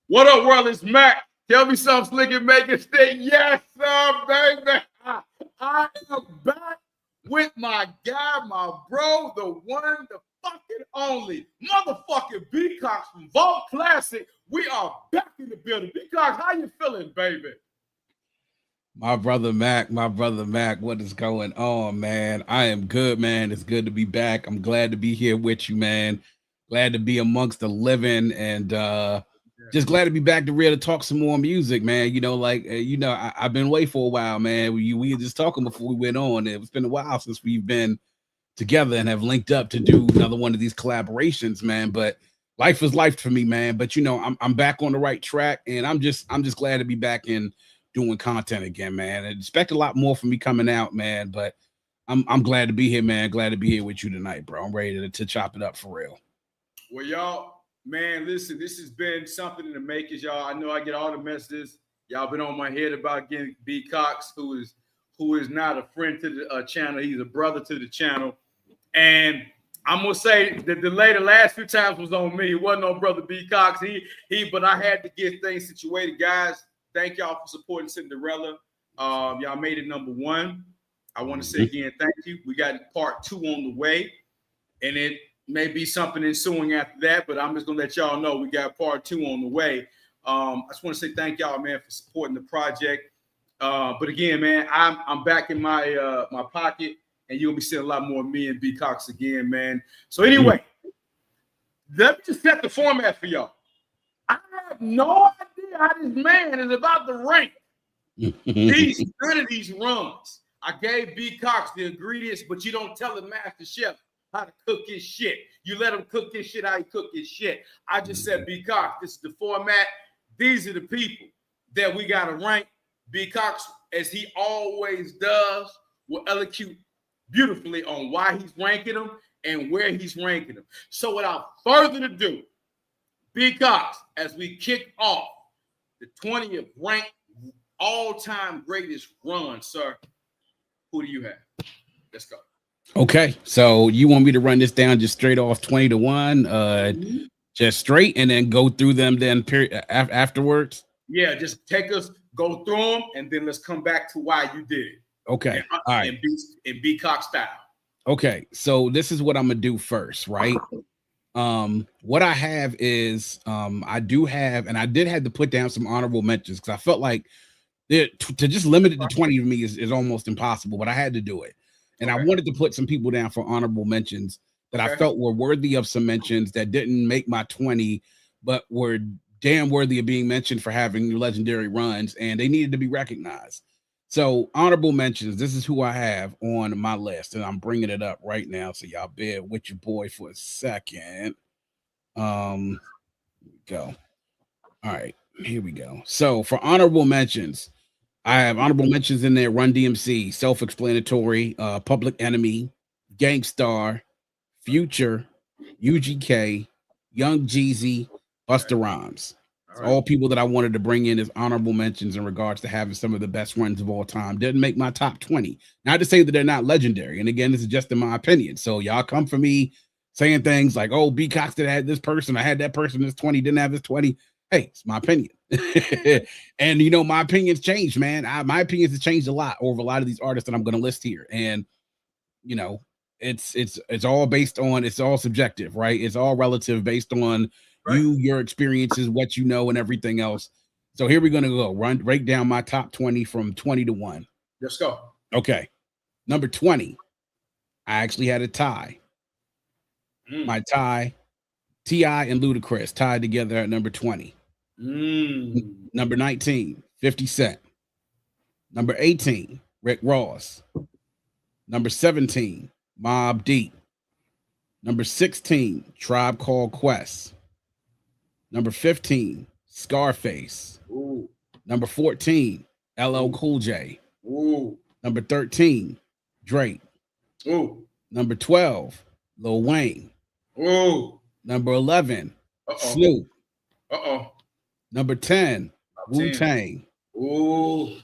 What up, world? It's Mac. Tell me something slick and make it stick. Yes, sir, baby. I am back with my guy, my bro, the one, the fucking only, motherfucking B.Cox from Vault Classic. We are back in the building. B.Cox, how you feeling, baby? My brother Mac, what is going on, man? I am good, man. It's good to be back. I'm glad to be here with you, man. Glad to be amongst the living and just glad to be back to real to talk some more music, man. I've been away for a while, man. We were just talking before we went on. It's been a while since we've been together and have linked up to do another one of these collaborations, man. But life is life for me, man. But I'm back on the right track, and I'm just glad to be back in doing content again, man. I expect a lot more from me coming out, man. But I'm glad to be here, man. Glad to be here with you tonight, bro. I'm ready to chop it up for real. Well, y'all, man, listen, this has been something in the makers, y'all. I know I get all the messages. Y'all been on my head about getting B.Cox, who is not a friend to the channel. He's a brother to the channel. And I'm gonna say the delay the last few times was on me. It wasn't on brother B.Cox. But I had to get things situated, guys. Thank y'all for supporting Cinderella. Y'all made it number one. I want to say again, thank you. We got part 2 on the way, and it may be something ensuing after that. But I'm just gonna let y'all know we got part 2 on the way. I just want to say thank y'all, man, for supporting the project. But again, man, I'm back in my my pocket, and you'll be seeing a lot more of me and B.Cox again, man. So anyway, let me just set the format for y'all. I have no idea how this man is about to rank none of these runs. I gave B.Cox the ingredients, but you don't tell the master chef how to cook his shit. You let him cook his shit how he cook his shit. I just said, B.Cox, this is the format. These are the people that we got to rank. B.Cox, as he always does, will eloquate beautifully on why he's ranking them and where he's ranking them. So without further ado, B.Cox, as we kick off the 20th ranked all-time greatest run, sir, who do you have? Let's go. Okay, so you want me to run this down just straight off 20-1, just straight, and then go through them then afterwards? Yeah, just take us, go through them, and then let's come back to why you did it. Okay, all right. In B.Cox style. Okay, so this is what I'm gonna do first, right? What I have is I do have, and I did have to put down some honorable mentions because I felt like to just limit it to 20 to me is almost impossible, but I had to do it. And I wanted to put some people down for honorable mentions that I felt were worthy of some mentions that didn't make my 20, but were damn worthy of being mentioned for having legendary runs, and they needed to be recognized. So honorable mentions, this is who I have on my list, and I'm bringing it up right now. So y'all bear with your boy for a second. Here we go. All right, here we go. So for honorable mentions, I have honorable mentions in there. Run DMC, self-explanatory. Public Enemy, Gangstar, Future, UGK, Young Jeezy, Busta Rhymes. All people that I wanted to bring in as honorable mentions in regards to having some of the best runs of all time. Didn't make my top 20. Not to say that they're not legendary. And again, this is just in my opinion. So y'all come for me saying things like, oh, B.Cox did had this person. I had that person this 20, didn't have this 20. Hey, it's my opinion. And my opinions changed, man. My opinions have changed a lot over a lot of these artists that I'm going to list here. And it's all based on, it's all subjective, right? It's all relative based on your experiences, what you know, and everything else. So here we're gonna go break down my top 20 from 20-1. Let's go. Okay, number 20. I actually had a tie. My tie, T.I. and Ludacris tied together at number 20. Number 19, 50 Cent. Number 18, Rick Ross. Number 17, Mobb Deep. Number 16, Tribe Called Quest. Number 15, Scarface. Ooh. Number 14, LL Cool J. Ooh. Number 13, Drake. Ooh. Number 12, Lil Wayne. Ooh. Number 11, Snoop. Uh-oh. Number 10, Wu-Tang. Ooh.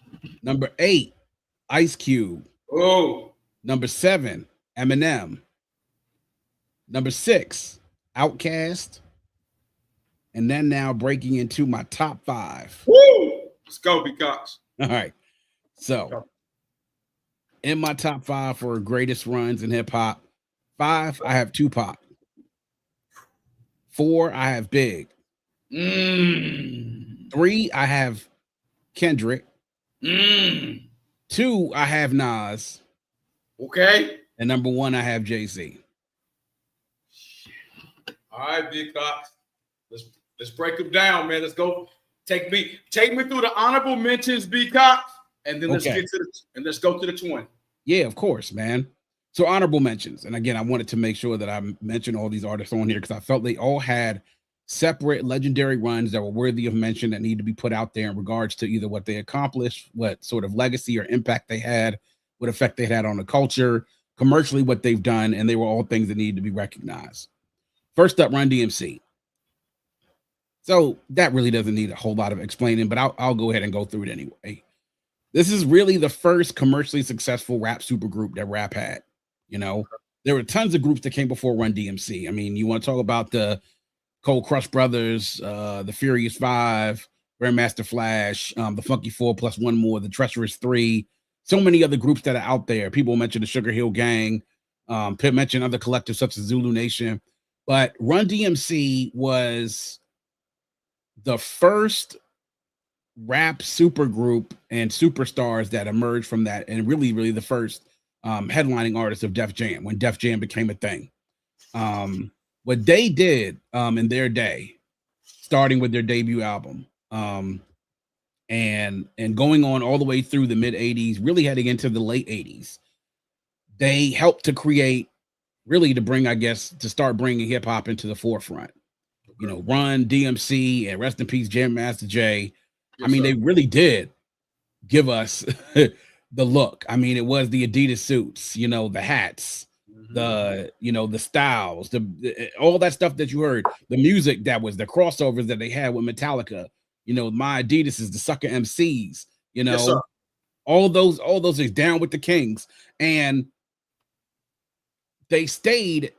Number 8, Ice Cube. Ooh. Number 7, Eminem. Number 6, OutKast. And then now breaking into my top 5. Woo! Let's go, B.Cox. All right. So in my top 5 for greatest runs in hip hop, 5, I have Tupac. 4, I have Big. 3, I have Kendrick. 2, I have Nas. Okay. And number 1, I have Jay-Z. All right, B.Cox. Let's break them down, man. Let's go. Take me through the honorable mentions, B.Cox, and then let's go to the 20. Yeah, of course, man. So honorable mentions. And again, I wanted to make sure that I mentioned all these artists on here because I felt they all had separate legendary runs that were worthy of mention that need to be put out there in regards to either what they accomplished, what sort of legacy or impact they had, what effect they had on the culture, commercially what they've done, and they were all things that needed to be recognized. First up, Run DMC. So that really doesn't need a whole lot of explaining, but I'll go ahead and go through it anyway. This is really the first commercially successful rap supergroup that rap had. You know, there were tons of groups that came before Run DMC. I mean, you want to talk about the Cold Crush Brothers, the Furious Five, Grandmaster Flash, the Funky Four plus one more, the Treacherous Three, so many other groups that are out there. People mention the Sugar Hill Gang, Pip mentioned other collectives such as Zulu Nation, but Run DMC was the first rap supergroup and superstars that emerged from that, and really the first headlining artist of Def Jam when Def Jam became a thing. What they did in their day, starting with their debut album, and going on all the way through the mid 80s, really heading into the late 80s, they helped to create, really to bring, I guess, to start bringing hip hop into the forefront. You know, Run DMC and rest in peace Jam Master Jay. I mean, they really did give us the look. I mean, it was the Adidas suits, you know, the hats, the styles, the all that stuff that you heard, the music that was the crossovers that they had with Metallica, you know, my Adidas is the Sucker MCs, you know, all those things, Down with the Kings. And they stayed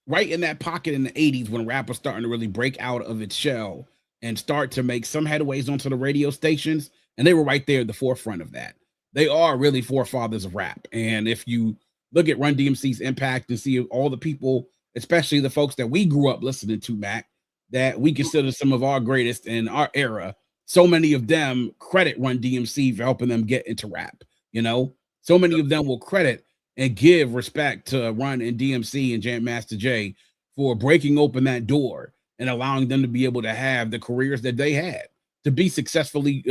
right in that pocket in the 80s when rap was starting to really break out of its shell and start to make some headways onto the radio stations. And they were right there at the forefront of that. They are really forefathers of rap. And if you look at Run DMC's impact and see all the people, especially the folks that we grew up listening to, Mac, that we consider some of our greatest in our era, so many of them credit Run DMC for helping them get into rap. You know, so many of them will credit and give respect to Run and DMC and Jam Master Jay for breaking open that door and allowing them to be able to have the careers that they had, to be successfully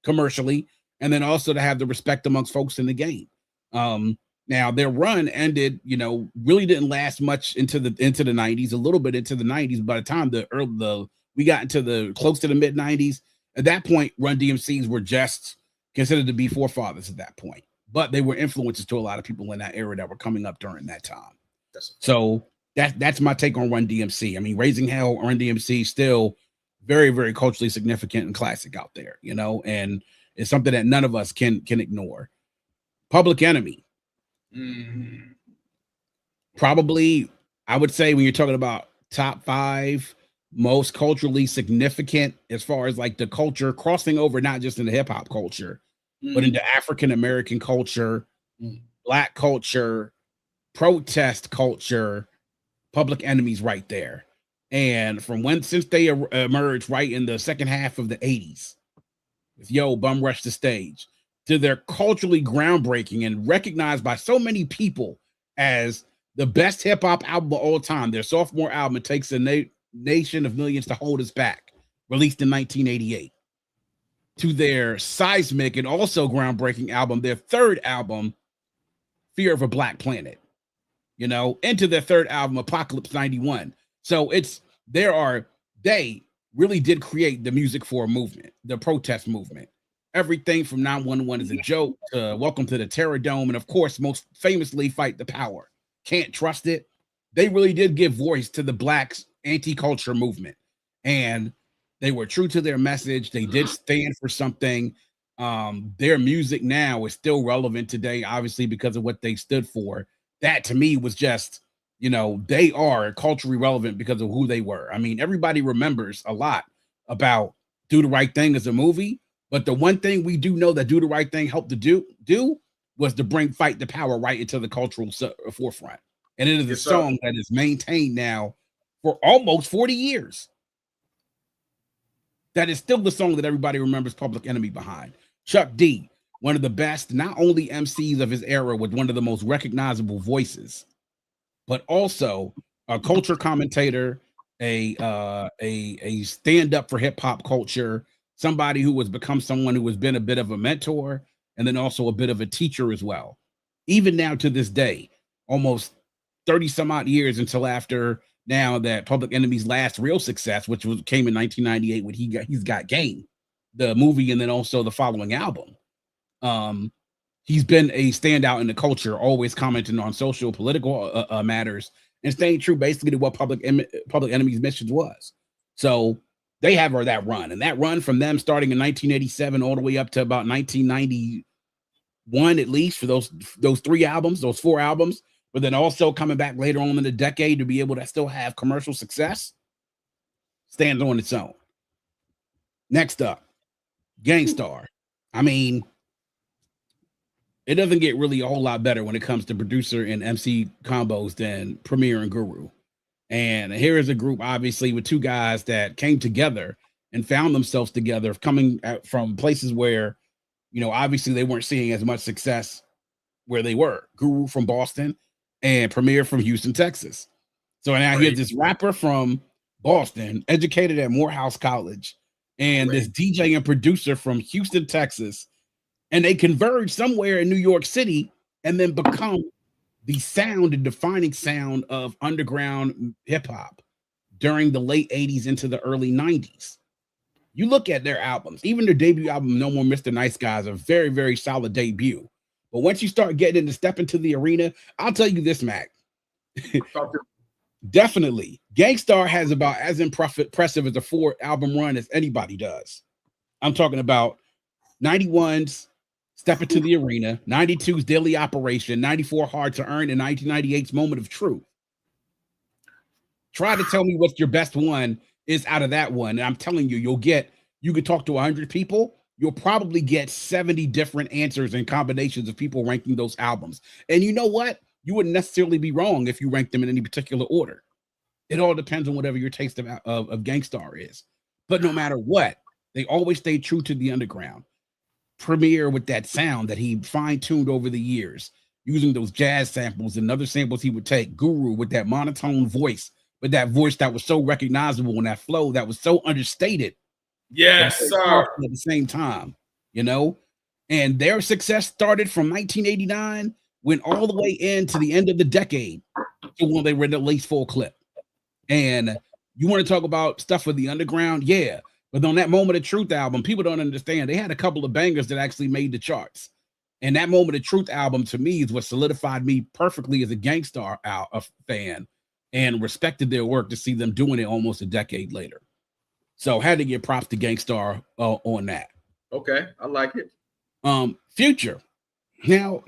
commercially, and then also to have the respect amongst folks in the game. Now their run ended, you know, really didn't last much into the 90s, a little bit into the 90s. By the time we got into the close to the mid 90s, at that point, Run DMCs were just considered to be forefathers at that point. But they were influences to a lot of people in that era that were coming up during that time. So that's my take on Run DMC. I mean, Raising Hell, Run DMC, still very, very culturally significant and classic out there, you know, and it's something that none of us can ignore. Public Enemy. Probably, I would say, when you're talking about top 5 most culturally significant as far as like the culture crossing over, not just into hip hop culture, but into African American culture, Black culture, protest culture, Public Enemy's right there. And since they emerged right in the second half of the 80s, with Yo, Bum Rush the Stage, to their culturally groundbreaking and recognized by so many people as the best hip hop album of all time, their sophomore album, It Takes a Nation of Millions to Hold Us Back, released in 1988. To their seismic and also groundbreaking album, their third album, Fear of a Black Planet, you know, into their third album, Apocalypse 91. So they really did create the music for a movement, the protest movement. Everything from 911 is a joke to Welcome to the Terror Dome. And of course, most famously, Fight the Power. Can't Trust It. They really did give voice to the Blacks anti-culture movement. And they were true to their message. They did stand for something. Their music now is still relevant today, obviously, because of what they stood for. That to me was just you know, they are culturally relevant because of who they were. I mean, everybody remembers a lot about Do the Right Thing as a movie, but the one thing we do know that Do the Right Thing helped to do was to bring Fight the Power right into the cultural forefront. And it is a song that is maintained now for almost 40 years. That is still the song that everybody remembers Public Enemy behind. Chuck D, one of the best, not only MCs of his era with one of the most recognizable voices, but also a culture commentator, a stand up for hip hop culture, somebody who has become someone who has been a bit of a mentor, and then also a bit of a teacher as well. Even now to this day, almost 30 some odd years until after now that Public Enemy's last real success, which came in 1998 when He's Got Game, the movie, and then also the following album. He's been a standout in the culture, always commenting on social, political matters, and staying true basically to what Public Enemy's mission was. So they have that run, and that run from them starting in 1987 all the way up to about 1991, at least for those 3 albums, those 4 albums, but then also coming back later on in the decade to be able to still have commercial success, stands on its own. Next up, Gang Starr. I mean, it doesn't get really a whole lot better when it comes to producer and MC combos than Premier and Guru. And here is a group, obviously, with 2 guys that came together and found themselves together, coming from places where, you know, obviously they weren't seeing as much success where they were. Guru from Boston and Premier from Houston, Texas. So now here's this rapper from Boston, educated at Morehouse College, and this DJ and producer from Houston, Texas. And they converge somewhere in New York City and then become the sound and defining sound of underground hip hop during the late 80s into the early 90s. You look at their albums, even their debut album, No More Mr. Nice Guys, a very, very solid debut. But once you start getting into Step Into the Arena, I'll tell you this, Mac. Definitely. Gang Starr has about as impressive as a 4-album run as anybody does. I'm talking about 91's Step Into the Arena, 92's Daily Operation, 94 Hard to Earn, and 1998's Moment of Truth. Try to tell me what your best one is out of that one. And I'm telling you, you could talk to 100 people. You'll probably get 70 different answers and combinations of people ranking those albums. And you know what? You wouldn't necessarily be wrong if you ranked them in any particular order. It all depends on whatever your taste of Gang Starr is. But no matter what, they always stay true to the underground. Premier with that sound that he fine-tuned over the years, using those jazz samples and other samples he would take. Guru with that monotone voice, with that voice that was so recognizable and that flow that was so understated. Yes, sir. At the same time, you know, and their success started from 1989, went all the way into the end of the decade to when they released Full Clip. And you want to talk about stuff with the underground? Yeah. But on that Moment of Truth album, people don't understand. They had a couple of bangers that actually made the charts. And that Moment of Truth album, to me, is what solidified me perfectly as a Gang Starr fan and respected their work to see them doing it almost a decade later. So had to give props to Gang Starr on that. Okay, I like it. Future. Now,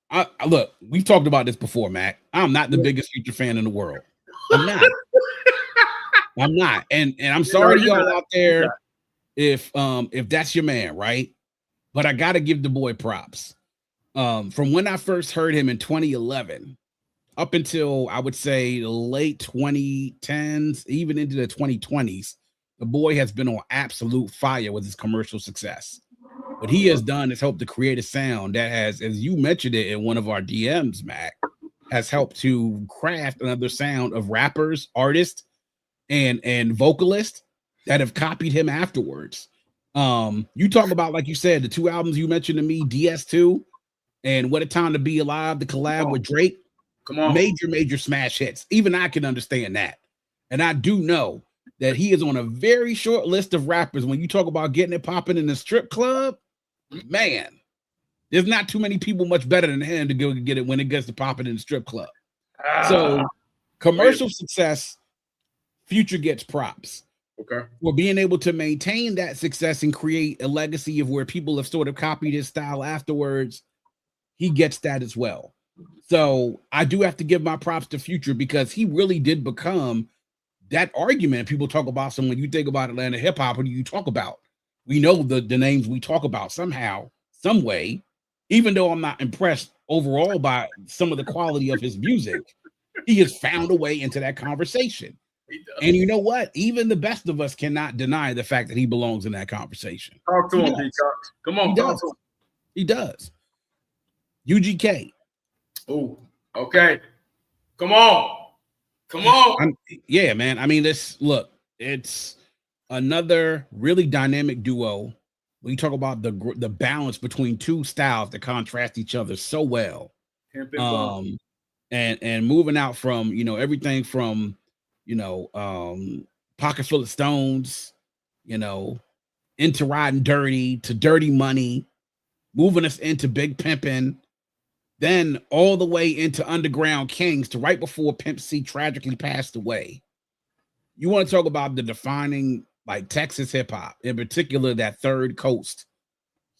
I look, we've talked about this before, Mac. I'm not the biggest Future fan in the world. I'm not. I'm not. And I'm sorry to y'all out there if that's your man, right? But I gotta give the boy props. From when I first heard him in 2011 up until I would say the late 2010s, even into the 2020s, the boy has been on absolute fire with his commercial success. What he has done is helped to create a sound that has, as you mentioned it in one of our DMs, Mac, has helped to craft another sound of rappers, artists, and vocalists that have copied him afterwards. You talk about, like you said, the 2 albums you mentioned to me, DS2 and What a Time to Be Alive, the collab with Drake. Come on. Major smash hits. Even I can understand that. And I do know that he is on a very short list of rappers. When you talk about getting it popping in the strip club, man, there's not too many people much better than him to go get it when it gets to popping in the strip club. So commercial success, Future gets props. Okay. For being able to maintain that success and create a legacy of where people have sort of copied his style afterwards, he gets that as well. So I do have to give my props to Future because he really did become that argument. People talk about, so when you think about Atlanta hip hop, what do you talk about? We know the names we talk about somehow, some way, even though I'm not impressed overall by some of the quality of his music, he has found a way into that conversation. And you know what? Even the best of us cannot deny the fact that he belongs in that conversation. Talk to him, B.Cox. Come on, talk to him. He does. UGK. Oh, okay. Come on. Come on. Yeah, man. I mean, it's another really dynamic duo. When you talk about the balance between two styles that contrast each other so well. And moving out from, everything from, Pocket Full of Stones, into Riding Dirty to Dirty Money, moving us into Big Pimpin', then all the way into Underground Kings to right before Pimp C tragically passed away. You want to talk about the defining, like, Texas hip hop, in particular that Third Coast,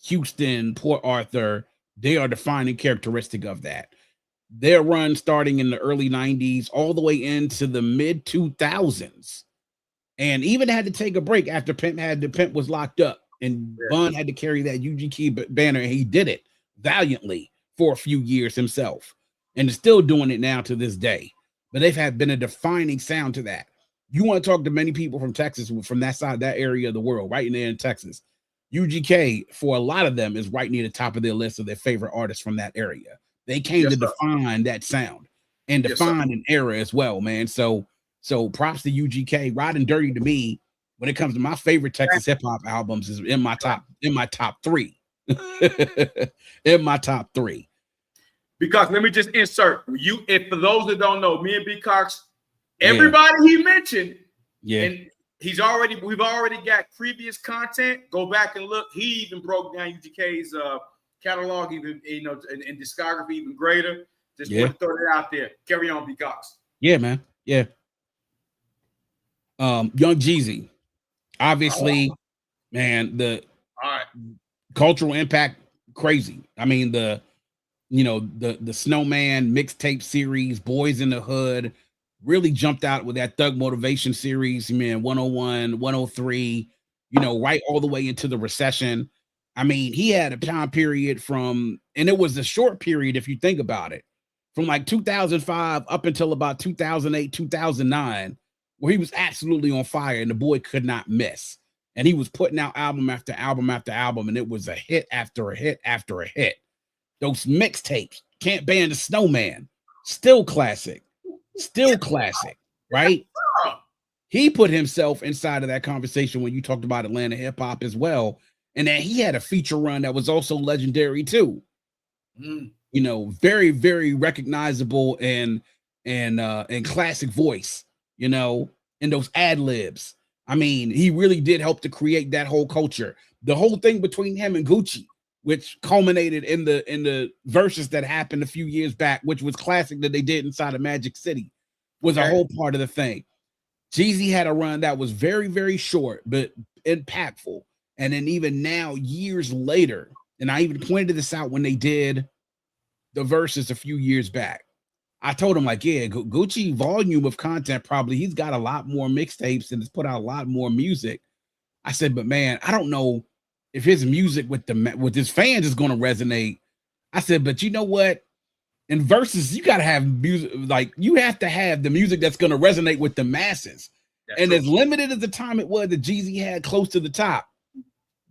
Houston, Port Arthur, they are defining characteristic of that. Their run starting in the early 90s all the way into the mid 2000s, and even had to take a break after Pimp was locked up, and Bun had to carry that UGK banner, and he did it valiantly for a few years himself, and is still doing it now to this day. But they've been a defining sound to that. You want to talk to many people from Texas, from that side, that area of the world, right in there in Texas. UGK, for a lot of them, is right near the top of their list of their favorite artists from that area. They came to define that sound and define an era as well, man. So props to UGK. Riding Dirty, to me, when it comes to my favorite Texas hip hop albums, is in my top 3. In my top 3. Because let me just insert if for those that don't know, me and B.Cox, everybody he mentioned, and we've already got previous content. Go back and look. He even broke down UGK's catalog, even in discography, even greater. Just want to throw that out there. Carry on, B.Cox. Yeah, man. Yeah. Young Jeezy, obviously, man. The cultural impact, crazy. I mean, the Snowman mixtape series, Boys in the Hood, really jumped out with that Thug Motivation series, man. 101, 103, right all the way into the recession. I mean, he had a time period and it was a short period if you think about it, from like 2005 up until about 2008, 2009, where he was absolutely on fire and the boy could not miss. And he was putting out album after album after album, and it was a hit after a hit after a hit. Those mixtapes, Can't Ban the Snowman, still classic, right? He put himself inside of that conversation when you talked about Atlanta hip hop as well. And then he had a feature run that was also legendary too. Very, very recognizable and classic voice, and those ad libs. I mean, he really did help to create that whole culture. The whole thing between him and Gucci, which culminated in the verses that happened a few years back, which was classic that they did inside of Magic City, was a whole part of the thing. Jeezy had a run that was very, very short, but impactful. And then even now, years later, and I even pointed this out when they did the verses a few years back, I told him, like, Gucci volume of content, probably he's got a lot more mixtapes and has put out a lot more music. I said, but man, I don't know if his music with his fans is going to resonate. I said, but you know what? In verses, you got to have music, like you have to have the music that's going to resonate with the masses. That's true. As limited as the time it was that Jeezy had close to the top,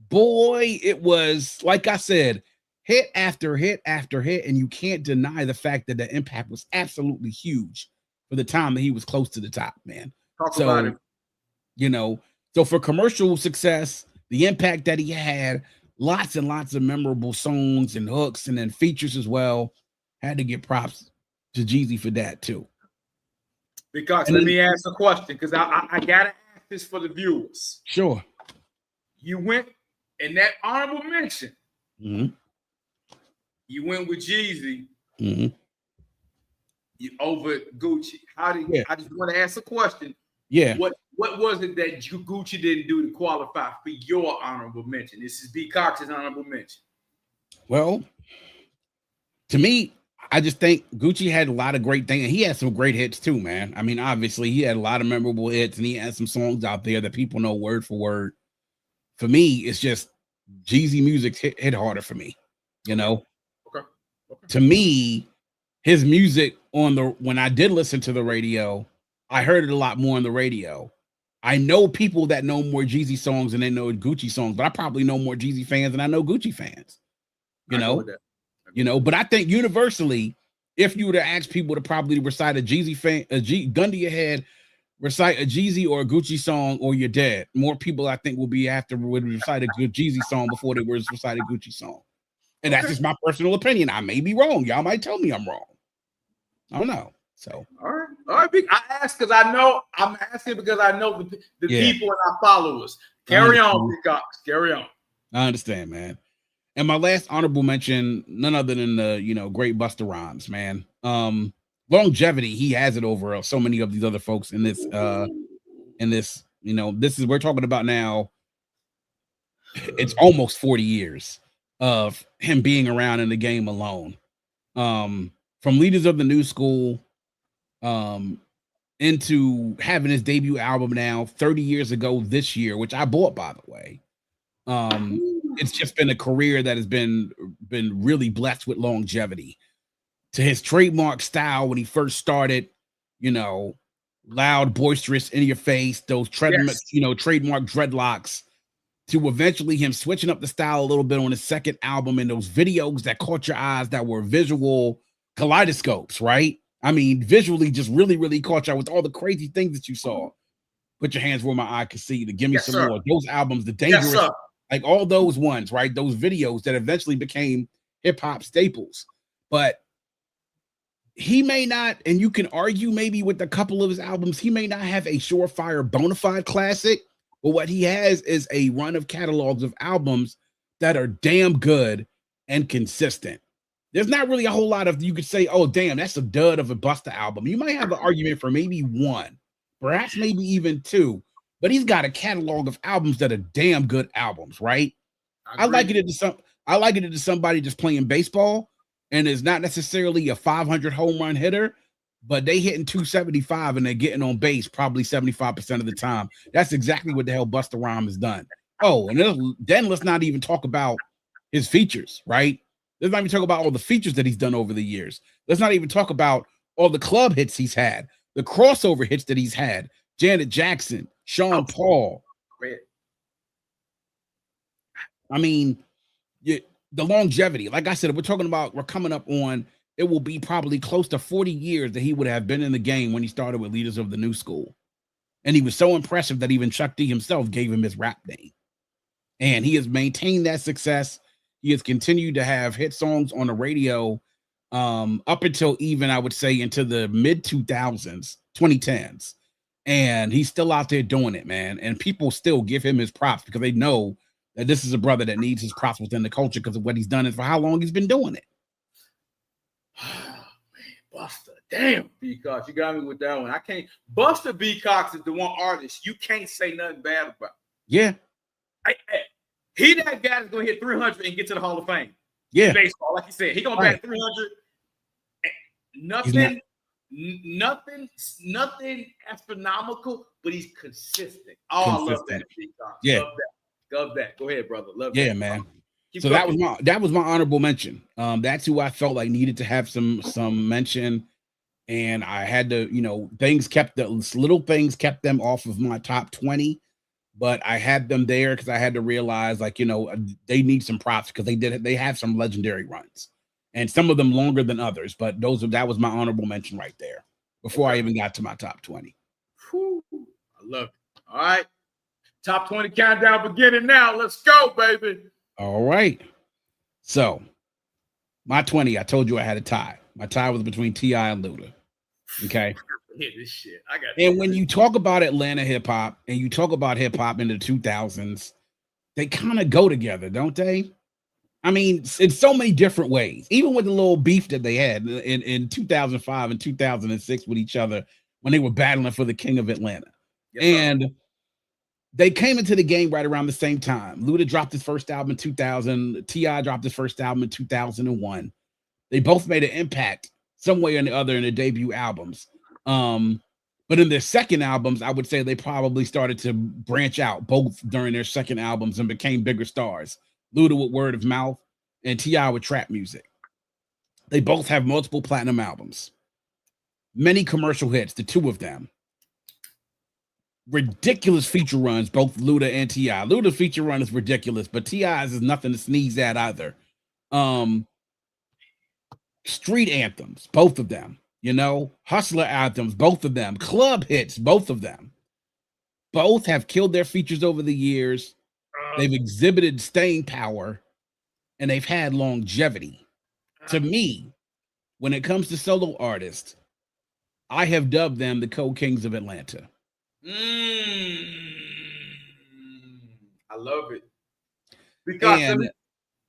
boy, it was, like I said, hit after hit after hit, and you can't deny the fact that the impact was absolutely huge for the time that he was close to the top, man. Talk about it. So for commercial success, the impact that he had, lots and lots of memorable songs and hooks, and then features as well. Had to give props to Jeezy for that too. Because let me ask a question, because I gotta ask this for the viewers. Sure. You went in that honorable mention. Mm-hmm. You went with Jeezy over Gucci. I just want to ask a question. Yeah. What was it that Gucci didn't do to qualify for your honorable mention? This is B.Cox's honorable mention. Well, to me, I just think Gucci had a lot of great things, and he had some great hits too, man. I mean, obviously, he had a lot of memorable hits, and he had some songs out there that people know word for word. For me, it's just Jeezy music hit harder for me, you know. Okay. To me, his music when I did listen to the radio, I heard it a lot more on the radio. I know people that know more Jeezy songs than they know Gucci songs, but I probably know more Jeezy fans than I know Gucci fans. You know, but I think universally, if you were to ask people to probably recite a Jeezy gun to your head, recite a Jeezy or a Gucci song, or you're dead. More people, I think, would recite a good Jeezy song before they would recite a Gucci song. And that's just my personal opinion. I may be wrong. Y'all might tell me I'm wrong. I don't know. So all right. I asked because I know I'm asking because I know the people and our followers. Carry on, B.Cox. Carry on. I understand, man. And my last honorable mention, none other than the great Busta Rhymes, man. Longevity, he has it over so many of these other folks in this this is we're talking about now. It's almost 40 years of him being around in the game alone. From Leaders of the New School into having his debut album now 30 years ago this year, which I bought, by the way. It's just been a career that has been really blessed with longevity. To his trademark style when he first started, loud, boisterous, in your face, those trademark dreadlocks, to eventually him switching up the style a little bit on his second album, and those videos that caught your eyes that were visual kaleidoscopes, right? I mean, visually just really, really caught you with all the crazy things that you saw. Put your hands where my eye can see, to Give Me Some More. Those albums, The Dangerous, like all those ones, right? Those videos that eventually became hip-hop staples. But he may not, and you can argue maybe with a couple of his albums, he may not have a surefire bona fide classic, but what he has is a run of catalogs of albums that are damn good and consistent. There's not really a whole lot of, you could say, oh, damn, that's a dud of a Busta album. You might have an argument for maybe one, perhaps maybe even two, but he's got a catalog of albums that are damn good albums, right? I liken it to somebody just playing baseball and is not necessarily a 500 home run hitter, but they hitting 275 and they're getting on base probably 75% of the time. That's exactly what the hell Busta Rhymes has done. Oh, and then let's not even talk about his features, right? Let's not even talk about all the features that he's done over the years. Let's not even talk about all the club hits he's had, the crossover hits that he's had. Janet Jackson, Sean Paul. I mean, the longevity, like I said, we're coming up on, it will be probably close to 40 years that he would have been in the game when he started with Leaders of the New School. And he was so impressive that even Chuck D himself gave him his rap name. And he has maintained that success. He has continued to have hit songs on the radio up until even, I would say, into the mid 2010s. And he's still out there doing it, man. And people still give him his props because they know that this is a brother that needs his props within the culture because of what he's done and for how long he's been doing it. Man, Busta, damn, B.Cox, you got me with that one. I can't. Busta B.Cox is the one artist you can't say nothing bad about. Yeah, he that guy is gonna hit 300 and get to the Hall of Fame. Yeah, baseball, like you said, he gonna bat 300. Nothing astronomical, but he's consistent. Oh, consistent. I love that, B.Cox. Yeah, love that. Go ahead, brother. Love that. Yeah, man. So that was my honorable mention. That's who I felt like needed to have some mention, and I had to, little things kept them off of my top 20, but I had them there because I had to realize, they need some props because they have some legendary runs, and some of them longer than others. But that was my honorable mention right there before I even got to my top 20. Whew, I love it. All right, top 20 countdown beginning now. Let's go, baby. All right. So my 20, I told you I had a tie. My tie was between T.I. and Luda. Okay. This shit. I got. And when you talk about Atlanta hip hop and you talk about hip hop in the 2000s, they kind of go together, don't they? I mean, in so many different ways. Even with the little beef that they had in 2005 and 2006 with each other when they were battling for the King of Atlanta. Yes, they came into the game right around the same time. Luda dropped his first album in 2000. T.I. dropped his first album in 2001. They both made an impact some way or the other in their debut albums. But in their second albums, I would say they probably started to branch out both during their second albums and became bigger stars. Luda with Word of Mouth and T.I. with Trap Music. They both have multiple platinum albums. Many commercial hits, the two of them. Ridiculous feature runs, both Luda and T.I. Luda's feature run is ridiculous, but T.I.'s is nothing to sneeze at either. Street anthems, both of them. You know, hustler anthems, both of them. Club hits, both of them. Both have killed their features over the years. They've exhibited staying power, and they've had longevity. To me, when it comes to solo artists, I have dubbed them the Cold Kings of Atlanta. I love it. Because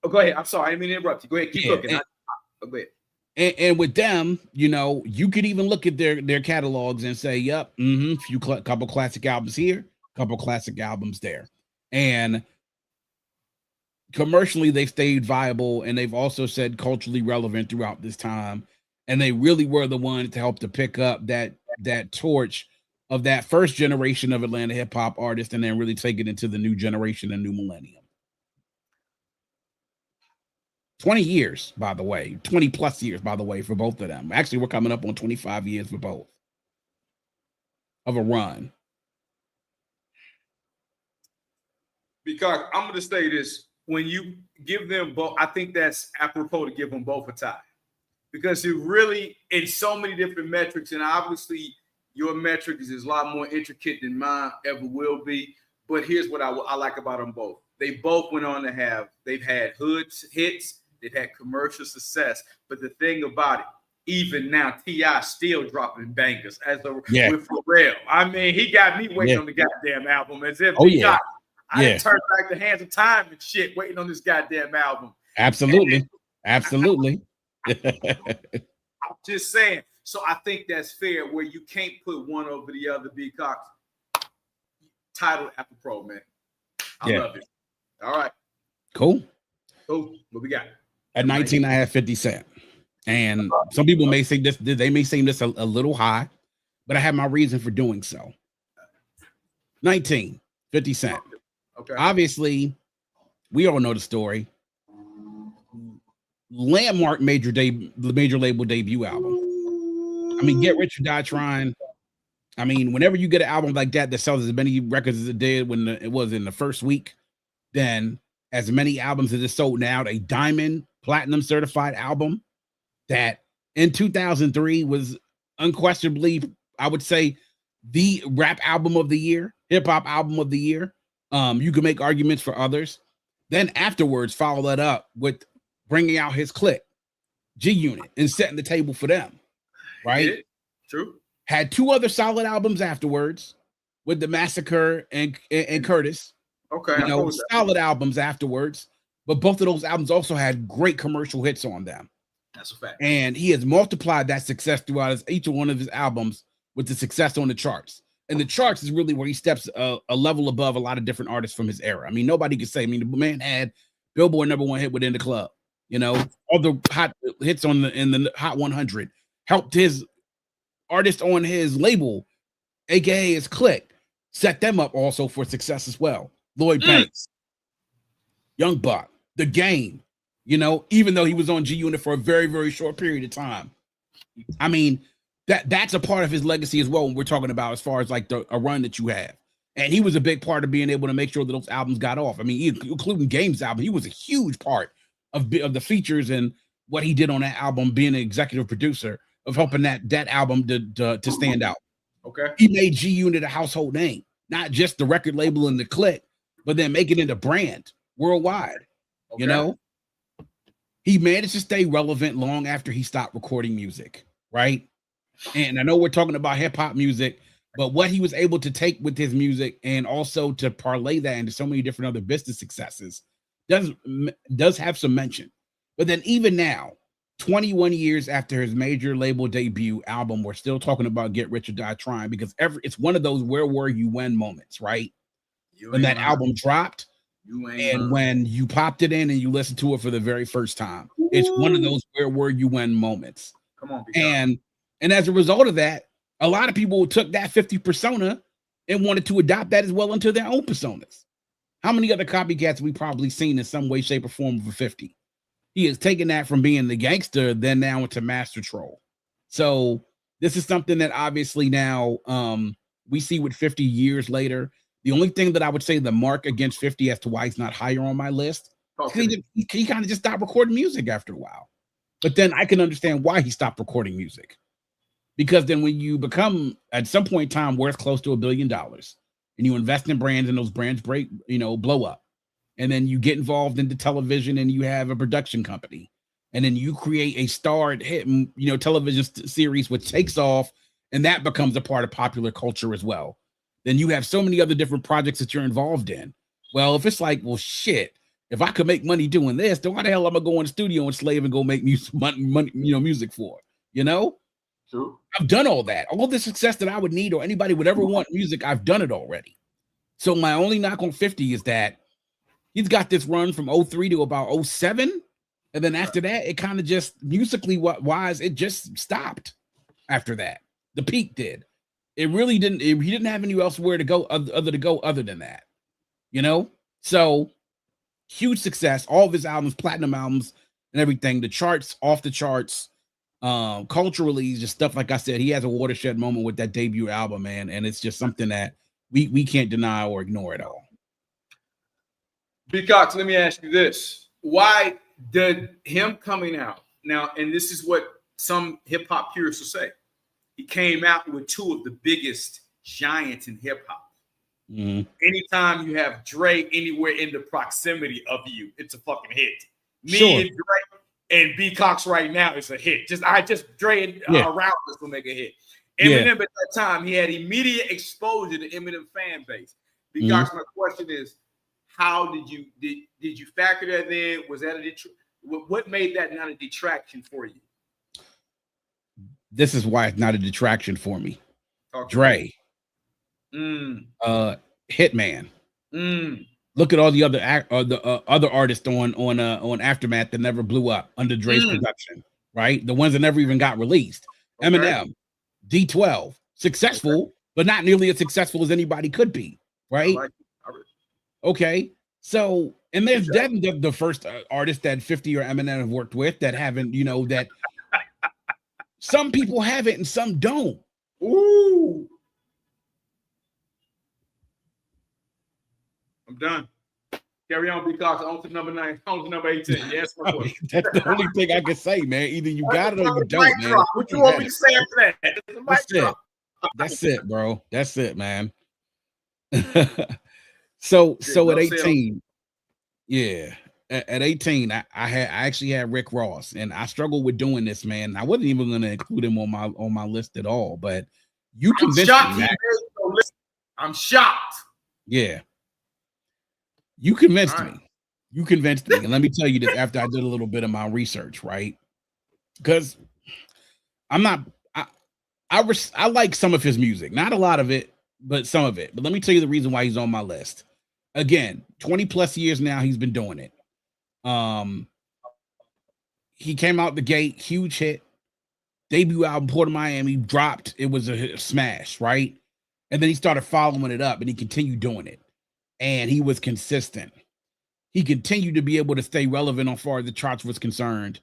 go ahead. I'm sorry, I didn't mean to interrupt you. Go ahead, keep cooking. Go ahead. And with them, you know, you could even look at their catalogs and say, "Yep, couple classic albums here, couple classic albums there," and commercially they've stayed viable, and they've also said culturally relevant throughout this time, and they really were the ones to help to pick up that torch of that first generation of Atlanta hip hop artists, and then really take it into the new generation and new millennium. 20 years, by the way, 20 plus years, by the way, for both of them. Actually, we're coming up on 25 years for both of a run. Because I'm going to say this, when you give them both, I think that's apropos to give them both a tie. Because it really, in so many different metrics, and obviously your metric is a lot more intricate than mine ever will be. But here's what I like about them both. They both went on to they've had hood hits, they've had commercial success. But the thing about it, even now, T.I. still dropping bangers with Pharrell. I mean, he got me waiting on the goddamn album as if I turned back the hands of time and shit waiting on this goddamn album. Absolutely. Absolutely. I'm just saying. So I think that's fair where you can't put one over the other. B.Cox. Title apropos, man. I love it. All right. Cool. What we got? At 19, I have 50 Cent. And some people may say this, they may seem this a little high, but I have my reason for doing so. 19, 50 Cent. Okay. Obviously, we all know the story. Landmark major label debut album. I mean, Get Rich or Die Trying. I mean, whenever you get an album like that sells as many records as it did when it was in the first week, then as many albums as it sold now, a diamond platinum certified album that in 2003 was unquestionably, I would say, the rap album of the year, hip hop album of the year. You can make arguments for others. Then afterwards, follow that up with bringing out his clique, G Unit, and setting the table for them. Right? Yeah, true. Had two other solid albums afterwards with The Massacre and Curtis. Okay. You know, solid albums afterwards. But both of those albums also had great commercial hits on them. That's a fact. And he has multiplied that success throughout each one of his albums with the success on the charts. And the charts is really where he steps a level above a lot of different artists from his era. I mean, nobody could say, the man had Billboard #1 hit within the club. You know, all the hot hits in the Hot 100 helped his artist on his label, aka his clique, set them up also for success as well. Lloyd Banks, Young Buck, The Game, you know, even though he was on G Unit for a very, very short period of time. I mean, that's a part of his legacy as well when we're talking about as far as like a run that you have. And he was a big part of being able to make sure that those albums got off. I mean, including Game's album, he was a huge part of the features and what he did on that album, being an executive producer of helping that album to stand out. Okay. He made G Unit a household name, not just the record label and the clique, but then make it into brand worldwide. Okay. You know, he managed to stay relevant long after he stopped recording music, right? And I know we're talking about hip hop music, but what he was able to take with his music and also to parlay that into so many different other business successes does have some mention. But then even now, 21 years after his major label debut album, we're still talking about Get Rich or Die Trying, because it's one of those where were you when moments, right? When that album dropped, And when you popped it in and you listened to it for the very first time, it's one of those where were you when moments. Come on, and as a result of that, a lot of people took that 50 persona and wanted to adopt that as well into their own personas. How many other copycats we probably seen in some way, shape, or form of a 50? He has taken that from being the gangster, then now into Master Troll. So this is something that obviously now we see with 50 years later. The only thing that I would say the mark against 50 as to why he's not higher on my list, he kind of just stopped recording music after a while. But then I can understand why he stopped recording music. Because then when you become, at some point in time, worth close to $1 billion, and you invest in brands and those brands blow up, and then you get involved into television and you have a production company, and then you create a starred hit, television series which takes off, and that becomes a part of popular culture as well. Then you have so many other different projects that you're involved in. Well, if it's like, well, shit, if I could make money doing this, then why the hell am I going to the studio and slave and go make music, music for? True. I've done all that. All the success that I would need or anybody would ever want music, I've done it already. So my only knock on 50 is that he's got this run from 03 to about 07. And then after that, it kind of just musically wise, it just stopped after that. The peak did. It really didn't. He didn't have anywhere elsewhere to go other than that, So huge success. All of his albums, platinum albums, and everything. The charts, off the charts. Culturally, just stuff like I said. He has a watershed moment with that debut album, man, and it's just something that we can't deny or ignore at all. B.Cox, let me ask you this: why did him coming out now? And this is what some hip hop purists will say. He came out with two of the biggest giants in hip hop. Mm-hmm. Anytime you have Dre anywhere in the proximity of you, it's a fucking hit. Me and Dre and B.Cox right now is a hit. Just Dre around us will make a hit. Eminem at that time, he had immediate exposure to Eminem fan base. B.Cox, my question is, how did you factor that in? Was that what made that not a detraction for you? This is why it's not a detraction for me. Dre. Hitman. Look at all the other artists on Aftermath that never blew up under Dre's production, right? The ones that never even got released. Okay. Eminem, D12, successful, but not nearly as successful as anybody could be, right? Okay, so and there's definitely the first artist that 50 or Eminem have worked with that haven't, that some people have it and some don't. Ooh. I'm done. Carry on, B.Cox. On to number 9. On to number 18. Yes, that's the only thing I can say, man. Either you got it or you don't, man. What you want me to say after that? That's it, bro. That's it, man. So at 18, at 18, I actually had Rick Ross, and I struggled with doing this, man. I wasn't even going to include him on my list at all, but you convinced me. I'm shocked. Yeah. You convinced me. You convinced me. And let me tell you this after I did a little bit of my research, right? Because I like some of his music, not a lot of it, but some of it. But let me tell you the reason why he's on my list. Again, 20 plus years now, he's been doing it. He came out the gate, huge hit. Debut album, Port of Miami, dropped. It was a smash, right? And then he started following it up, and he continued doing it. And he was consistent. He continued to be able to stay relevant as far as the charts was concerned.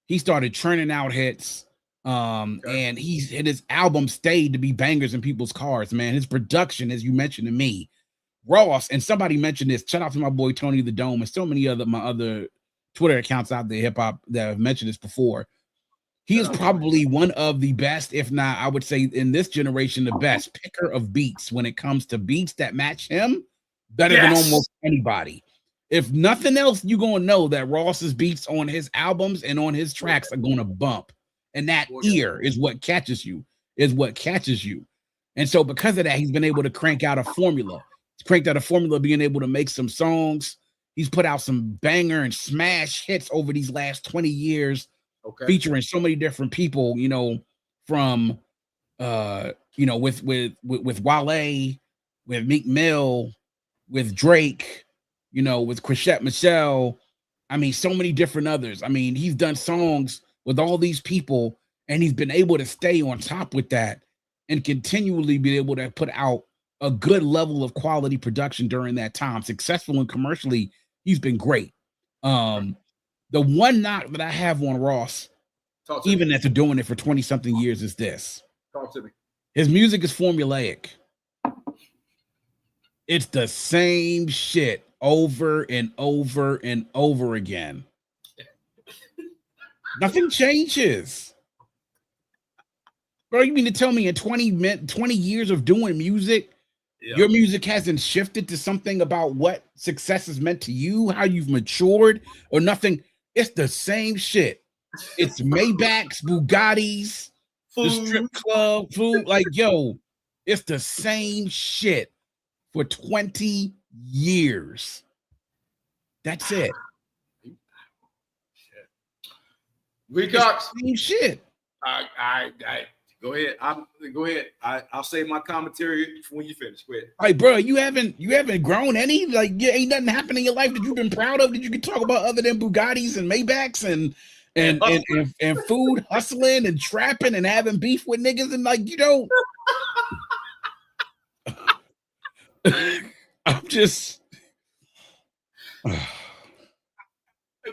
He started churning out hits. And his album stayed to be bangers in people's cars, man. His production, as you mentioned to me, Ross, and somebody mentioned this. Shout out to my boy Tony the Dome and so many my other Twitter accounts out there, hip hop, that have mentioned this before. He is probably one of the best, if not, I would say in this generation, the best picker of beats when it comes to beats that match him better than almost anybody. If nothing else, you're going to know that Ross's beats on his albums and on his tracks are going to bump. And that ear is what catches you, And so because of that, he's been able to crank out a formula. He's cranked out a formula, being able to make some songs. He's put out some banger and smash hits over these last 20 years, featuring so many different people, from, with Wale, with Meek Mill, with Drake, you know, with Chrisette Michelle. I mean, so many different others. I mean, he's done songs with all these people, and he's been able to stay on top with that and continually be able to put out a good level of quality production during that time. Successful and commercially, he's been great. The one knock that I have on Ross, even after doing it for 20 something years, is this. Talk to me. His music is formulaic. It's the same shit over and over and over again. Nothing changes. Bro, you mean to tell me in 20 years of doing music, your music hasn't shifted to something about what success has meant to you, how you've matured, or nothing? It's the same shit. It's Maybachs, Bugattis, the strip club, food. Like, yo, it's the same shit for 20 years. That's it. B.Cox. Same shit. I go ahead. Go ahead. I'll say my commentary when you finish. Go ahead. Like, bro, you haven't grown any? Like, ain't nothing happened in your life that you've been proud of that you can talk about other than Bugattis and Maybachs and food, hustling and trapping and having beef with niggas, and like, you know. I'm just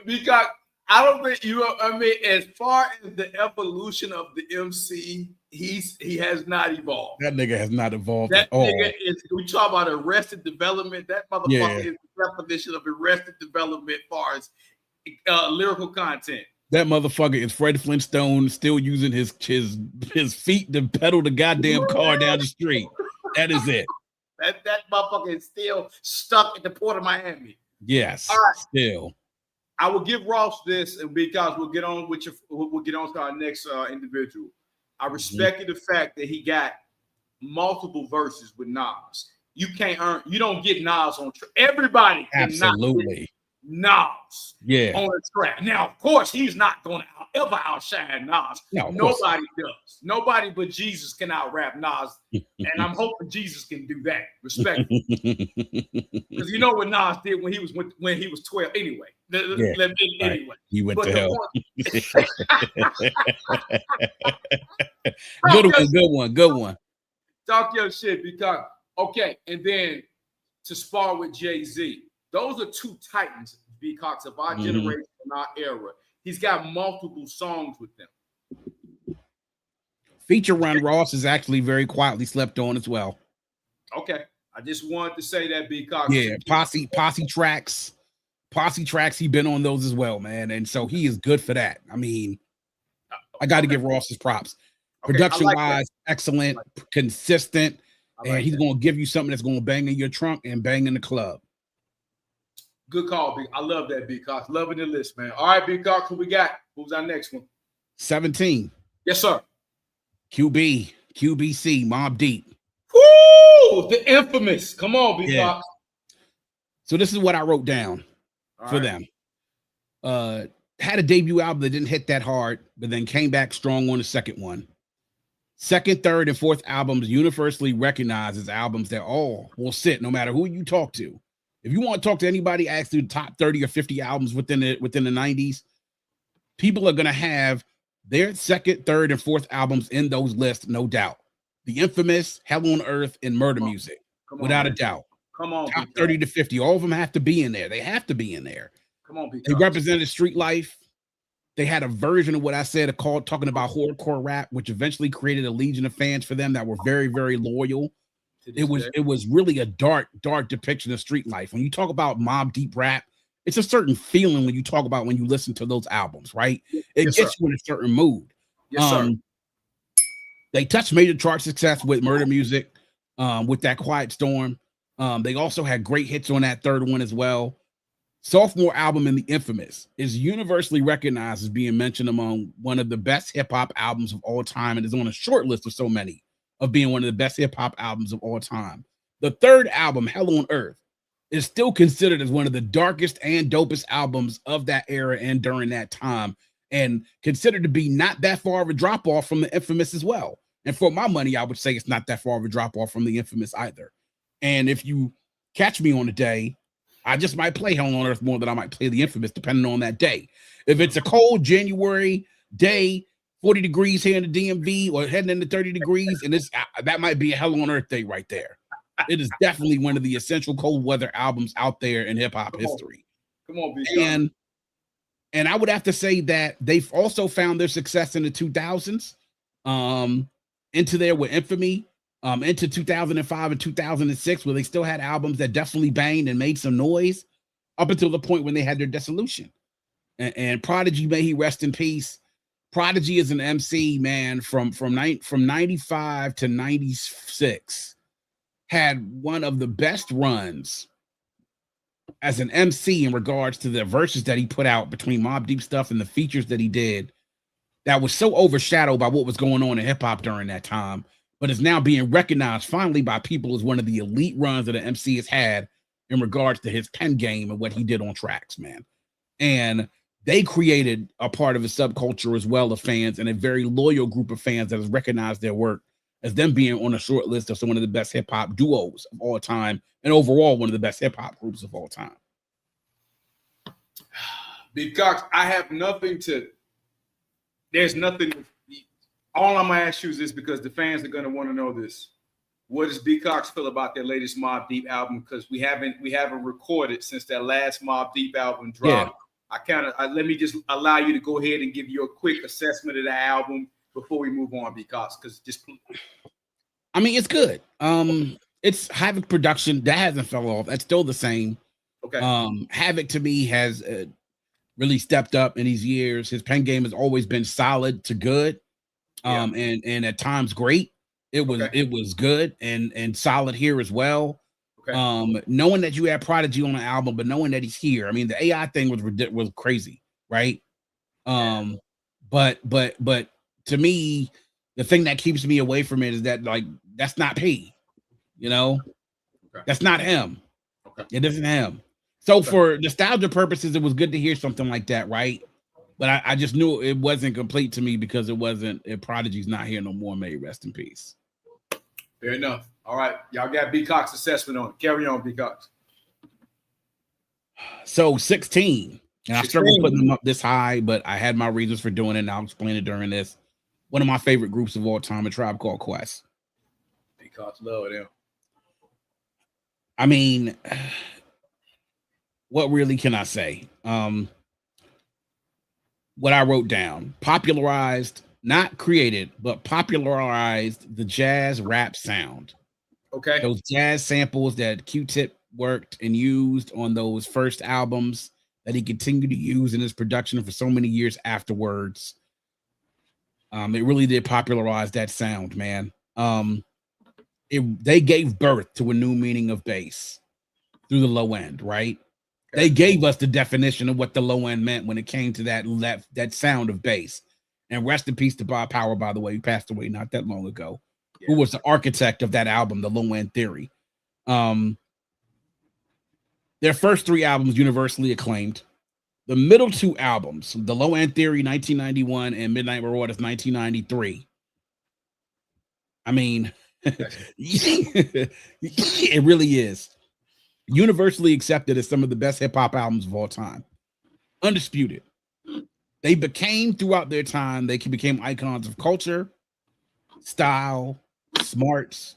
because I don't think I mean, as far as the evolution of the MC, he has not evolved. That nigga has not evolved that at all. Nigga is, we talk about Arrested Development. That motherfucker is the definition of Arrested Development as far as lyrical content. That motherfucker is Fred Flintstone still using his feet to pedal the goddamn car down the street. That is it. That motherfucker is still stuck at the port of Miami. Yes, right. Still. I will give Ross this, and because we'll get on to our next individual. I respected the fact that he got multiple verses with Nas. You don't get Nas on track. Everybody absolutely Nas on a track. Now, of course, he's not going to ever outshine Nas. No, nobody does. Nobody but Jesus can out-rap Nas, and I'm hoping Jesus can do that. Respectfully, because you know what Nas did when he was 12. Anyway, anyway, he went but to hell. Good one. Talk your shit, because okay, and then to spar with Jay-Z. Those are two titans, B.Cox, of our generation and our era. He's got multiple songs with them. Feature Run Ross is actually very quietly slept on as well. Okay. I just wanted to say that, B.Cox. Yeah, posse tracks. He been on those as well, man. And so he is good for that. I mean, I got to give Ross his props. Production-wise, excellent, consistent, and he's going to give you something that's going to bang in your trunk and bang in the club. Good call, B. I love that, B.Cox. Loving the list, man. All right, B.Cox, who we got? Who's our next one? 17. Yes, sir. QBC, Mobb Deep. Woo! The infamous. Come on, B.Cox. Yeah. So this is what I wrote down for them. Had a debut album that didn't hit that hard, but then came back strong on the second one. Second, third, and fourth albums universally recognized as albums that all will sit no matter who you talk to. If you want to talk to anybody, ask the top 30 or 50 albums within the 90s, people are going to have their second, third, and fourth albums in those lists, no doubt. The infamous Hell on Earth and Murder Music, without a doubt. Come on, top 30 to 50. All of them have to be in there. They have to be in there. Come on, they represented street life. They had a version of what I said called talking about horrorcore rap, which eventually created a legion of fans for them that were very, very loyal. It was really a dark depiction of street life. When you talk about Mobb Deep rap, it's a certain feeling when you talk about when you listen to those albums, right? It gets you in a certain mood. Yes, sir. They touched major chart success with Murder Music, with that Quiet Storm. They also had great hits on that third one as well. Sophomore album in the infamous is universally recognized as being mentioned among one of the best hip-hop albums of all time, and is on a short list of so many of being one of the best hip-hop albums of all time. The third album, Hell on Earth, is still considered as one of the darkest and dopest albums of that era and during that time, and considered to be not that far of a drop-off from the infamous as well. And for my money, I would say it's not that far of a drop-off from the infamous either. And if you catch me on a day I just might play Hell on Earth more than I might play The Infamous, depending on that day. If it's a cold January day, 40 degrees here in the DMV, or heading into 30 degrees, and that might be a Hell on Earth day right there. It is definitely one of the essential cold weather albums out there in hip hop history. Come on, B.Cox. And I would have to say that they've also found their success in the 2000s, into there with Infamy, into 2005 and 2006, where they still had albums that definitely banged and made some noise, up until the point when they had their dissolution. And Prodigy, may he rest in peace. Prodigy is an MC, man, from 95 to 96, had one of the best runs as an MC in regards to the verses that he put out between Mobb Deep stuff and the features that he did, that was so overshadowed by what was going on in hip hop during that time, but is now being recognized finally by people as one of the elite runs that an MC has had in regards to his pen game and what he did on tracks, man. And they created a part of a subculture as well of fans, and a very loyal group of fans that has recognized their work as them being on a short list of some one of the best hip hop duos of all time, and overall one of the best hip hop groups of all time. B.Cox, I have nothing to. There's nothing. All I'm gonna ask you is this, because the fans are gonna want to know this. What does B.Cox feel about their latest Mobb Deep album? Because we haven't recorded since that last Mobb Deep album dropped. Yeah. Let me just allow you to go ahead and give you a quick assessment of the album before we move on, B.Cox. Because I mean, it's good. It's Havoc production that hasn't fell off. That's still the same. Okay. Havoc to me has really stepped up in these years. His pen game has always been solid to good, and at times great. It was good and solid here as well. Okay. Knowing that you had Prodigy on the album, but knowing that he's here. I mean, the AI thing was crazy, right? But to me, the thing that keeps me away from it is that, like, that's not P, you know, that's not him. It isn't him. So for nostalgia purposes, it was good to hear something like that, right? But I just knew it wasn't complete to me because it wasn't. Prodigy's not here no more. May he rest in peace. Fair enough. All right, y'all got B.Cox assessment on it. Carry on, B.Cox. So 16, and I struggled putting them up this high, but I had my reasons for doing it, and I'll explain it during this. One of my favorite groups of all time, A Tribe Called Quest. B.Cox love them. I mean, what really can I say? What I wrote down: popularized, not created, but popularized the jazz rap sound. Okay. Those jazz samples that Q-Tip worked and used on those first albums that he continued to use in his production for so many years afterwards. It really did popularize that sound, man. They gave birth to a new meaning of bass through the low end, right? Okay. They gave us the definition of what the low end meant when it came to that sound of bass. And rest in peace to Bob Power, by the way, who passed away not that long ago, who was the architect of that album, The Low End Theory. Their first three albums universally acclaimed. The middle two albums, The Low End Theory, 1991, and Midnight Marauders, 1993. I mean, it really is universally accepted as some of the best hip hop albums of all time. Undisputed. They became, throughout their time, they became icons of culture, style, smarts,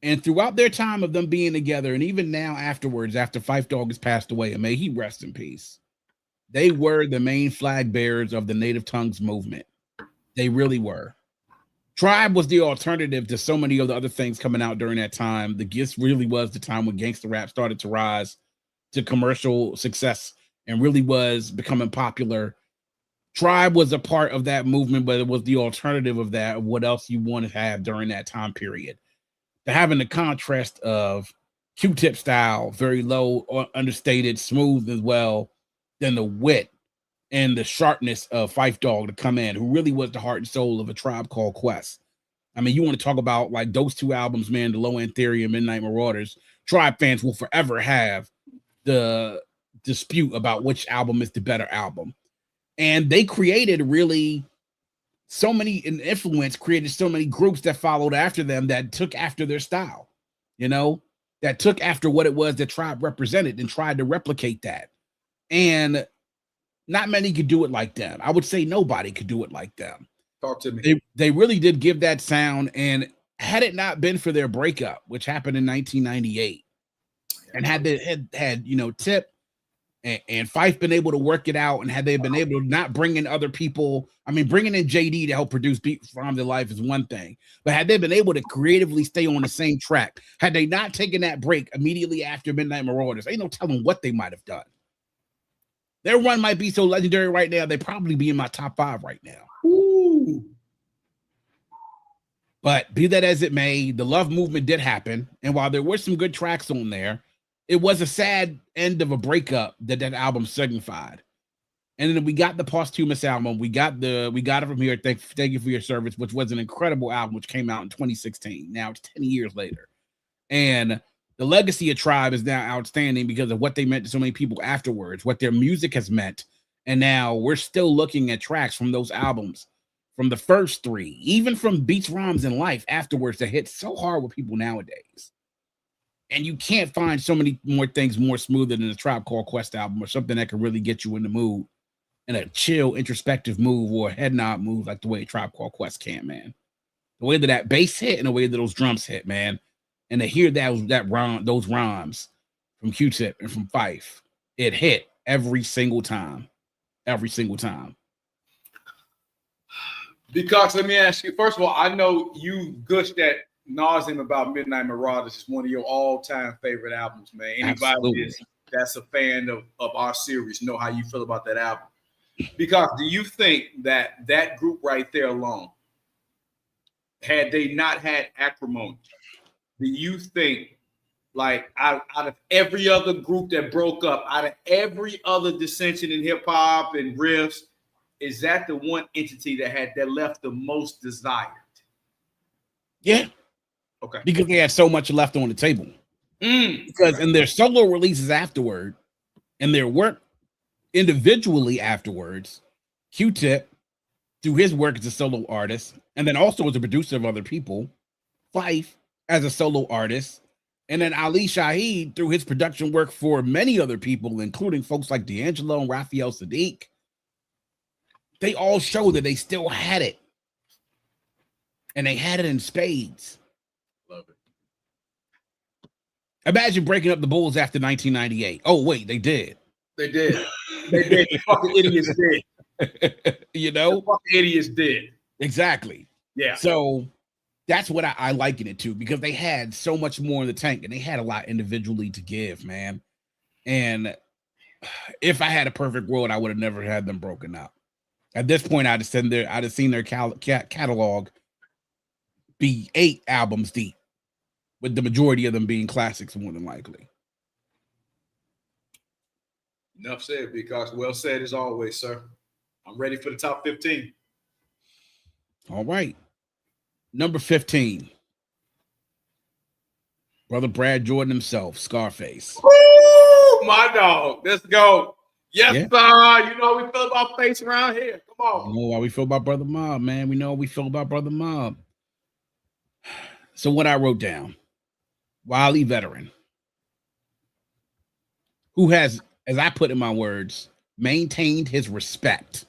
and throughout their time of them being together, and even now afterwards, after Phife Dawg has passed away, and may he rest in peace, they were the main flag bearers of the Native Tongues movement. They really were. Tribe was the alternative to so many of the other things coming out during that time. The Gifts really was the time when gangster rap started to rise to commercial success and really was becoming popular. Tribe was a part of that movement, but it was the alternative of that, of what else you want to have during that time period. To having the contrast of Q-Tip style, very low, understated, smooth as well, then the wit and the sharpness of Phife Dawg to come in, who really was the heart and soul of A Tribe Called Quest. I mean, you want to talk about like those two albums, man, The Low End Theory and Midnight Marauders. Tribe fans will forever have the dispute about which album is the better album. And they created really so many, an influence, created so many groups that followed after them that took after their style, you know? that took after what it was that Tribe represented and tried to replicate that. And not many could do it like them. I would say nobody could do it like them. Talk to me. They really did give that sound. And had it not been for their breakup, which happened in 1998, and had they had Tip and Fife been able to work it out, and had they been able to not bring in other people, I mean, bringing in JD to help produce Beat from Their Life is one thing, but had they been able to creatively stay on the same track, had they not taken that break immediately after Midnight Marauders, ain't no telling what they might have done. Their run might be so legendary right now, they'd probably be in my top 5 right now. Ooh. But be that as it may, the Love Movement did happen, and while there were some good tracks on there, it was a sad end of a breakup that album signified. And then we got the posthumous album. We got it from here. Thank you for your service, which was an incredible album, which came out in 2016. Now it's 10 years later. And the legacy of Tribe is now outstanding because of what they meant to so many people afterwards, what their music has meant. And now we're still looking at tracks from those albums, from the first 3, even from Beats, Rhymes, and Life afterwards, that hit so hard with people nowadays. And you can't find so many more things more smoother than a Tribe Called Quest album, or something that can really get you in the mood and a chill, introspective move, or a head nod move like the way Tribe Called Quest can, man. The way that bass hit and the way that those drums hit, man. And to hear those rhymes from Q-Tip and from Fife, it hit every single time. Every single time. B.Cox, let me ask you. First of all, I know you gushed at nauseam about Midnight Marauders. It's one of your all-time favorite albums, man. Anybody that's a fan of our series know how you feel about that album. Because do you think that group right there alone, had they not had Acrimony, do you think, like, out of every other group that broke up, out of every other dissension in hip-hop and riffs, is that the one entity that left the most desired? Yeah. Okay. Because they had so much left on the table. Because in their solo releases afterward, and their work individually afterwards, Q-Tip, through his work as a solo artist, and then also as a producer of other people, Fife as a solo artist, and then Ali Shaheed through his production work for many other people, including folks like D'Angelo and Raphael Sadiq, they all show that they still had it. And they had it in spades. Love it. Imagine breaking up the Bulls after 1998. Oh, wait, they did. They did. They did. The fucking idiots did. You know? The fucking idiots did. Exactly. Yeah. So that's what I liken it to, because they had so much more in the tank, and they had a lot individually to give, man. And if I had a perfect world, I would have never had them broken up. At this point, I'd have seen their catalog be 8 albums deep, with the majority of them being classics, more than likely. Enough said, because well said as always, sir. I'm ready for the top 15. All right. Number 15. Brother Brad Jordan himself, Scarface. Woo! My dog. Let's go. Yes, Yeah. sir. You know how we feel about face around here. Come on. You know how we feel about Brother Mob, man. We know how we feel about Brother Mob. So what I wrote down, Wily veteran, who has, as I put in my words, maintained his respect,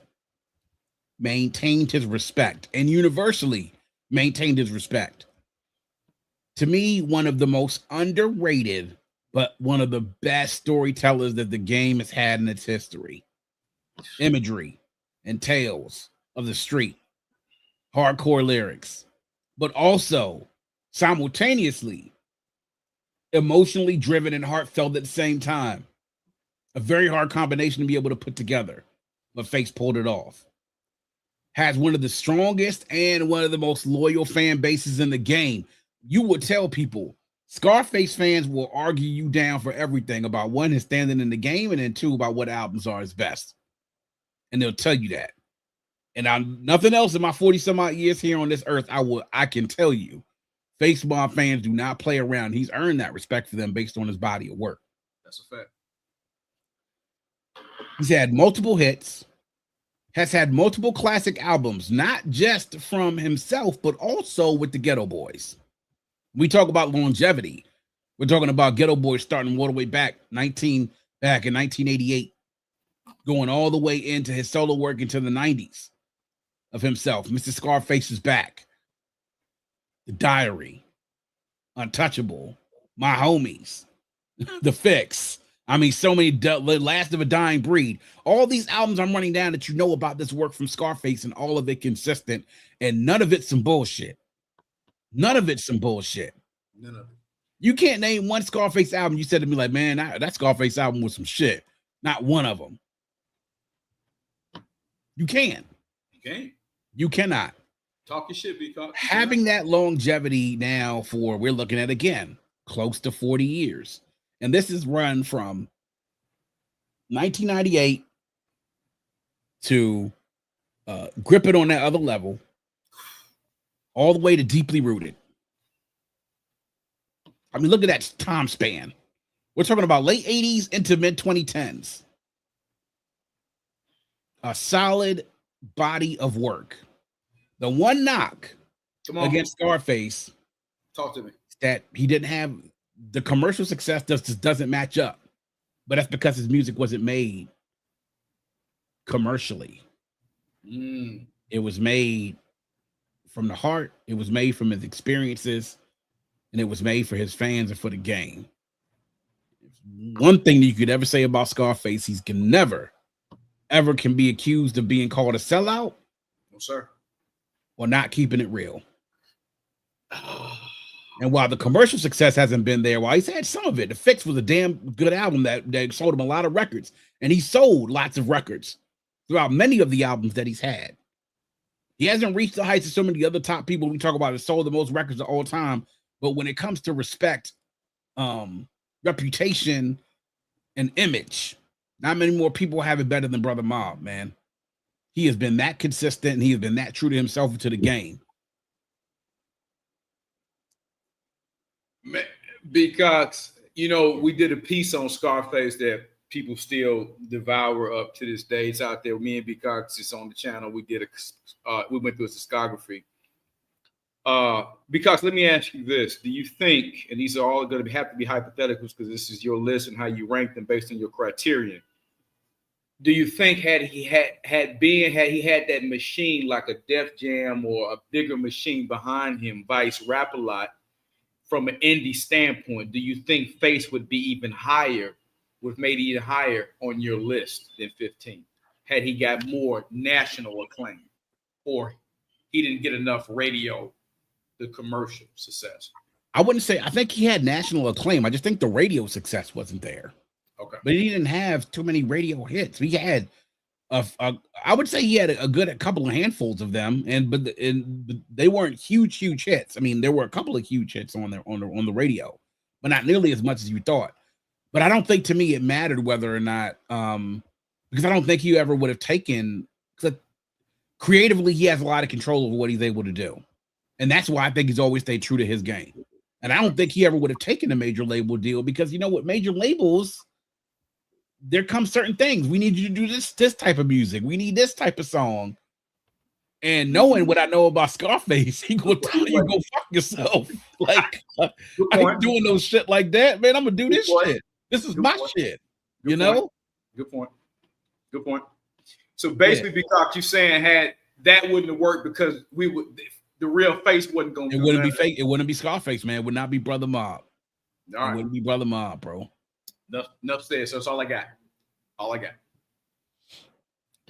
and universally maintained his respect. To me, one of the most underrated, but one of the best storytellers that the game has had in its history. Imagery and tales of the street, hardcore lyrics, but also simultaneously emotionally driven and heartfelt at the same time. A very hard combination to be able to put together, but Face pulled it off. Has one of the strongest and one of the most loyal fan bases in the game. You would tell people, Scarface fans will argue you down for everything about, one, his standing in the game, and then 2, about what albums are his best. And they'll tell you that. And I'm nothing else in my 40 some odd years here on this earth. I can tell you, Face Mob fans do not play around. He's earned that respect for them based on his body of work. That's a fact. He's had multiple hits, has had multiple classic albums, not just from himself, but also with the Ghetto Boys. We talk about longevity. We're talking about Ghetto Boy starting all the way back in 1988, going all the way into his solo work into the 90s of himself. Mr. Scarface is back. The Diary, Untouchable, My Homies, The Fix. I mean, so many, The Last of a Dying Breed. All these albums I'm running down that you know about this work from Scarface, and all of it consistent, and none of it's some bullshit. None of it's some bullshit. None of it. You can't name one Scarface album you said to me like, man, that Scarface album was some shit. Not one of them. You can. You can't. You cannot. Talk your shit, B.Cox. Having that longevity now for, we're looking at again, close to 40 years. And this is run from 1998 to Grip It on That Other Level, all the way to Deeply Rooted. I mean, look at that time span. We're talking about late 80s into mid 2010s. A solid body of work. The one knock against Scarface, talk to me, is that he didn't have the commercial success. Just doesn't match up, but that's because his music wasn't made commercially. It was made from the heart. It was made from his experiences, and it was made for his fans and for the game. One thing that you could ever say about Scarface, he can never, ever can be accused of being called a sellout. No, sir. Or not keeping it real. And while the commercial success hasn't been there, while he's had some of it, The Fix was a damn good album that sold him a lot of records. And he sold lots of records throughout many of the albums that he's had. He hasn't reached the heights of so many other top people we talk about that sold the most records of all time. But when it comes to respect, reputation, and image, not many more people have it better than Brother Mob, man. He has been that consistent, and he has been that true to himself and to the game. B.Cox, you know, we did a piece on Scarface that people still devour up to this day. It's out there. Me and B.Cox is on the channel. We did we went through a discography. B.Cox, let me ask you this: do you think, and these are all going to have to be hypotheticals because this is your list and how you rank them based on your criterion? Do you think had he had that machine like a Def Jam or a bigger machine behind him, Vice, Rap-A-Lot, from an indie standpoint, do you think Face would be even higher, would have made it even higher on your list than 15? Had he got more national acclaim, or he didn't get enough radio, the commercial success? I wouldn't say, I think he had national acclaim. I just think the radio success wasn't there. Okay. But he didn't have too many radio hits. He had I would say he had a couple of handfuls of them, but they weren't huge hits. I mean, there were a couple of huge hits on the radio, but not nearly as much as you thought. But I don't think, to me, it mattered whether or not, because I don't think he ever would have taken, because creatively he has a lot of control over what he's able to do, and that's why I think he's always stayed true to his game. And I don't think he ever would have taken a major label deal, because you know what, major labels, there comes certain things. We need you to do this type of music. We need this type of song. And knowing what I know about Scarface, he gonna tell you, go fuck yourself. Like, I ain't doing no shit like that, man. I'm gonna do this shit. This is my shit. You know? Good point. Good point. So basically, B.Cox, you saying had that wouldn't have worked because the real Face wasn't gonna. It wouldn't be fake. It wouldn't be Scarface, man. It would not be Brother Mob. All right. It wouldn't be Brother Mob, bro. Enough said. So that's all I got. All I got.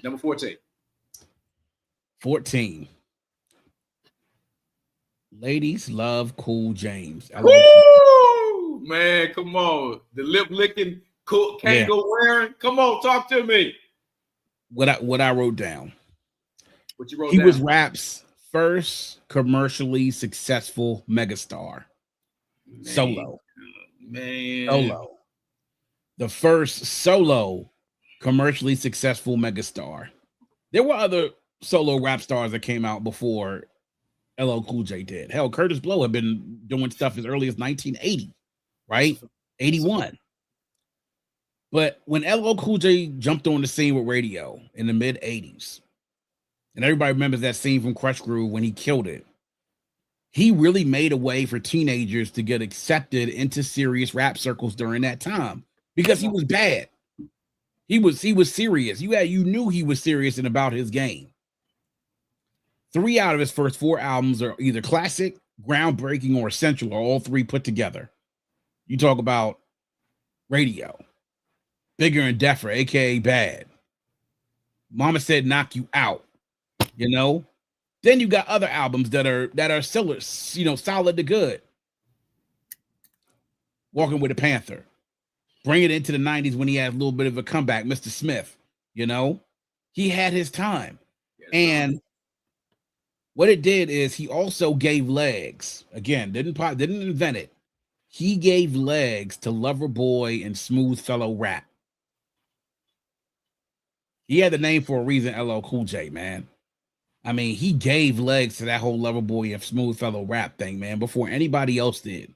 Number 14. 14. Ladies love Cool James. Woo! Man, come on. The lip licking, cool, can't go wearing. Come on, talk to me. What I wrote down. What you wrote down? He was rap's first commercially successful megastar. Man. Solo. Solo. The first solo commercially successful megastar. There were other solo rap stars that came out before LL Cool J did. Hell, Curtis Blow had been doing stuff as early as 1980, right? 81. But when LL Cool J jumped on the scene with radio in the mid 80s, and everybody remembers that scene from Crush Groove when he killed it. he really made a way for teenagers to get accepted into serious rap circles during that time because he was bad. He was serious. You knew he was serious and about his game. 3 out of his first 4 albums are either classic, groundbreaking, or essential, or all 3 put together. You talk about Radio, Bigger and Deffer, aka Bad. Mama Said Knock You Out. You know? Then you got other albums that are still, solid to good. Walking with a Panther. Bring it into the 90s when he had a little bit of a comeback, Mr. Smith. He had his time. And what it did is he also gave legs. Again, didn't invent it. He gave legs to Loverboy and Smooth Fellow Rap. He had the name for a reason, LL Cool J, man. I mean, he gave legs to that whole Loverboy and Smooth Fellow Rap thing, man, before anybody else did.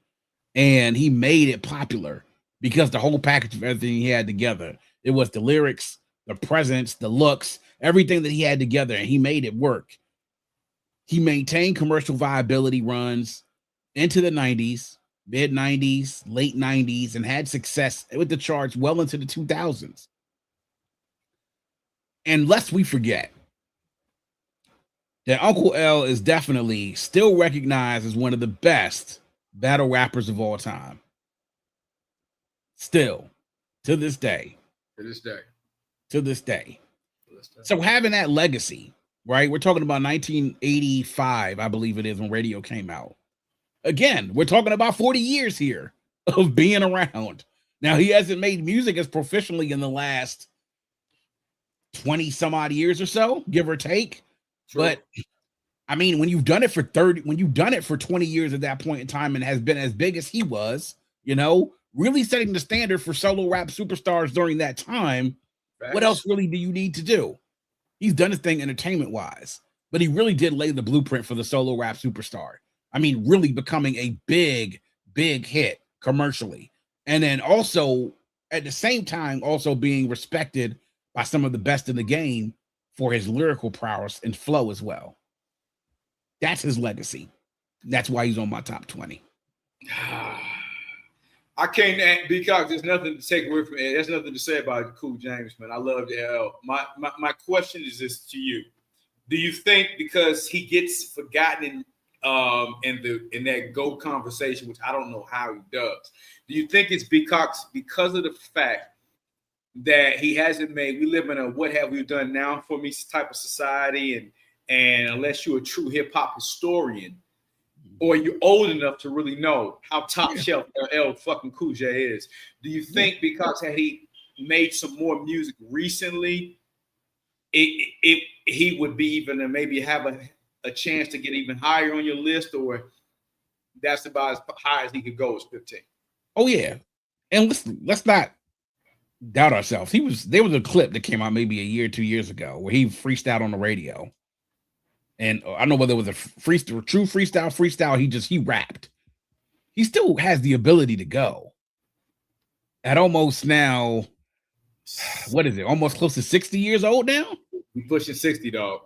And he made it popular because the whole package of everything he had together. It was the lyrics, the presence, the looks, everything that he had together, and he made it work. He maintained commercial viability runs into the 90s, mid-90s, late 90s, and had success with the charts well into the 2000s. And lest we forget that Uncle L is definitely still recognized as one of the best battle rappers of all time. Still, to this day. So having that legacy, right? We're talking about 1985, I believe it is, when Radio came out. Again, we're talking about 40 years here of being around. Now, he hasn't made music as proficiently in the last 20 some odd years or so, give or take. Sure. But I mean, when you've done it for 20 years at that point in time and has been as big as he was, really setting the standard for solo rap superstars during that time, what else really do you need to do? He's done his thing entertainment wise, but he really did lay the blueprint for the solo rap superstar. I mean, really becoming a big, big hit commercially. And then also at the same time, also being respected by some of the best in the game for his lyrical prowess and flow as well. That's his legacy. That's why he's on my top 20. I can't, because there's nothing to take away from it. There's nothing to say about Cool James, man. I love L. My question is this to you. Do you think because he gets forgotten in that GOAT conversation, which I don't know how he does, do you think it's B.Cox because of the fact that he hasn't made, we live in a what have we done now for me type of society, and unless you're a true hip-hop historian or you're old enough to really know how top shelf LL fucking Cool J is, do you think because had he made some more music recently, he would be even maybe have a chance to get even higher on your list, or that's about as high as he could go as 15? Oh yeah, and let's not doubt ourselves. There was a clip that came out maybe a year, 2 years ago where he freestyled on the radio. And I don't know whether it was a true freestyle. He rapped. He still has the ability to go. At almost now, what is it? Almost close to 60 years old now? He's pushing 60, dog.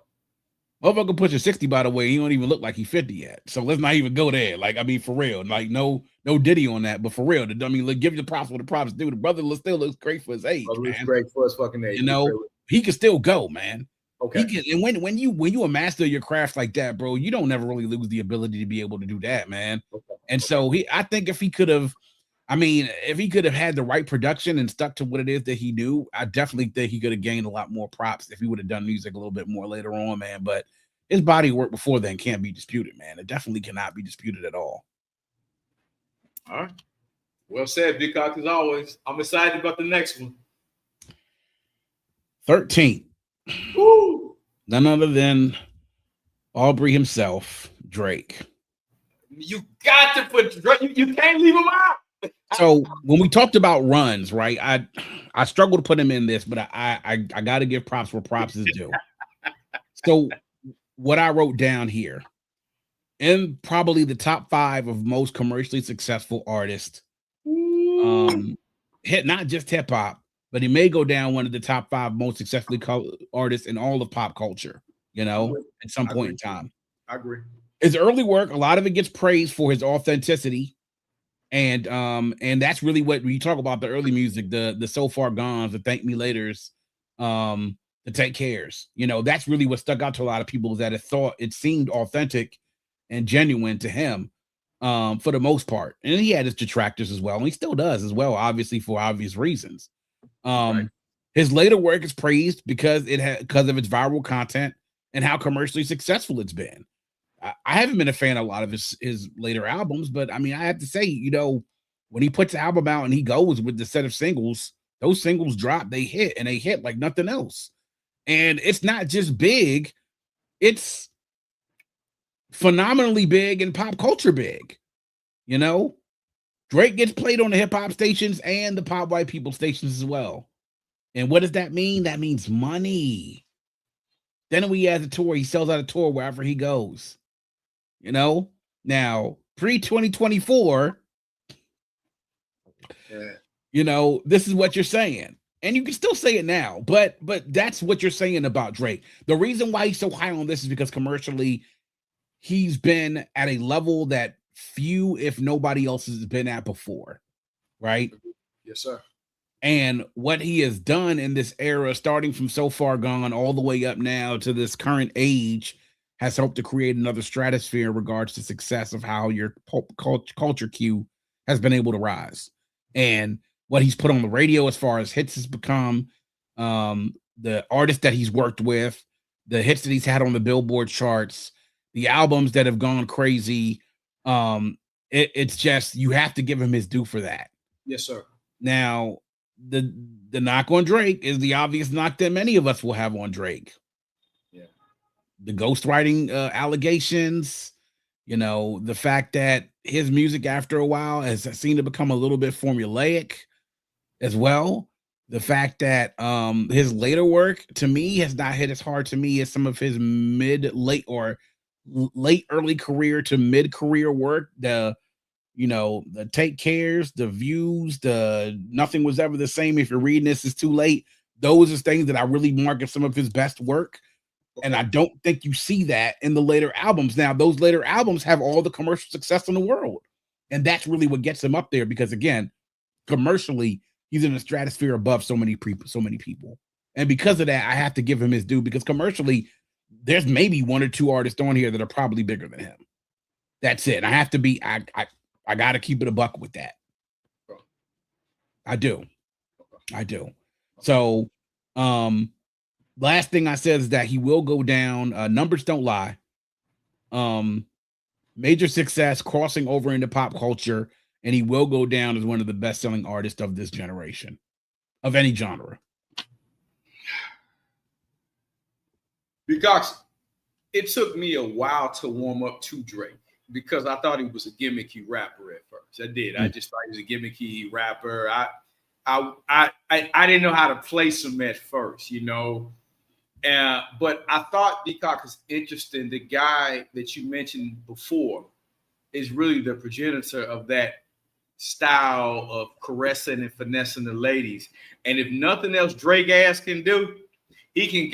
Motherfucker pushing 60, by the way. He don't even look like he's 50 yet. So let's not even go there. Like, I mean, for real. Like, no Diddy on that, but for real. I mean, give you the props for the props, dude. The brother still looks great for his age, man. Looks great for his fucking age. He can still go, man. Okay. And when you a master of your craft like that, bro, you don't never really lose the ability to be able to do that, man. Okay. And so I think if he could have had the right production and stuck to what it is that he knew, I definitely think he could have gained a lot more props if he would have done music a little bit more later on, man. But his body work before then can't be disputed, man. It definitely cannot be disputed at all. All right. Well said, B.Cox, as always. I'm excited about the next one. 13. Woo! None other than Aubrey himself, Drake. You got to put Drake. You can't leave him out. So when we talked about runs, right? I struggled to put him in this, but I got to give props where props is due. So what I wrote down here, in probably the top 5 of most commercially successful artists, not just hip hop, but he may go down one of the top 5 most successfully artists in all of pop culture, at some point in time. I agree. His early work, a lot of it gets praised for his authenticity. And that's really what we talk about the early music, the So Far Gones, the Thank Me Laters, the Take Cares. You know, that's really what stuck out to a lot of people, is that it seemed authentic and genuine to him, for the most part. And he had his detractors as well, and he still does as well, obviously for obvious reasons. Right. His later work is praised because of its viral content and how commercially successful it's been. I haven't been a fan of a lot of his later albums, but I mean, I have to say, you know, when he puts the album out and he goes with the set of singles, those singles drop, they hit, and they hit like nothing else. And it's not just big, it's phenomenally big and pop culture big. You know, Drake gets played on the hip hop stations and the pop white people stations as well. And what does that mean? That means money. Then when he has a tour, he sells out a tour wherever he goes. You know, now pre-2024, you know, this is what you're saying. And you can still say it now, but that's what you're saying about Drake. The reason why he's so high on this is because commercially, he's been at a level that few, if nobody else, has been at before, right? Yes, sir. And what he has done in this era, starting from So Far Gone all the way up now to this current age, has helped to create another stratosphere in regards to success of how your pop culture queue has been able to rise. And what he's put on the radio as far as hits has become, the artists that he's worked with, the hits that he's had on the Billboard charts, the albums that have gone crazy. It's just, you have to give him his due for that. Yes, sir. Now, the knock on Drake is the obvious knock that many of us will have on Drake. Yeah. The ghostwriting allegations, you know, the fact that his music after a while has seemed to become a little bit formulaic as well. The fact that his later work to me has not hit as hard to me as some of his late early career to mid career work. The Take Cares, the Views, the Nothing Was Ever the Same, If You're Reading This Is Too Late. Those are things that I really mark as some of his best work. And I don't think you see that in the later albums. Now, those later albums have all the commercial success in the world. And that's really what gets him up there, because again, commercially, he's in a stratosphere above so many people. And because of that, I have to give him his due, because commercially, there's maybe one or two artists on here that are probably bigger than him. That's it. I have to be, I got to keep it a buck with that. I do. So, last thing I said is that he will go down. Numbers don't lie. Major success, crossing over into pop culture, and he will go down as one of the best-selling artists of this generation, of any genre. B.Cox, it took me a while to warm up to Drake, because I thought he was a gimmicky rapper at first. I did. I just thought he was a gimmicky rapper. I didn't know how to place him at first, you know. But I thought B.Cox is interesting. The guy that you mentioned before is really the progenitor of that style of caressing and finessing the ladies. And if nothing else Drake ass can do, he can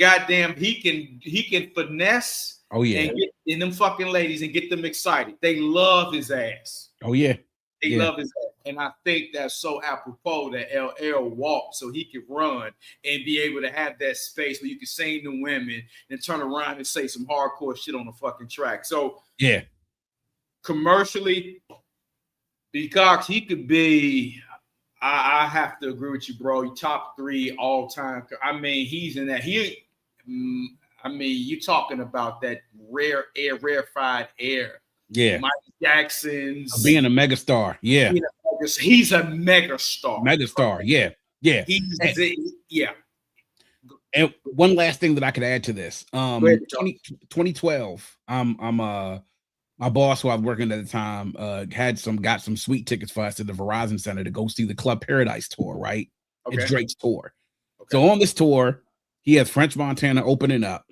finesse. Oh yeah, and get in them fucking ladies and get them excited. They love his ass. Oh yeah, they love his ass. And I think that's so apropos that LL walked so he could run and be able to have that space where you can sing to women and turn around and say some hardcore shit on the fucking track. So yeah, commercially, B.Cox, he could be. I have to agree with you, bro. Top 3 all time. I mean, he's in that. I mean, you're talking about that rarefied air. Yeah. Mike Jackson's. Being a megastar. Yeah. He's a megastar. Megastar. Yeah. Yeah. Yeah. And one last thing that I could add to this. 2012, my boss who I was working at the time got some sweet tickets for us at the Verizon Center to go see the Club Paradise tour, right? Okay. It's Drake's tour. Okay. So on this tour, he has French Montana opening up,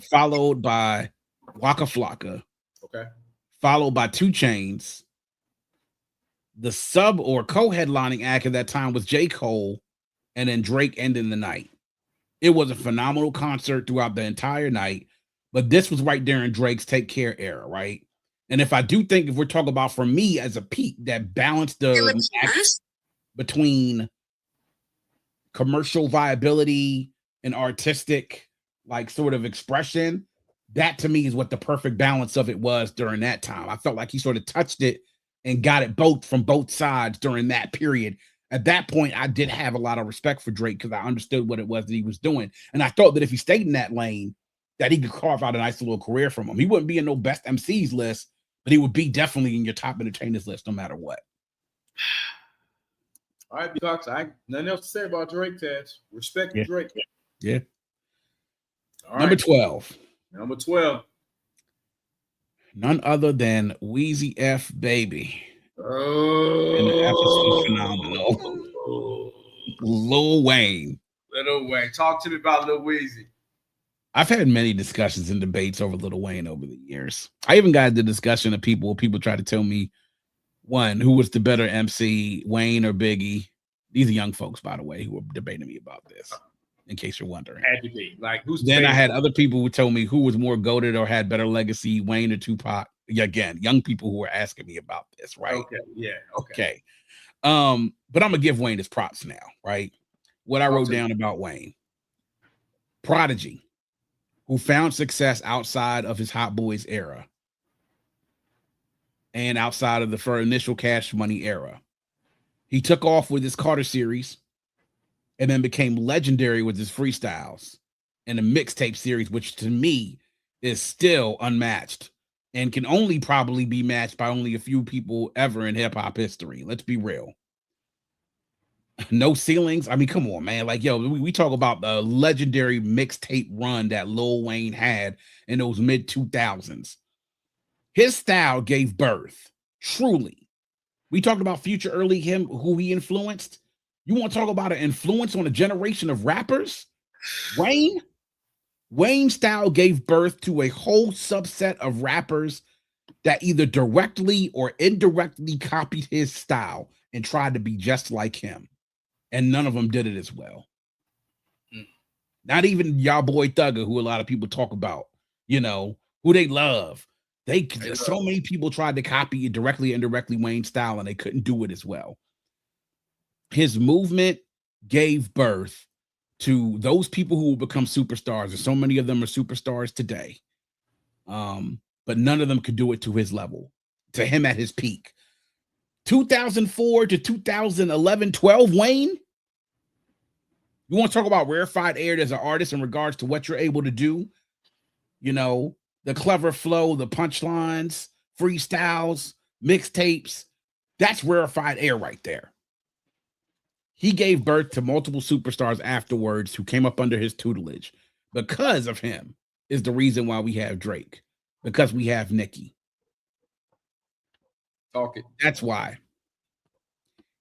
followed by Waka Flocka, okay, followed by 2 Chainz. The sub or co-headlining act at that time was J. Cole, and then Drake ending the night. It was a phenomenal concert throughout the entire night. But this was right there in Drake's Take Care era, right? And if we're talking about for me as a peak that balanced the act between commercial viability and artistic, like sort of expression, that to me is what the perfect balance of it was during that time. I felt like he sort of touched it and got it both from both sides during that period. At that point, I did have a lot of respect for Drake because I understood what it was that he was doing. And I thought that if he stayed in that lane, that he could carve out a nice little career from him. He wouldn't be in no best MCs list, but he would be definitely in your top entertainers list no matter what. All right, B.Cox, I nothing else to say about Drake, Taz. Respect Drake. Yeah. All Number right. 12. Number 12. None other than Wheezy F Baby. Oh. And the episode phenomenal. Lil Wayne. Lil Wayne. Talk to me about Lil Weezy. I've had many discussions and debates over Lil Wayne over the years. I even got the discussion of people try to tell me, one, who was the better MC, Wayne or Biggie. These are young folks, by the way, who were debating me about this, in case you're wondering. Had to be. Like, who's then I had other people who told me who was more goated or had better legacy, Wayne or Tupac. Again, young people who were asking me about this, right? Okay, yeah, okay. But I'm gonna give Wayne his props now, right? What I wrote down about Wayne. Prodigy, who found success outside of his Hot Boys era and outside of the initial Cash Money era. He took off with his Carter series and then became legendary with his freestyles and a mixtape series, which to me is still unmatched and can only probably be matched by only a few people ever in hip hop history. Let's be real. No ceilings. I mean, come on, man. Like, yo, we talk about the legendary mixtape run that Lil Wayne had in those mid 2000s. His style gave birth, truly. We talked about Future early, him, who he influenced. You want to talk about an influence on a generation of rappers? Wayne's style gave birth to a whole subset of rappers that either directly or indirectly copied his style and tried to be just like him. And none of them did it as well. Not even y'all boy Thugger, who a lot of people talk about, you know, who they love. So many people tried to copy directly and indirectly Wayne's style, and they couldn't do it as well. His movement gave birth to those people who will become superstars, and so many of them are superstars today. But none of them could do it to his level, to him at his peak. 2004 to 2011, 12 Wayne. You want to talk about rarefied air as an artist in regards to what you're able to do? You know, the clever flow, the punchlines, freestyles, mixtapes. That's rarefied air right there. He gave birth to multiple superstars afterwards who came up under his tutelage. Because of him is the reason why we have Drake. Because we have Nicki. That's why.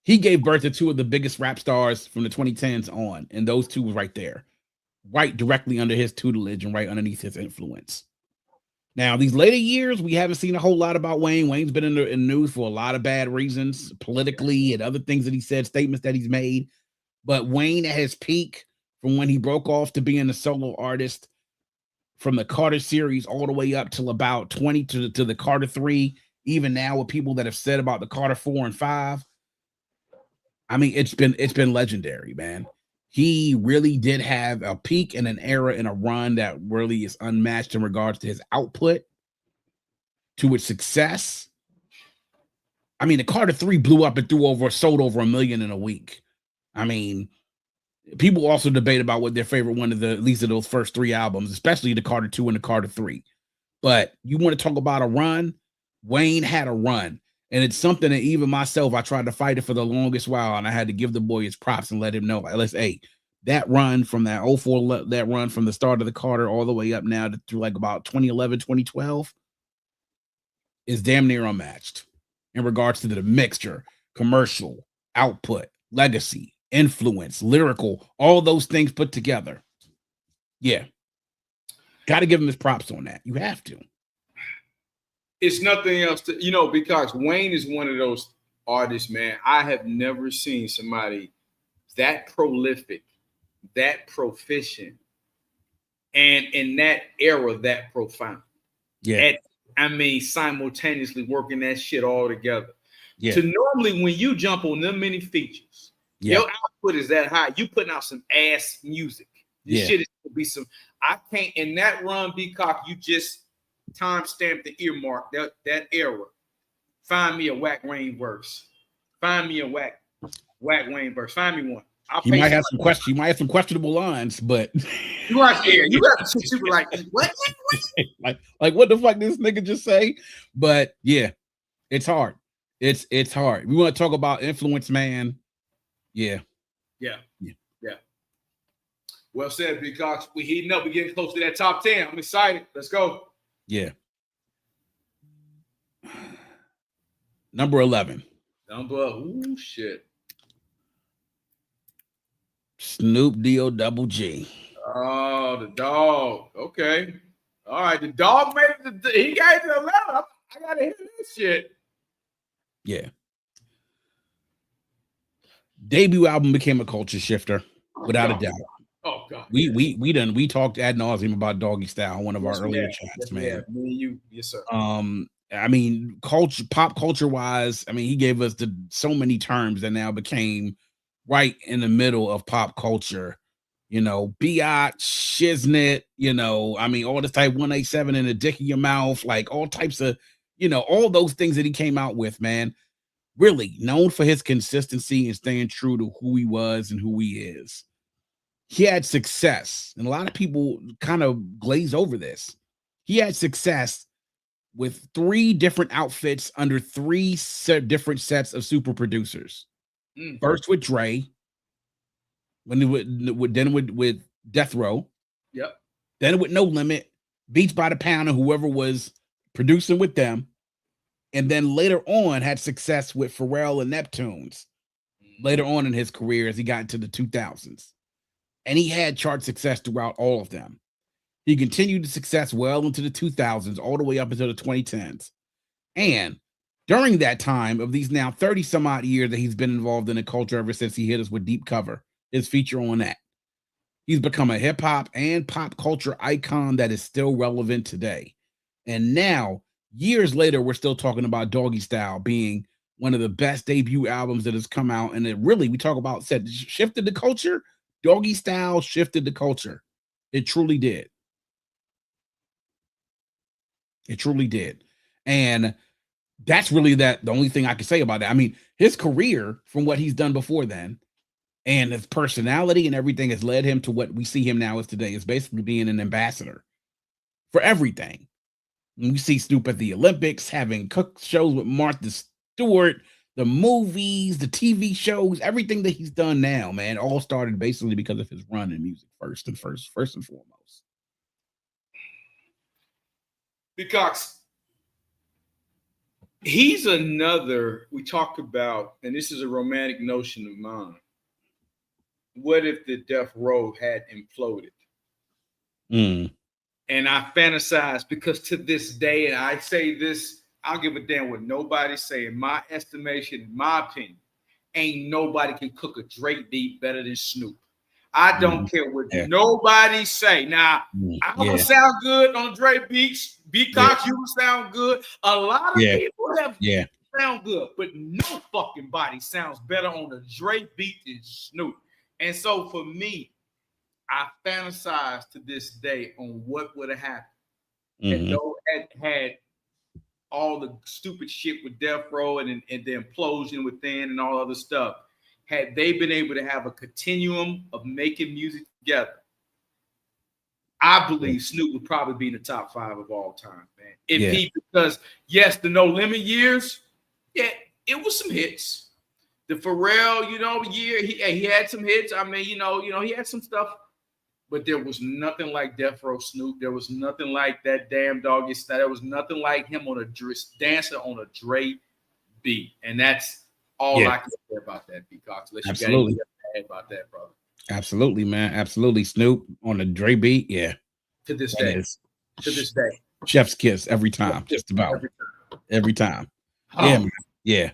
He gave birth to two of the biggest rap stars from the 2010s on, and those two was right there, right directly under his tutelage and right underneath his influence. Now, these later years, we haven't seen a whole lot about Wayne. Wayne's been in the news for a lot of bad reasons, politically and other things that he said, statements that he's made. But Wayne at his peak, from when he broke off to being a solo artist, from the Carter series all the way up till about 20 to the Carter 3, even now with people that have said about the Carter 4 and 5. I mean, it's been legendary, man. He really did have a peak and an era and a run that really is unmatched in regards to his output, to its success. I mean, the Carter 3 blew up and sold over 1 million in a week. I mean, people also debate about what their favorite one of at least of those first 3 albums, especially the Carter 2 and the Carter 3. But you want to talk about a run? Wayne had a run. And it's something that even myself, I tried to fight it for the longest while, and I had to give the boy his props and let him know, hey, that run from that 04, that run from the start of the Carter all the way up now to like about 2011, 2012 is damn near unmatched in regards to the mixture, commercial, output, legacy, influence, lyrical, all those things put together. Yeah. Got to give him his props on that. You have to. It's nothing else to, because Wayne is one of those artists, man. I have never seen somebody that prolific, that proficient, and in that era, that profound. Yeah. Simultaneously working that shit all together. Yeah. To normally, when you jump on them many features, your output is that high. You putting out some ass music. This shit is gonna be some. I can't in that run, B.Cox. You just timestamp the earmark that era. Find me a whack Wayne verse. Find me a whack Wayne verse. Find me one. You might have some questions. You might have some questionable lines, but you got some shit you like what? like what the fuck did this nigga just say? But yeah, it's hard. It's hard. We want to talk about influence, man. Yeah. Well said, B.Cox. We heating up. We getting close to that top 10. I'm excited. Let's go. Yeah. Number 11. Ooh, shit. Snoop D.O. Double G. Oh, the dog. Okay. All right. The dog made it. He got it to 11. I got to hear this shit. Yeah. Debut album became a culture shifter, without a doubt. Oh God. We talked ad nauseum about Doggy Style on one of our earlier chats, man. Yeah, me and you, yes, sir. I mean, pop culture wise, I mean, he gave us so many terms that now became right in the middle of pop culture. You know, biatch, shiznit, you know, I mean, all this type 187 in the dick of your mouth, like all types of, you know, all those things that he came out with, man. Really known for his consistency and staying true to who he was and who he is. He had success, and a lot of people kind of glaze over this. He had success with 3 different outfits under 3 different sets of super producers. First with Dre, then with Death Row. Yep. Then with No Limit, Beats by the Pound, and whoever was producing with them. And then later on had success with Pharrell and Neptunes later on in his career as he got into the 2000s. And he had chart success throughout all of them. He continued the success well into the 2000s, all the way up until the 2010s. And during that time of these now 30 some odd years that he's been involved in the culture ever since he hit us with Deep Cover, his feature on that, he's become a hip hop and pop culture icon that is still relevant today. And now, years later, we're still talking about Doggy Style being one of the best debut albums that has come out. And it really, we talk about, shifted the culture. Doggy Style shifted the culture. It truly did. It truly did. And that's really the only thing I can say about that. I mean, his career from what he's done before then and his personality and everything has led him to what we see him now as today, is basically being an ambassador for everything. We see Snoop at the Olympics, having cook shows with Martha Stewart, the movies, the TV shows, everything that he's done now, man, all started basically because of his run in music first and foremost. B.Cox, he's another, we talked about, and this is a romantic notion of mine. What if the Death Row had imploded? And I fantasize, because to this day, and I say this, I'll give a damn what nobody say. In my estimation, in my opinion, ain't nobody can cook a Drake beat better than Snoop. I don't care what nobody say. Now, I would sound good on Drake beats. B.Cox, you would sound good. A lot of people have sound good, but no fucking body sounds better on a Drake beat than Snoop. And so for me, I fantasize to this day on what would have happened if Doe had all the stupid shit with Death Row and the implosion within and all other stuff. Had they been able to have a continuum of making music together, I believe Snoop would probably be in the top 5 of all time, man. Because yes, the No Limit years, it was some hits. The Pharrell, year, he had some hits. I mean, he had some stuff. But there was nothing like Death Row Snoop. There was nothing like that damn Doggy Style. There was nothing like him on a dancer on a Dre beat. And that's all I can say about that, B.Cox. Absolutely. You got anything to add about that, brother. Absolutely, man. Absolutely. Snoop on a Dre beat. Yeah. To this day. To this day. Chef's kiss every time. Just about. Every time. Yeah, man. Yeah.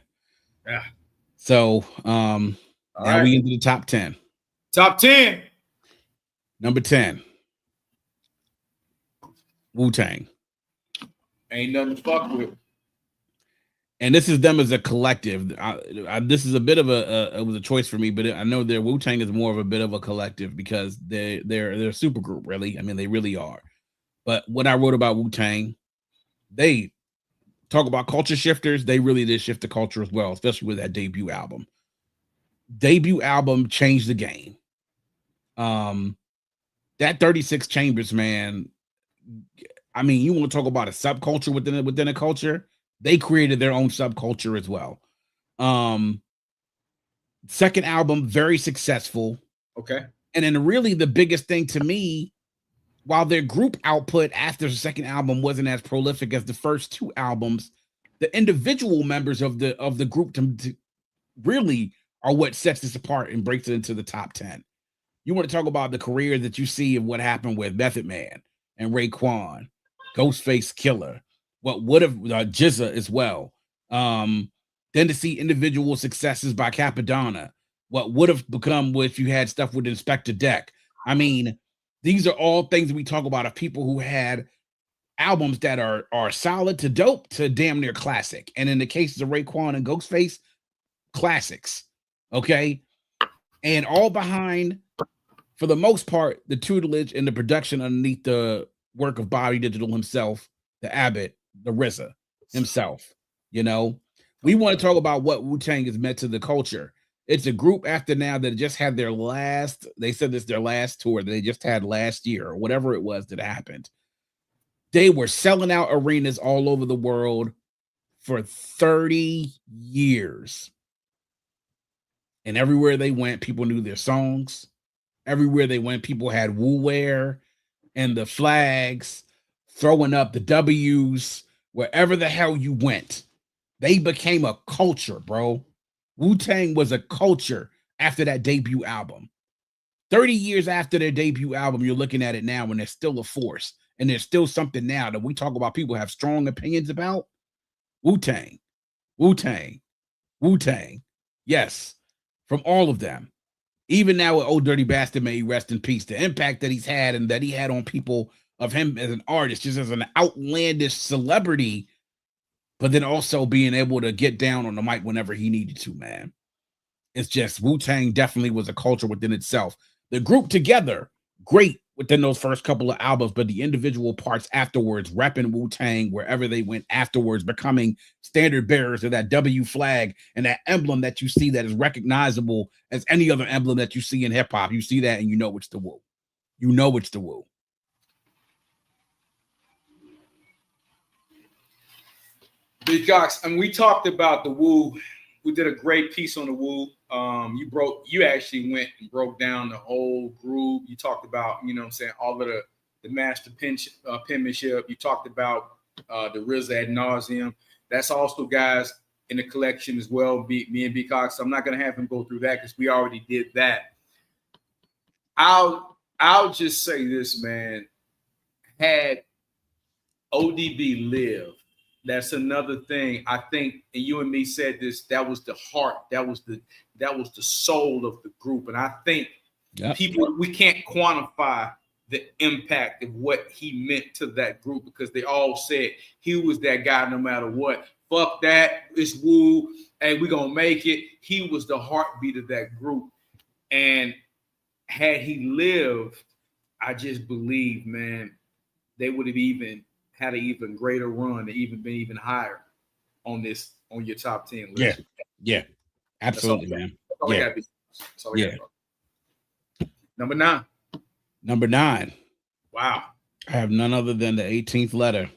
So now we into the top 10. Top 10. Number 10, Wu-Tang. Ain't nothing to fuck with. And this is them as a collective. This is a bit of it was a choice for me, but I know their Wu-Tang is more of a bit of a collective because they're a super group, really. I mean, they really are. But what I wrote about Wu-Tang, they talk about culture shifters. They really did shift the culture as well, especially with that debut album. Debut album changed the game. That 36 Chambers, man. I mean, you want to talk about a subculture within a culture? They created their own subculture as well. Second album, very successful. Okay. And then really the biggest thing to me, while their group output after the second album wasn't as prolific as the first two albums, the individual members of the group to really are what sets this apart and breaks it into the top 10. You want to talk about the career that you see of what happened with Method Man and Raekwon, Ghostface Killer, what would have Jizza as well. Then to see individual successes by Capadonna, what would have become if you had stuff with Inspector Deck. I mean, these are all things that we talk about of people who had albums that are solid to dope to damn near classic. And in the cases of Raekwon and Ghostface, classics. Okay. And all behind, for the most part, the tutelage and the production underneath the work of Bobby Digital himself, the Abbott, the RZA himself. You know, we want to talk about what Wu-Tang has meant to the culture. It's a group after now that just had their last, they said this their last tour that they just had last year or whatever it was that happened. They were selling out arenas all over the world for 30 years. And everywhere they went, people knew their songs. Everywhere they went, people had Wu wear and the flags, throwing up the W's, wherever the hell you went. They became a culture, bro. Wu-Tang was a culture after that debut album. 30 years after their debut album, you're looking at it now and they're still a force. And there's still something now that we talk about people have strong opinions about. Wu-Tang, Wu-Tang, Wu-Tang. Yes, from all of them. Even now with Old Dirty Bastard, may he rest in peace, the impact that he's had and that he had on people of him as an artist, just as an outlandish celebrity, but then also being able to get down on the mic whenever he needed to, man. It's just Wu-Tang definitely was a culture within itself. The group together, great within those first couple of albums, but the individual parts afterwards, repping Wu-Tang wherever they went afterwards, becoming standard bearers of that W flag and that emblem that you see that is recognizable as any other emblem that you see in hip-hop. You see that and you know it's the Wu. You know it's the Wu. B.Cox, and we talked about the Wu. We did a great piece on the Wu. You actually went and broke down the whole group. You talked about, you know what I'm saying, all of the master penmanship. You talked about the RZA ad nauseum. That's also guys in the collection as well, me and B.Cox. So I'm not going to have him go through that because we already did that. I'll just say this, man. Had ODB lived, that's another thing. I think, and you and me said this, that was the heart, that was the soul of the group. And I think people, we can't quantify the impact of what he meant to that group because they all said he was that guy no matter what. Fuck that, it's Wu, hey, we're gonna make it. He was the heartbeat of that group. And had he lived, I just believe, man, they would have even had an even greater run, to even been even higher on your top 10 list. Yeah, absolutely, man. That's all I got. Number 9. Wow. I have none other than the 18th letter.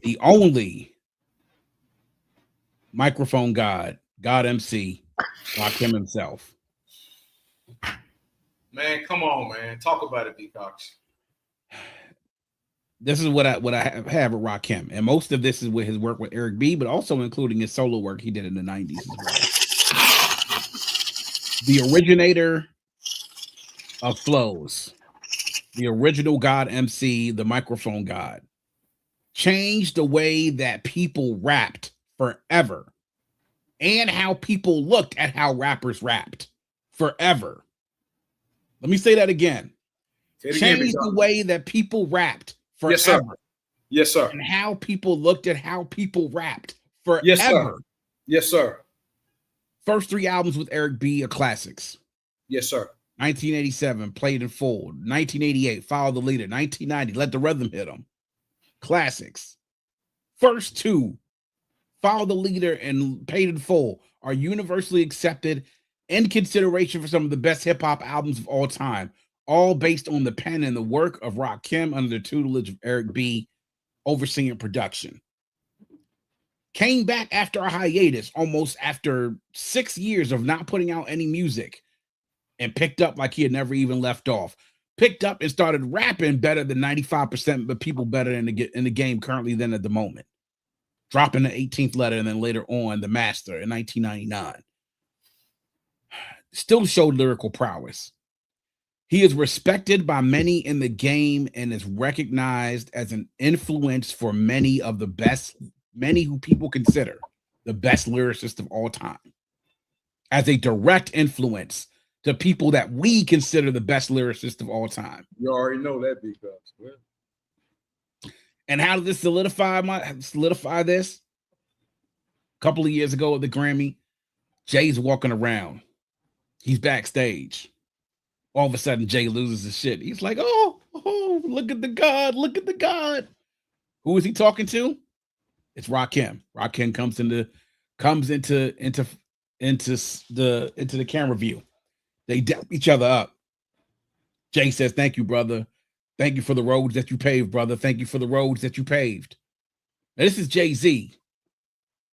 The only microphone God MC, Rakim himself. Man, come on, man. Talk about it, B.Cox. This is what I have with Rakim, and most of this is with his work with Eric B, but also including his solo work he did in the 90s as well. The originator of flows, the original God MC, the microphone God, changed the way that people rapped forever, and how people looked at how rappers rapped forever. Let me say that again. Changed the way that people rapped forever. Yes, sir. Yes, sir. And how people looked at how people rapped forever. Yes, sir. Yes, sir. First 3 albums with Eric B are classics. Yes, sir. 1987, Played in Full. 1988, Follow the Leader. 1990, Let the Rhythm Hit 'Em. Classics. First 2, Follow the Leader and Paid in Full, are universally accepted in consideration for some of the best hip-hop albums of all time, all based on the pen and the work of Rakim under the tutelage of Eric B, overseeing production. Came back after a hiatus, almost after 6 years of not putting out any music, and picked up like he had never even left off. Picked up and started rapping better than 95% of the people better in the game currently than at the moment. Dropping the 18th letter and then later on the master in 1999. Still showed lyrical prowess. He is respected by many in the game and is recognized as an influence for many who people consider the best lyricist of all time. As a direct influence to people that we consider the best lyricist of all time. You already know that, B.Cox. And how did this solidify this? A couple of years ago at the Grammy, Jay's walking around. He's backstage. All of a sudden, Jay loses his shit. He's like, oh, look at the God, look at the God. Who is he talking to? It's Rakim. Rakim comes into the camera view. They dap each other up. Jay says, thank you, brother. Thank you for the roads that you paved, brother. Thank you for the roads that you paved. Now, this is Jay-Z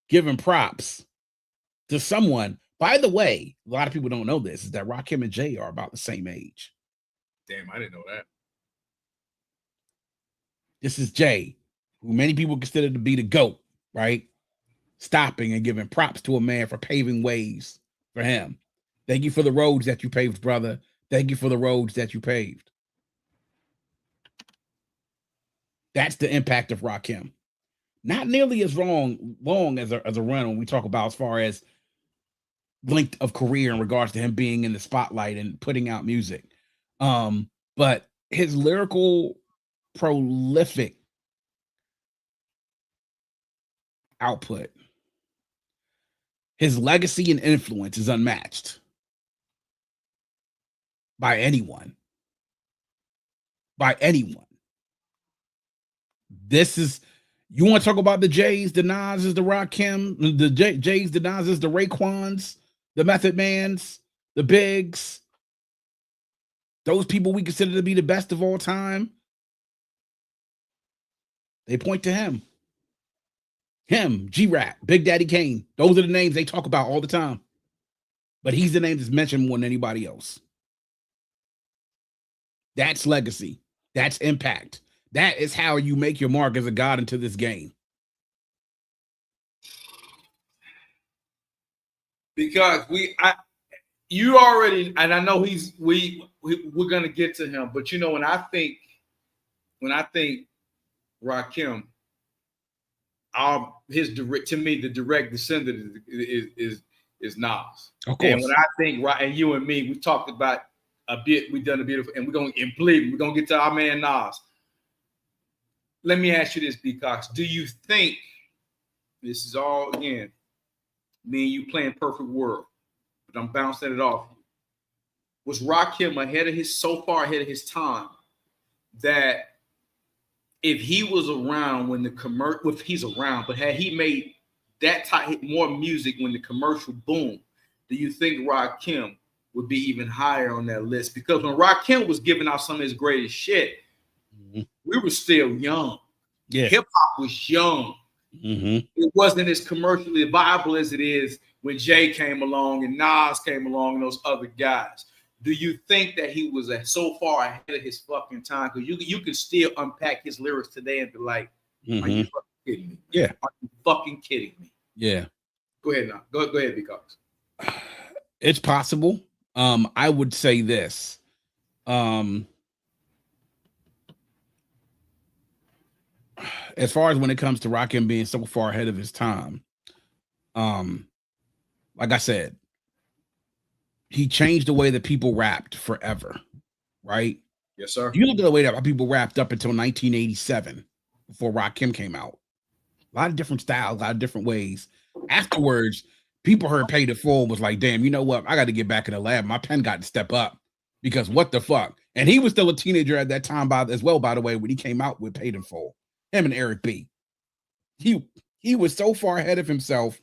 giving props to someone. By the way, a lot of people don't know this, is that Rakim and Jay are about the same age. Damn, I didn't know that. This is Jay, who many people consider to be the GOAT, right? Stopping and giving props to a man for paving ways for him. Thank you for the roads that you paved, brother. Thank you for the roads that you paved. That's the impact of Rakim. Not nearly as long as a run when we talk about as far as length of career in regards to him being in the spotlight and putting out music. But his lyrical prolific output, his legacy and influence is unmatched by anyone. By anyone. This is, you want to talk about the Jays, the Nas's, the Rakim, the Jays, the Nas's, the Raekwons, the Method Mans, the Bigs, those people we consider to be the best of all time. They point to him. Him, G-Rap, Big Daddy Kane. Those are the names they talk about all the time. But he's the name that's mentioned more than anybody else. That's legacy. That's impact. That is how you make your mark as a god into this game. Because you already, and I know we're gonna get to him, but you know, when I think Rakim, to me, the direct descendant is Nas. Of course. And when I think, and you and me, we talked about a bit, we've done a beautiful, and we're gonna get to our man Nas. Let me ask you this, B.Cox. Do you think, this is all, again, me and you playing perfect world, but I'm bouncing it off you. Was Rakim so far ahead of his time that if he was around when the if he's around, but had he made that type more music when the commercial boomed, do you think Rakim would be even higher on that list? Because when Rakim was giving out some of his greatest shit, we were still young. Yeah. Hip hop was young. Mm-hmm. It wasn't as commercially viable as it is when Jay came along and Nas came along and those other guys. Do you think that he was so far ahead of his fucking time? Because you can still unpack his lyrics today and be like, are you fucking kidding me? Yeah. Are you fucking kidding me? Yeah. Go ahead now. Go ahead, B.Cox. It's possible. I would say this. As far as when it comes to Rakim being so far ahead of his time, like I said, he changed the way that people rapped forever, right? Yes, sir. You look at the way that how people rapped up until 1987 before Rakim came out. A lot of different styles, a lot of different ways. Afterwards, people heard Paid in Full was like, damn, you know what? I got to get back in the lab. My pen got to step up because what the fuck? And he was still a teenager at that time as well, by the way, when he came out with Paid in Full. Him and Eric B. He was so far ahead of himself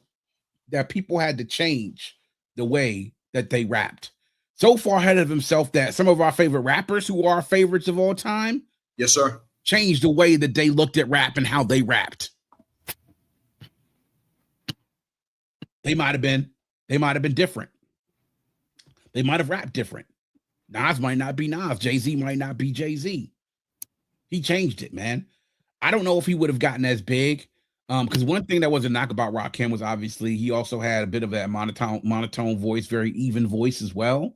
that people had to change the way that they rapped. So far ahead of himself that some of our favorite rappers who are our favorites of all time, yes, sir, changed the way that they looked at rap and how they rapped. They might have been different. They might have rapped different. Nas might not be Nas. Jay-Z might not be Jay-Z. He changed it, man. I don't know if he would have gotten as big. Because one thing that was a knock about Rakim was obviously he also had a bit of that monotone voice, very even voice as well.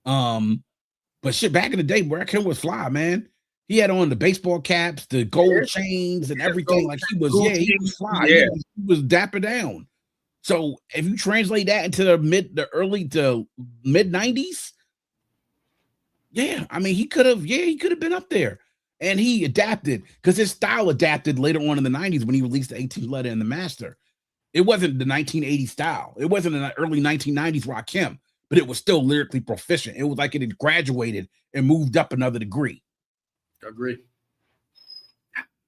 But shit, back in the day, Rakim was fly, man. He had on the baseball caps, the gold chains, and everything. Like he was fly. Yeah. He was dapper down. So if you translate that into the early to mid 90s, yeah, I mean he could have been up there. And he adapted because his style adapted later on in the 90s when he released the 18th Letter and the Master. It wasn't the 1980 style. It wasn't in the early 1990s Rakim, but it was still lyrically proficient. It was like it had graduated and moved up another degree. Agree.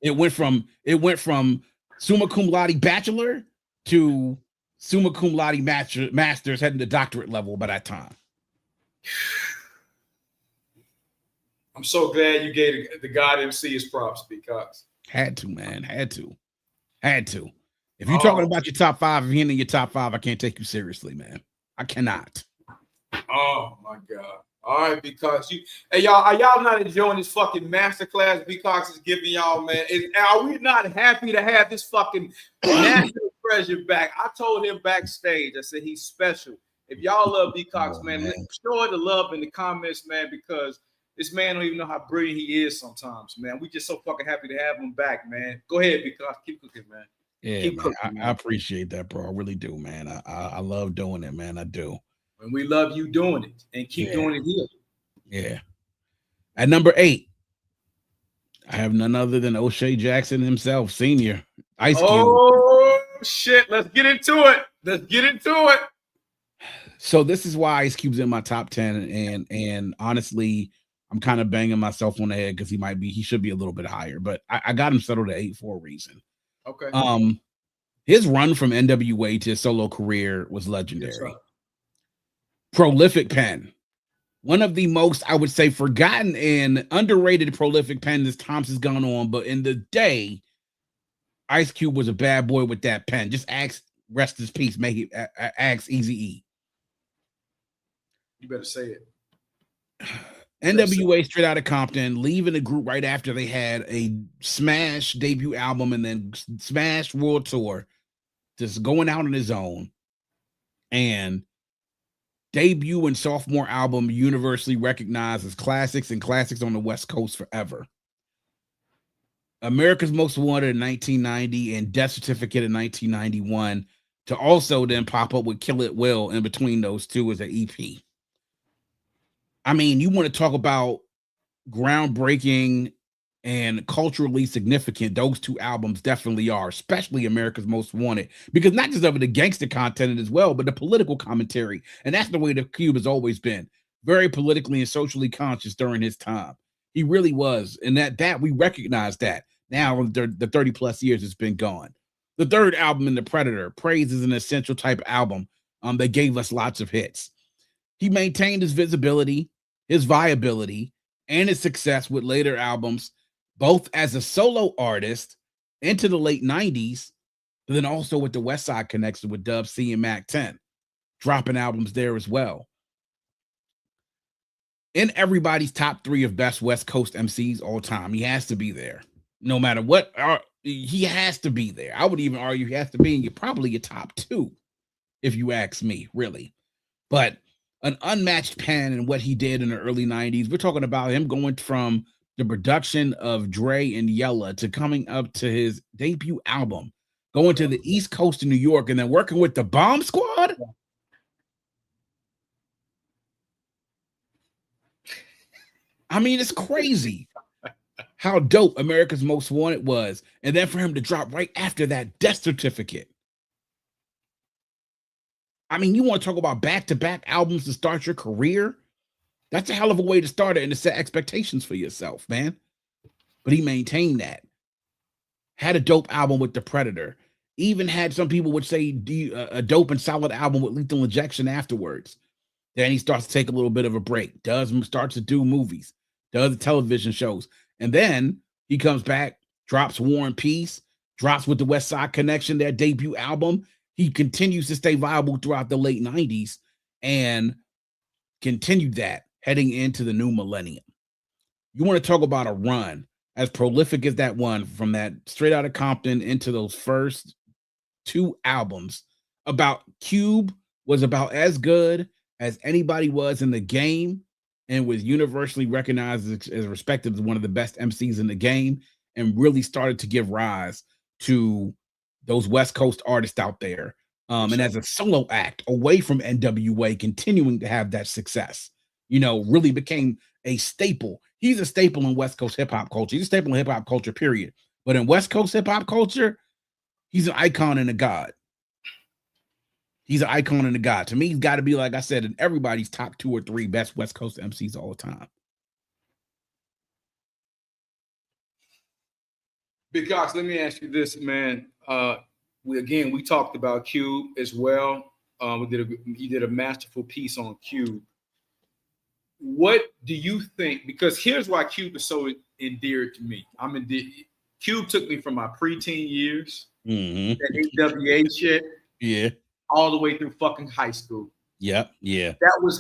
It went from summa cum laude bachelor to summa cum laude masters heading to doctorate level by that time. I'm so glad you gave the God MC his props, B.Cox. Had to, man. Had to. If you're talking about your top five, if you're in your top five, I can't take you seriously, man. I cannot. Oh my God. All right, B.Cox. Hey, y'all, are y'all not enjoying this fucking masterclass B.Cox is giving y'all, man? Are we not happy to have this fucking national treasure back? I told him backstage, I said he's special. If y'all love B.Cox, man, show the love in the comments, man, because this man don't even know how brilliant he is sometimes, man. We just so fucking happy to have him back, man. Go ahead, B.Cox. Keep cooking, man. Yeah, man. Cooking, man. I appreciate that, bro. I really do, man. I love doing it, man. I do. And we love you doing it and keep doing it here. Yeah. At number 8, I have none other than O'Shea Jackson himself, Senior. Ice Cube. Oh, shit. Let's get into it. So this is why Ice Cube's in my top 10. And honestly, I'm kind of banging myself on the head because he should be a little bit higher, but I got him settled at 8 for a reason. Okay. His run from NWA to his solo career was legendary. Yes, prolific pen. One of the most, I would say, forgotten and underrated prolific pen as times has gone on, but in the day, Ice Cube was a bad boy with that pen. Just ask, rest his peace, make it ask Eazy-E. You better say it. NWA straight out of Compton, leaving the group right after they had a smash debut album and then smash world tour, just going out on his own, and debut and sophomore album universally recognized as classics and classics on the West Coast forever. America's Most Wanted in 1990 and Death Certificate in 1991 to also then pop up with Kill It Will in between those two as an EP. I mean, you want to talk about groundbreaking and culturally significant, those two albums definitely are, especially America's Most Wanted, because not just of the gangster content as well, but the political commentary. And that's the way the Cube has always been, very politically and socially conscious during his time. He really was. And that we recognize that now the 30 plus years it's been gone. The third album in The Predator, Praise, is an essential type album that gave us lots of hits. He maintained his visibility, his viability, and his success with later albums, both as a solo artist into the late 90s, but then also with the West Side connection with Dub C and Mac 10, dropping albums there as well. In everybody's top 3 of best West Coast MCs all time, he has to be there. No matter what, he has to be there. I would even argue he has to be in probably your top 2, if you ask me, really. But an unmatched pen in what he did in the early 90s. We're talking about him going from the production of Dre and Yella to coming up to his debut album, going to the East Coast of New York, and then working with the Bomb Squad. I mean, it's crazy how dope America's Most Wanted was. And then for him to drop right after that Death Certificate. I mean, you want to talk about back-to-back albums to start your career? That's a hell of a way to start it and to set expectations for yourself, man. But he maintained that. Had a dope album with The Predator. Even had some people would say a dope and solid album with Lethal Injection afterwards. Then he starts to take a little bit of a break. Starts to do movies. Does the television shows. And then he comes back, drops War and Peace, drops with the West Side Connection, their debut album. He continues to stay viable throughout the late 90s and continued that heading into the new millennium. You want to talk about a run as prolific as that one, from that Straight Outta Compton into those first two albums. About Cube was about as good as anybody was in the game and was universally recognized as respected as one of the best MCs in the game, and really started to give rise to those West Coast artists out there. And as a solo act away from NWA, continuing to have that success, really became a staple. He's a staple in West Coast hip hop culture. He's a staple in hip hop culture, period. But in West Coast hip hop culture, he's an icon and a god. He's an icon and a god. To me, he's got to be, like I said, in everybody's top 2 or 3 best West Coast MCs all the time. B.Cox, let me ask you this, man. We talked about Cube as well. He did a masterful piece on Cube. What do you think? Because here's why Cube is so endeared to me. Cube took me from my preteen years, that AWA shit, all the way through fucking high school. Yeah.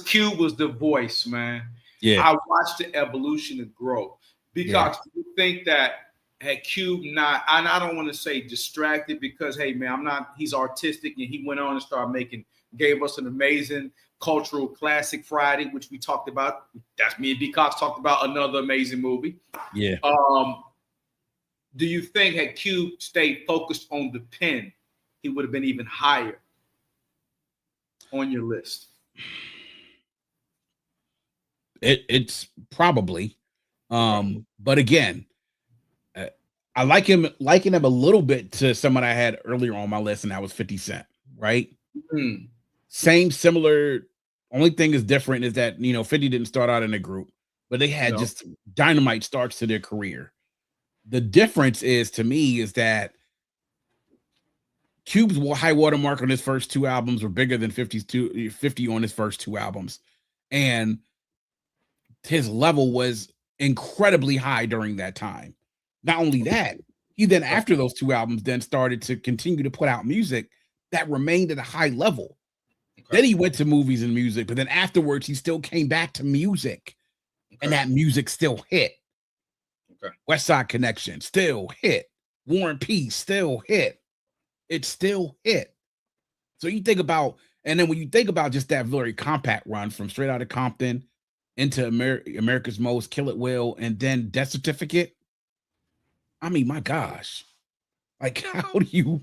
Cube was the voice, man. Yeah. I watched the evolution and growth. Because do you think that had Cube not, and I don't want to say distracted, because hey man, he's artistic, and he went on and started gave us an amazing cultural classic Friday, which we talked about. That's me and B.Cox talked about, another amazing movie. Yeah. Do you think had Cube stayed focused on the pen, he would have been even higher on your list? It's probably, but again, I liken him a little bit to someone I had earlier on my list, and that was 50 Cent, right? Mm-hmm. Same, similar. Only thing is different is that 50 didn't start out in a group, but they had just dynamite starts to their career. The difference is, to me, is that Cube's high watermark on his first 2 albums were bigger than 50 on his first 2 albums, and his level was incredibly high during that time. Not only that, he then, after those 2 albums, then started to continue to put out music that remained at a high level. Okay. Then he went to movies and music, but then afterwards he still came back to music, and that music still hit. Okay. West Side Connection still hit. War and Peace still hit. It still hit. So you think about, and then when you think about just that very compact run from Straight Outta Compton into America's Most, Kill It Will, and then Death Certificate. I mean, my gosh, like how do you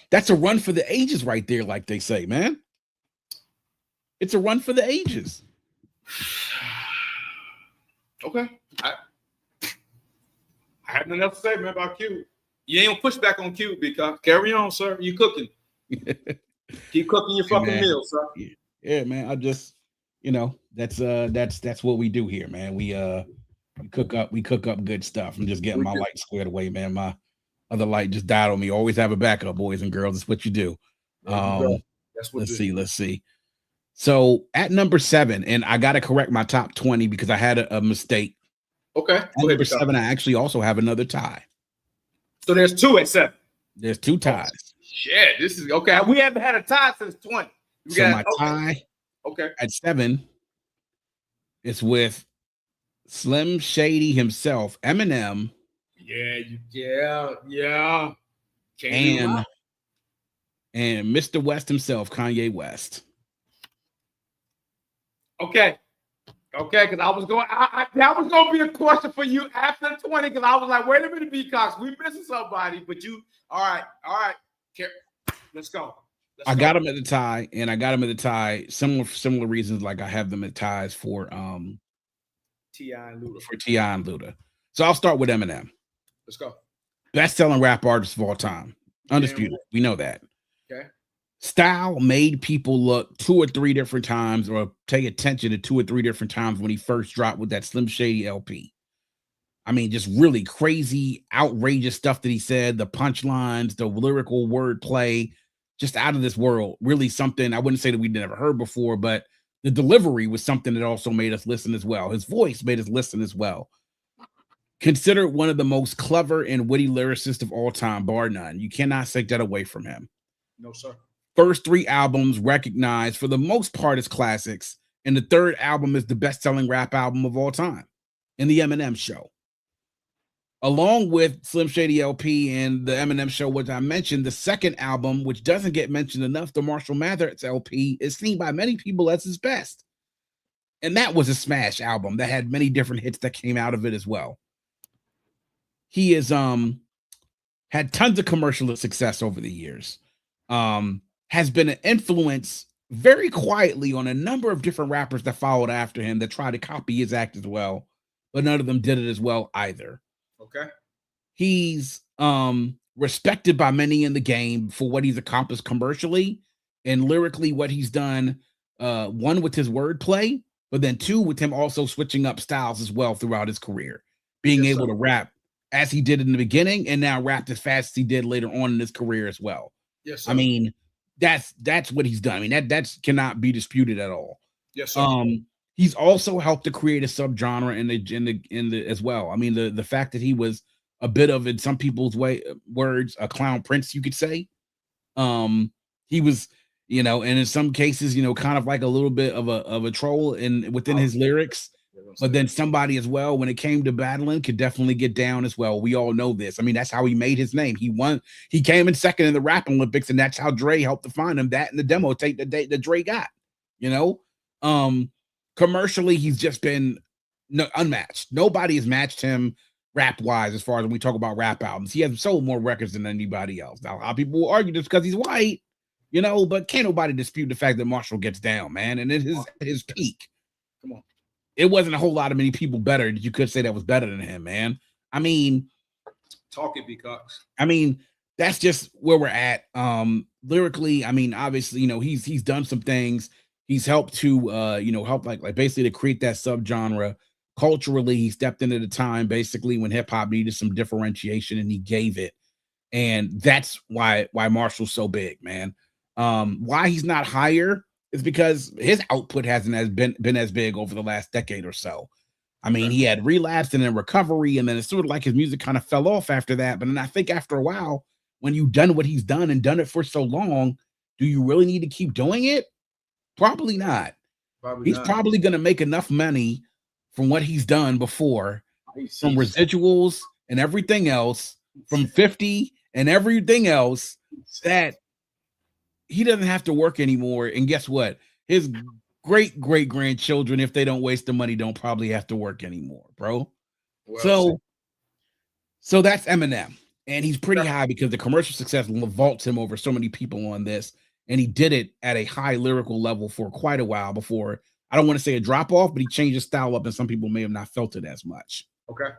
that's a run for the ages right there, like they say, man. It's a run for the ages. Okay. I have nothing else to say, man, about Cube. You ain't gonna push back on Cube, because carry on, sir. You cooking. Keep cooking your fucking meal, sir. Yeah, man. I just, that's what we do here, man. We cook up good stuff. I'm just getting my light squared away, man. My other light just died on me. Always have a backup, boys and girls. That's what you do. That's what let's see. So at number 7, and I gotta correct my top 20 because I had a mistake. Okay. At number 7, I actually also have another tie. So there's 2 at 7. There's 2 ties. Shit, this is okay. We haven't had a tie since 20. My tie at 7 is with Slim Shady himself, Eminem. Yeah. And Mr. West himself, Kanye West. Okay, because I was going. That was going to be a question for you after 20, because I was like, wait a minute, B.Cox, we missing somebody. But you, all right. Let's go. I got him at the tie, and I got him at the tie. Similar reasons, like I have them at ties for T.I. and Luda. For T.I. and Luda. So I'll start with Eminem. Let's go. Best-selling rap artist of all time. Undisputed. We know that. Okay. Style made people look 2 or 3 different times or pay attention to 2 or 3 different times when he first dropped with that Slim Shady LP. I mean, just really crazy, outrageous stuff that he said, the punchlines, the lyrical wordplay, just out of this world. Really something I wouldn't say that we'd never heard before, but the delivery was something that also made us listen as well. His voice made us listen as well. Considered one of the most clever and witty lyricists of all time, bar none. You cannot take that away from him. No, sir. First 3 albums recognized for the most part as classics, and the 3rd album is the best-selling rap album of all time in the Eminem Show. Along with Slim Shady LP and the Eminem Show, which I mentioned, the 2nd album, which doesn't get mentioned enough, the Marshall Mathers LP, is seen by many people as his best. And that was a smash album that had many different hits that came out of it as well. He has had tons of commercial success over the years. Has been an influence very quietly on a number of different rappers that followed after him that tried to copy his act as well, but none of them did it as well either. Okay. He's respected by many in the game for what he's accomplished commercially and lyrically, what he's done, 1 with his wordplay, but then 2 with him also switching up styles as well throughout his career, being able to rap as he did in the beginning and now rapped as fast as he did later on in his career as well. Yes, sir. I mean, that's what he's done. I mean, that cannot be disputed at all. Yes, sir. He's also helped to create a subgenre in the as well. I mean, the fact that he was a bit of, in some people's words, a clown prince, you could say. He was, and in some cases, kind of like a little bit of a troll within his lyrics. But then somebody as well, when it came to battling, could definitely get down as well. We all know this. I mean, that's how he made his name. He won. He came in 2nd in the rap Olympics, and that's how Dre helped to find him. That and the demo tape that Dre got. Commercially, he's just been unmatched. Nobody has matched him rap-wise as far as when we talk about rap albums. He has sold more records than anybody else. Now, a lot of people will argue this because he's white, but can't nobody dispute the fact that Marshall gets down, man. And at his peak. Come on. It wasn't a whole lot of many people better that you could say that was better than him, man. I mean, talk it, B.Cox. I mean, that's just where we're at. Lyrically, I mean, obviously, he's done some things. He's helped to help like basically to create that subgenre. Culturally, he stepped into the time basically when hip-hop needed some differentiation, and he gave it. And that's why Marshall's so big, man. Why he's not higher is because his output hasn't been as big over the last decade or so. I mean, he had relapsed and then recovery, and then it's sort of like his music kind of fell off after that. But then I think after a while, when you've done what he's done and done it for so long, do you really need to keep doing it? Probably not. He's probably going to make enough money from what he's done before, from residuals and everything else, from 50 and everything else, that he doesn't have to work anymore. And guess what? His great-great-grandchildren, if they don't waste the money, don't probably have to work anymore, bro. Well, so that's Eminem. And he's pretty high because the commercial success vaults him over so many people on this. And he did it at a high lyrical level for quite a while before, I don't want to say a drop-off, but he changed his style up, and some people may have not felt it as much. Okay.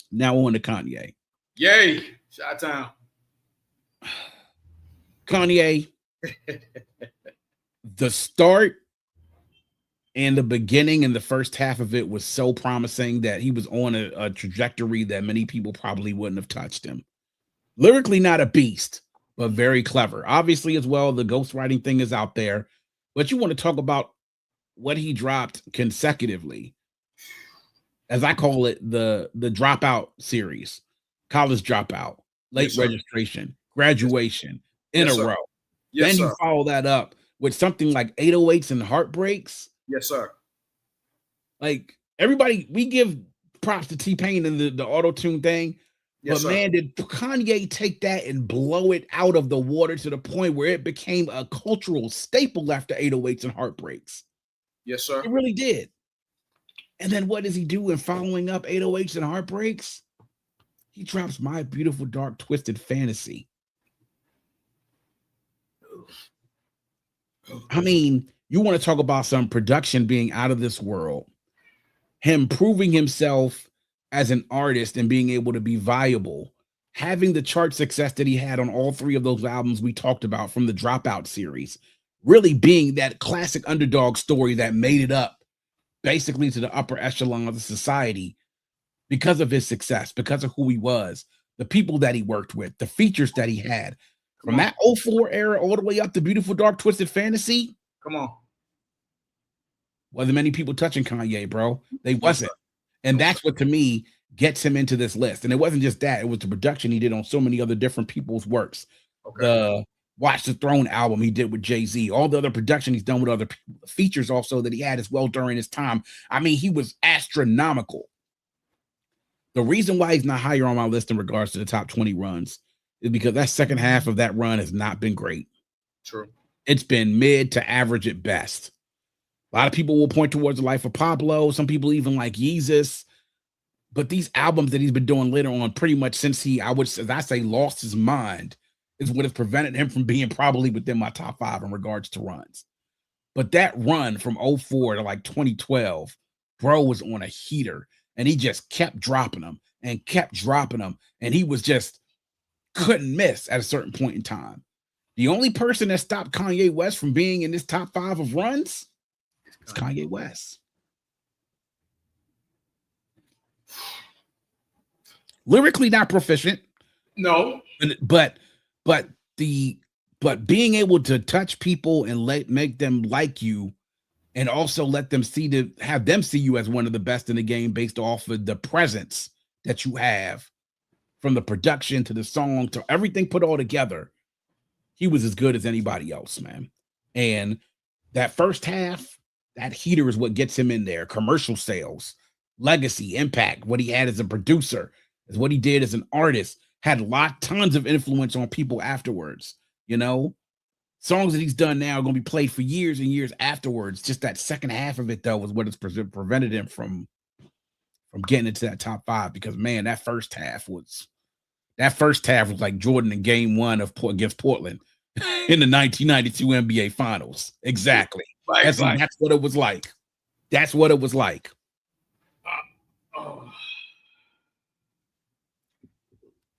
Now on to Kanye. Yay. Shot time. Kanye, the start and the beginning and the first half of it was so promising that he was on a trajectory that many people probably wouldn't have touched him. Lyrically, not a beast, but very clever. Obviously, as well, the ghostwriting thing is out there, but you want to talk about what he dropped consecutively, as I call it, the Dropout series, College Dropout, Late Registration, Graduation, in a row. Then you follow that up with something like 808s and Heartbreaks. Yes, sir. Like everybody, we give props to T-Pain and the auto-tune thing. Yes, but man, did Kanye take that and blow it out of the water to the point where it became a cultural staple after 808s and Heartbreaks? Yes, sir. It really did. And then what does he do in following up 808s and Heartbreaks? He drops My Beautiful Dark Twisted Fantasy. I mean, you want to talk about some production being out of this world, him proving himself as an artist and being able to be viable, having the chart success that he had on all three of those albums we talked about from the Dropout series, really being that classic underdog story that made it up basically to the upper echelon of the society because of his success, because of who he was, the people that he worked with, the features that he had. From that 04 era all the way up to Beautiful Dark Twisted Fantasy. Come on. Wasn't many people touching Kanye, bro. They wasn't. And that's what, to me, gets him into this list. And it wasn't just that. It was the production he did on so many other different people's works. Okay. The Watch the Throne album he did with Jay-Z. All the other production he's done with other people. The features also that he had as well during his time. I mean, he was astronomical. The reason why he's not higher on my list in regards to the top 20 runs is because that second half of that run has not been great. True. It's been mid to average at best. A lot of people will point towards The Life of Pablo. Some people even like Yeezus. But these albums that he's been doing later on, pretty much since he, as I say, lost his mind, is what has prevented him from being probably within my top 5 in regards to runs. But that run from 04 to like 2012, bro was on a heater. And he just kept dropping them and kept dropping them. And he was just couldn't miss at a certain point in time. The only person that stopped Kanye West from being in this top 5 of runs is Kanye West. Lyrically not proficient. No. But being able to touch people and make them like you, and also let them have them see you as one of the best in the game based off of the presence that you have, from the production to the song to everything put all together. He was as good as anybody else, man. And that first half, that heater is what gets him in there. Commercial sales, legacy, impact, what he had as a producer, is what he did as an artist, had tons of influence on people afterwards, you know? Songs that he's done now are going to be played for years and years afterwards. Just that second half of it, though, was what has prevented him from getting into that top 5. Because, man, that first half was like Jordan in Game 1 against Portland in the 1992 NBA Finals. Exactly. That's what it was like. That's what it was like.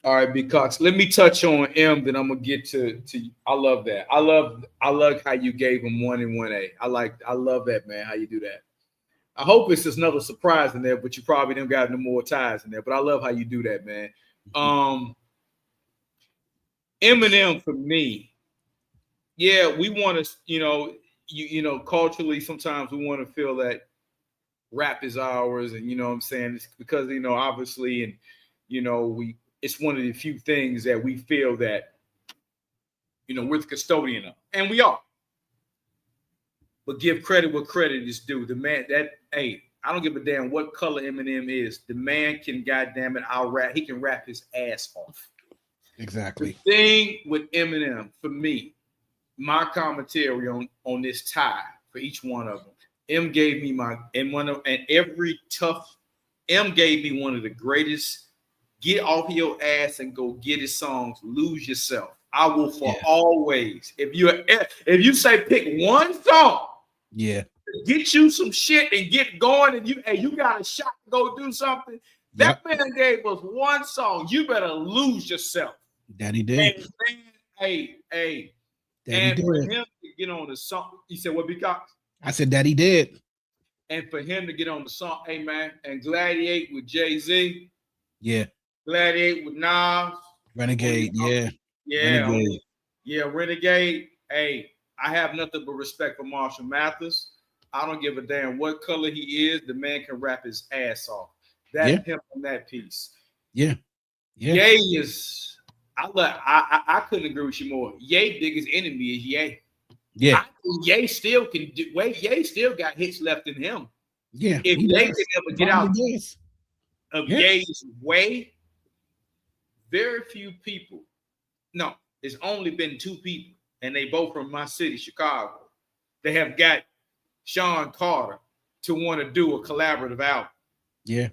All right, B.Cox. Let me touch on M, then I'm gonna get to. I love that. I love how you gave him 1 and 1A. I love that, man. How you do that. I hope it's just another surprise in there, but you probably didn't got no more ties in there. But I love how you do that, man. Eminem for me, yeah, we want to, you know, culturally sometimes we want to feel that rap is ours, and you know what I'm saying, it's because obviously, and it's one of the few things that we feel that we're the custodian of, and we are. But give credit what credit is due. The man I don't give a damn what color Eminem is. The man can, goddamn it, he can rap his ass off. Exactly. The thing with Eminem, for me, my commentary on this tie for each one of them. M gave me M gave me one of the greatest. Get off your ass and go get his songs. Lose yourself. I will for always. If you say pick one song, get you some shit and get going, and you got a shot to go do something. That man gave us one song. You better lose yourself. That he did. And for him to get on the song, he said, "What, B.Cox?" I said that he did. And for him to get on the song, hey man, and Gladiate with Jay-Z. Yeah. Gladiate with Nas. Renegade, Renegade. Renegade. Hey, I have nothing but respect for Marshall Mathers. I don't give a damn what color he is. The man can rap his ass off. That's him on that piece. Yeah. Ye is. I couldn't agree with you more. Ye biggest enemy is Ye. Yeah. I think Ye still can do. Ye still got hits left in him. Yeah. If Ye can ever get out of Ye's way, very few people. No, it's only been 2 people, and they both from my city, Chicago. They have got Sean Carter to want to do a collaborative album. Yeah.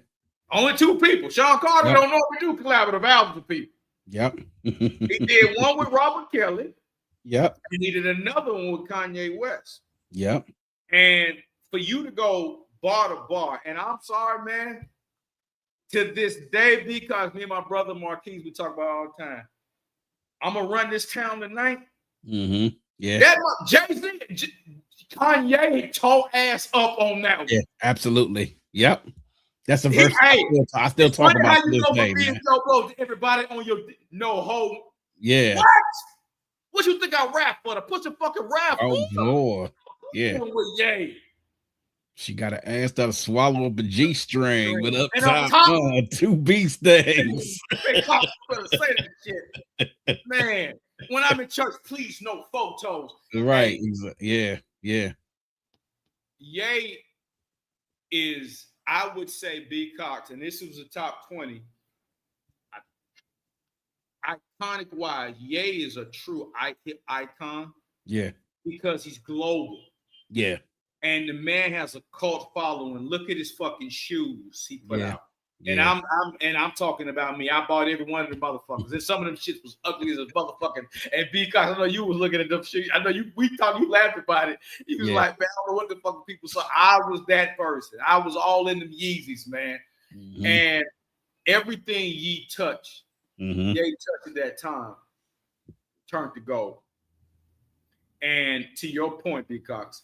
Only 2 people. Sean Carter don't know how to do collaborative albums with people. Yep. He did one with Robert Kelly. Yep. You needed another one with Kanye West. Yep. And for you to go bar to bar, and I'm sorry, man, to this day, because me and my brother Marquise, we talk about all the time. I'm gonna run this town tonight. Mm-hmm. Yeah. That Jay-Z, Kanye tore ass up on that one. Yeah, absolutely. Yep. That's a verse I still talk about how you this go day, from being man. bro, everybody on your no hold. Yeah. What you think I rap for? To put your fucking rap? Oh Lord. Yeah. With Ye. She got an ass that'll swallow up a G string with up top, 2 beast things. Say that shit. Man, when I'm in church, please no photos. Right. Hey, yeah. Ye is, I would say, B.Cox, and this was a top 20. Iconic wise, Ye is a true icon. Yeah. Because he's global. Yeah. And the man has a cult following. Look at his fucking shoes he put out. Yeah. And I'm talking about me. I bought every one of the motherfuckers. And some of them shits was ugly as a motherfucking. And B.Cox, I know you was looking at them shit. I know you laughed about it. You was like, man, I don't know what the fuck people saw. I was that person. I was all in them Yeezys, man. Mm-hmm. And everything Ye touched, Ye touched at that time, turned to gold. And to your point, B.Cox,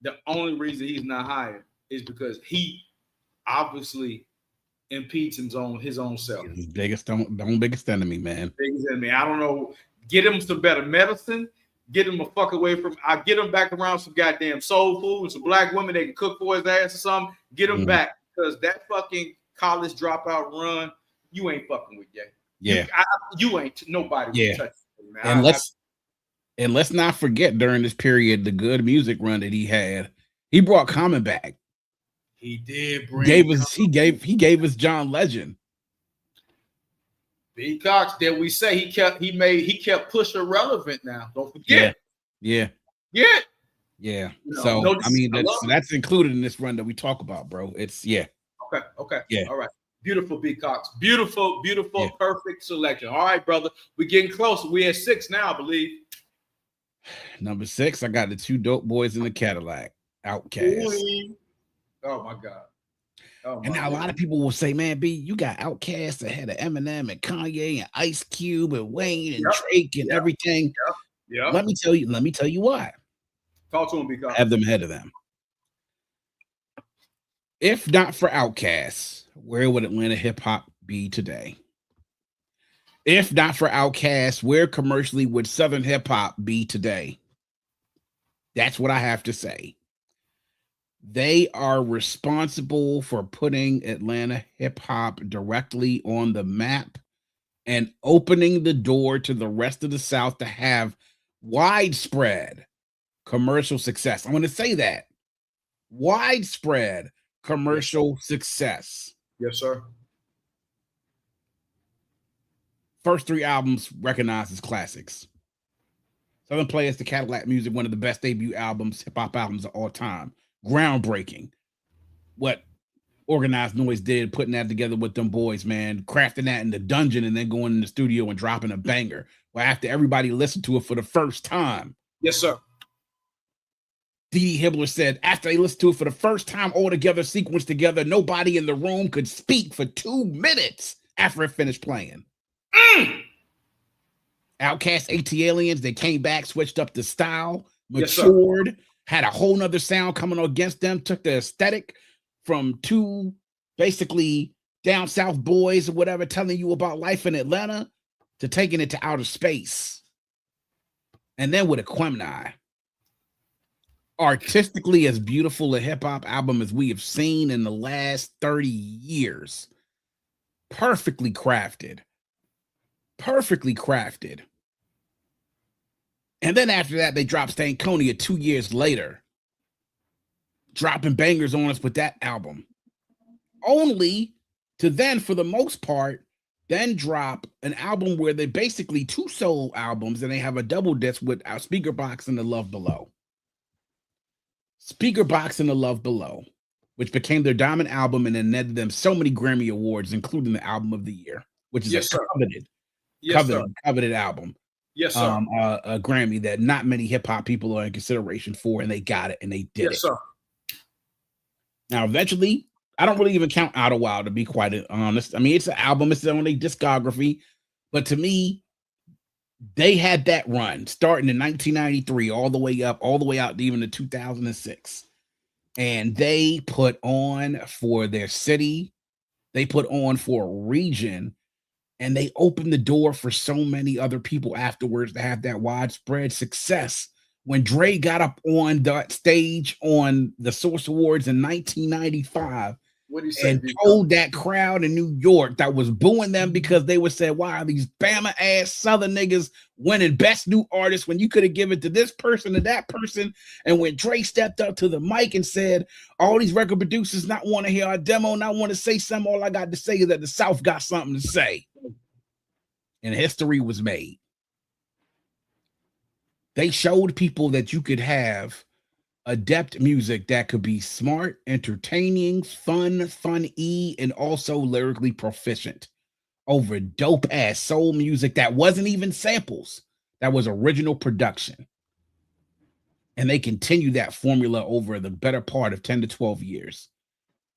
the only reason he's not higher is because he obviously impedes his own self. His biggest enemy, man. Biggest enemy. I don't know. Get him some better medicine. Get him a fuck away from. I get him back around some goddamn soul food and some black women that can cook for his ass or something. Get him back, because that fucking college dropout run, you ain't fucking with Ye. Yeah, you ain't nobody. Yeah, touch it, man. And let's not forget, during this period, the good music run that he had, he brought Common back. He did bring. He gave us John Legend. B.Cox, did we say he kept Pusha relevant now? Don't forget. Yeah. No, so I mean, that's included in this run that we talk about, bro. It's Okay. Yeah. All right. Beautiful, B.Cox. Beautiful, perfect selection. All right, brother. We're getting closer. We're at 6 now, I believe. Number 6, I got the 2 dope boys in the Cadillac, OutKast. Oh my God. And now a lot of people will say, man, B, you got OutKast ahead of Eminem and Kanye and Ice Cube and Wayne and Drake and everything. Yeah. Let me tell you why. Talk to him, B.Cox. I have them ahead of them. If not for OutKast, where would Atlanta hip hop be today? If not for OutKast, where commercially would Southern hip hop be today? That's what I have to say. They are responsible for putting Atlanta hip hop directly on the map and opening the door to the rest of the South to have widespread commercial success. I want to say that. Widespread commercial success. Yes, sir. First 3 albums recognized as classics. Southern Players, The Cadillac Music, one of the best debut albums, hip-hop albums of all time. Groundbreaking. What Organized Noise did, putting that together with them boys, man, crafting that in the dungeon and then going in the studio and dropping a banger. Well, after everybody listened to it for the first time. Yes, sir. Dee Hibbler said, after they listened to it for the first time, all together, sequenced together, nobody in the room could speak for 2 minutes after it finished playing. OutKast, AT-Aliens, they came back, switched up the style, matured, had a whole nother sound coming against them, took the aesthetic from 2 basically down south boys or whatever telling you about life in Atlanta to taking it to outer space. And then with Aquemini, artistically as beautiful a hip-hop album as we have seen in the last 30 years. Perfectly crafted. And then after that, they dropped Stankonia 2 years later, dropping bangers on us with that album. Only to then, for the most part, then drop an album where they basically 2 solo albums and they have a double disc with Speaker Box and The Love Below. Speaker Box and The Love Below, which became their diamond album and then netted them so many Grammy Awards, including the Album of the Year, which is a coveted album. Yes, sir. A Grammy that not many hip hop people are in consideration for, and they got it and they did Yes, it. sir. Now, eventually, I don't really even count Out a While, to be quite honest. I mean, it's an album, it's on their discography, but to me, they had that run starting in 1993, all the way out to even to 2006. And they put on for their city, they put on for a region, and they opened the door for so many other people afterwards to have that widespread success. When Dre got up on that stage on the Source Awards in 1995 and told that crowd in New York that was booing them because they would say, "Why are these Bama ass Southern niggas winning Best New Artist when you could have given it to this person or that person?" And when Dre stepped up to the mic and said, "All these record producers not want to hear our demo and I want to say something, all I got to say is that the South got something to say." And history was made. They showed people that you could have adept music that could be smart, entertaining, funny, and also lyrically proficient over dope ass soul music that wasn't even samples, that was original production. And they continue that formula over the better part of 10 to 12 years.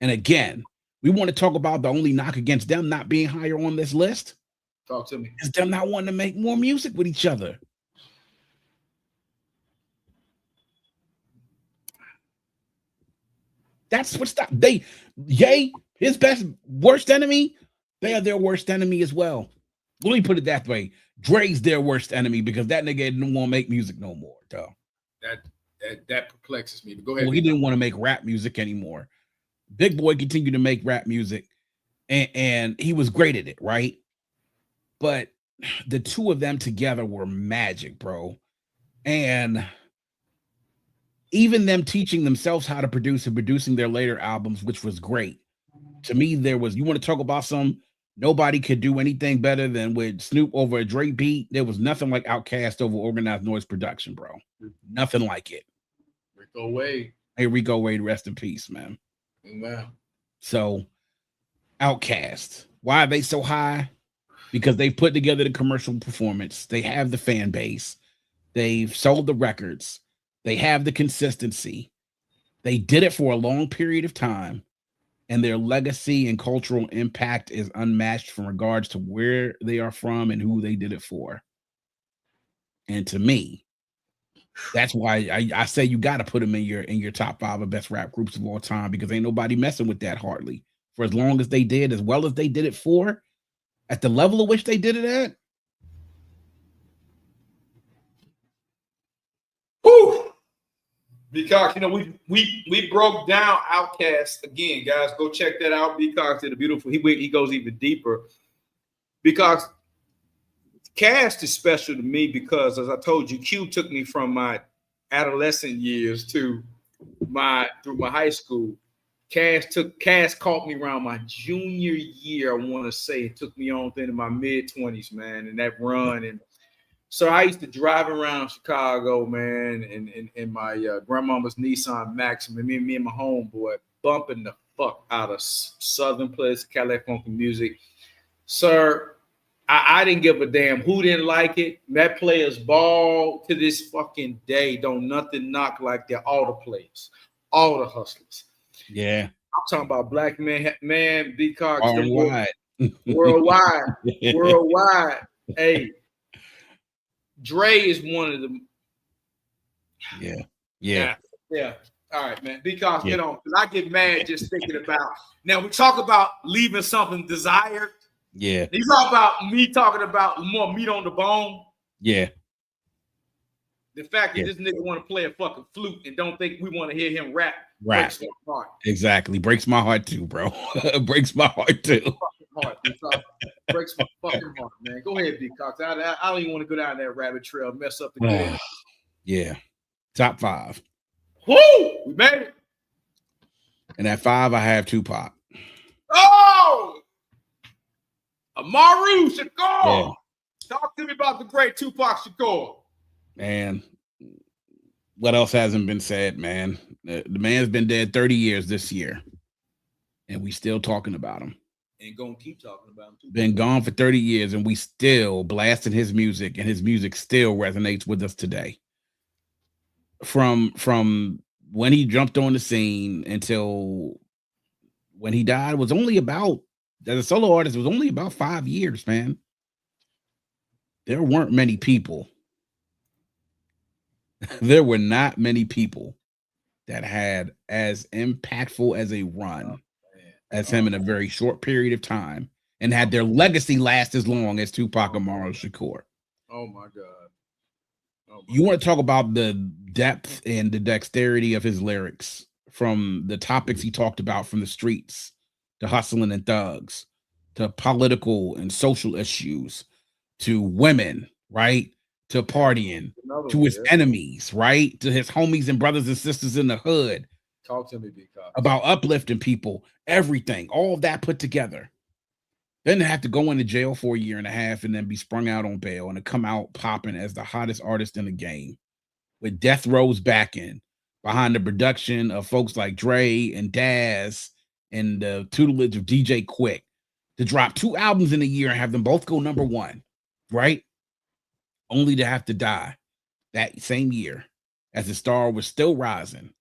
And again, we want to talk about the only knock against them not being higher on this list. Talk to me. Is them not wanting to make more music with each other. That's what stopped. His worst enemy, they are their worst enemy as well. Let me put it that way. Dre's their worst enemy because that nigga didn't want to make music no more, though. That perplexes me. But go ahead. Well, he didn't want to make rap music anymore. Big Boy continued to make rap music, and he was great at it, right? But the two of them together were magic, bro. And even them teaching themselves how to produce and producing their later albums, which was great. To me, you want to talk about nobody could do anything better than with Snoop over a Dre beat. There was nothing like OutKast over Organized Noise production, bro. Nothing like it. Rico Wade. Hey, Rico Wade, rest in peace, man. Wow. So, OutKast, why are they so high? Because they've put together the commercial performance. They have the fan base. They've sold the records. They have the consistency. They did it for a long period of time, and their legacy and cultural impact is unmatched from regards to where they are from and who they did it for. And to me, that's why I say you got to put them in your top 5 of best rap groups of all time, because ain't nobody messing with that hardly for as long as they did, as well as they did it for, at the level of which they did it at. Whew. B.Cox, we broke down OutKast again, guys. Go check that out. B.Cox did a beautiful. He goes even deeper. B.Cox Cast is special to me because, as I told you, Q took me from my adolescent years through my high school. Cast caught me around my junior year. I want to say it took me on into my mid-20s, man, and that run. And so I used to drive around Chicago, man, in my grandmama's Nissan Maxima. Me and my homeboy bumping the fuck out of Southern Place, Cadillac funky music. Sir, I didn't give a damn who didn't like it. That players ball to this fucking day. Don't nothing knock like that. All the players, all the hustlers. Yeah. I'm talking about black man, B.Cox, worldwide. worldwide. Hey, Dre is one of them. Yeah. All right, man. B.Cox, get on. Because I get mad just thinking about. Now, we talk about leaving something desired. Yeah. You talk about me talking about more meat on the bone. Yeah. The fact that this nigga want to play a fucking flute and don't think we want to hear him rap. Breaks my heart. Exactly. Breaks my heart too, bro. Breaks my heart too. Breaks my fucking heart, man. Go ahead, B.Cox. I don't even want to go down that rabbit trail, mess up the game. Yeah. Top 5. Woo! We made it. And at 5, I have Tupac. Oh! Amaru Shakur. Yeah. Talk to me about the great Tupac Shakur. Man, what else hasn't been said, man? The man's been dead 30 years this year, and we still talking about him. and gonna keep talking about him too. Been gone for 30 years, and we still blasting his music, and his music still resonates with us today. From when he jumped on the scene until when he died was only about, as a solo artist, was only about 5 years, man. There weren't many people. There were not many people that had as impactful as a run as him in a very short period of time and had their legacy last as long as Tupac Amaru Shakur. Oh my God. You want to talk about the depth and the dexterity of his lyrics, from the topics he talked about, from the streets to hustling and thugs to political and social issues to women, right? To partying, to his enemies, right? To his homies and brothers and sisters in the hood. Talk to me, B.Cox. About uplifting people, everything, all of that put together. Then to have to go into jail for a year and a half and then be sprung out on bail and to come out popping as the hottest artist in the game with Death Row's backing, behind the production of folks like Dre and Daz and the tutelage of DJ Quick, to drop 2 albums in a year and have them both go number 1, right? Only to have to die that same year as his star was still rising.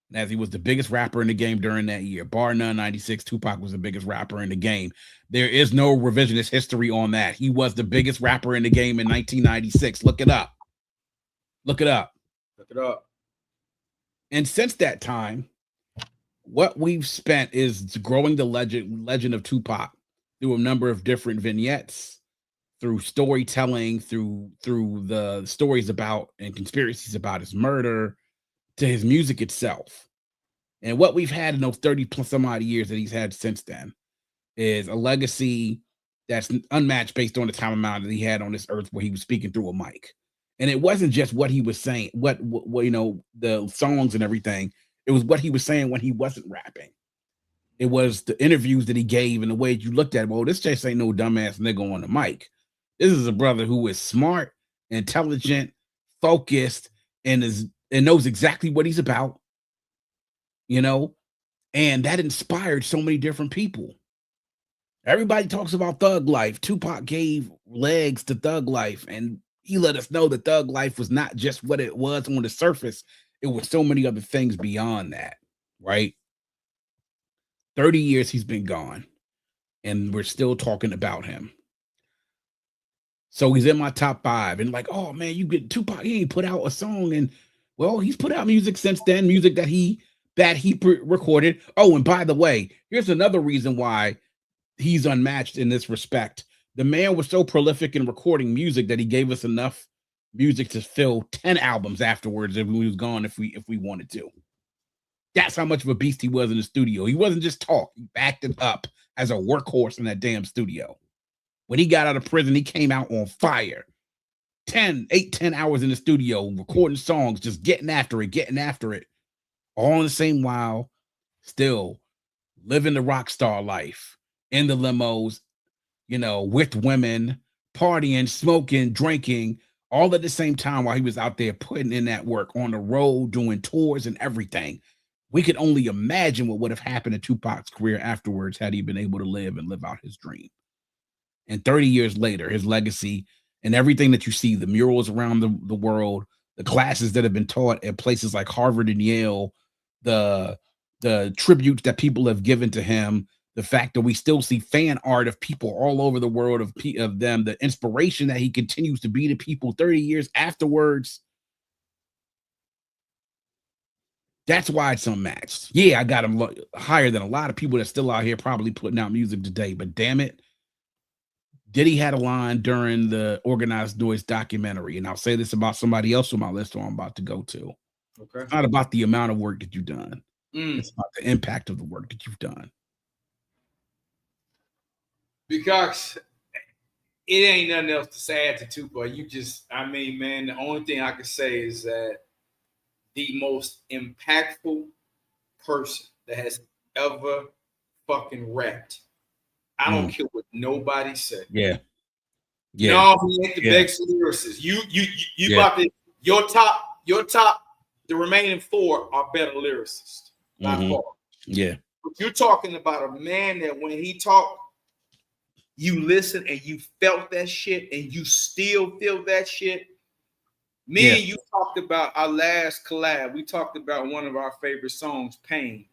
And as he was the biggest rapper in the game during that year, bar none, 96, Tupac was the biggest rapper in the game. There is no revisionist history on that. He was the biggest rapper in the game in 1996. Look it up. Look it up. Look it up. And since that time, what we've spent is growing the legend of Tupac through a number of different vignettes, through storytelling, through the stories about and conspiracies about his murder, to his music itself. And what we've had in those 30 plus some odd years that he's had since then is a legacy that's unmatched based on the time amount that he had on this earth where he was speaking through a mic. And it wasn't just what he was saying, what you know, the songs and everything. It was what he was saying when he wasn't rapping. It was the interviews that he gave and the way you looked at him. Oh, this just ain't no dumbass nigga on the mic. This is a brother who is smart, intelligent, focused, and knows exactly what he's about, you know, and that inspired so many different people. Everybody talks about thug life. Tupac gave legs to thug life, and he let us know that thug life was not just what it was on the surface. It was so many other things beyond that, right? 30 years he's been gone, and we're still talking about him. So he's in my top 5, and like, oh man, you get Tupac, he ain't put out a song, and well, he's put out music since then, music that he recorded. Oh, and by the way, here's another reason why he's unmatched in this respect. The man was so prolific in recording music that he gave us enough music to fill 10 albums afterwards if we was gone, if we wanted to. That's how much of a beast he was in the studio. He wasn't just talk, he backed it up as a workhorse in that damn studio. When he got out of prison, he came out on fire. 10 hours in the studio, recording songs, just getting after it, all in the same while still living the rock star life in the limos, you know, with women, partying, smoking, drinking, all at the same time while he was out there putting in that work on the road, doing tours and everything. We could only imagine what would have happened to Tupac's career afterwards had he been able to live out his dream. And 30 years later, his legacy and everything that you see, the murals around the world, the classes that have been taught at places like Harvard and Yale, the tributes that people have given to him, the fact that we still see fan art of people all over the world of them, the inspiration that he continues to be to people 30 years afterwards. That's why it's unmatched. Yeah, I got him higher than a lot of people that's still out here probably putting out music today, but damn it, Diddy had a line during the Organized Noise documentary, and I'll say this about somebody else on my list who I'm about to go to. Okay. It's not about the amount of work that you've done. It's about the impact of the work that you've done. Because it ain't nothing else to say after Tupac. I mean, man, the only thing I can say is that the most impactful person that has ever fucking rapped. I don't care what nobody said. Yeah. No, he ain't the best lyricist. You about to your top, the remaining 4 are better lyricists by far. Yeah. But you're talking about a man that when he talked, you listen and you felt that shit and you still feel that shit. Me and you talked about our last collab. We talked about one of our favorite songs, Pain.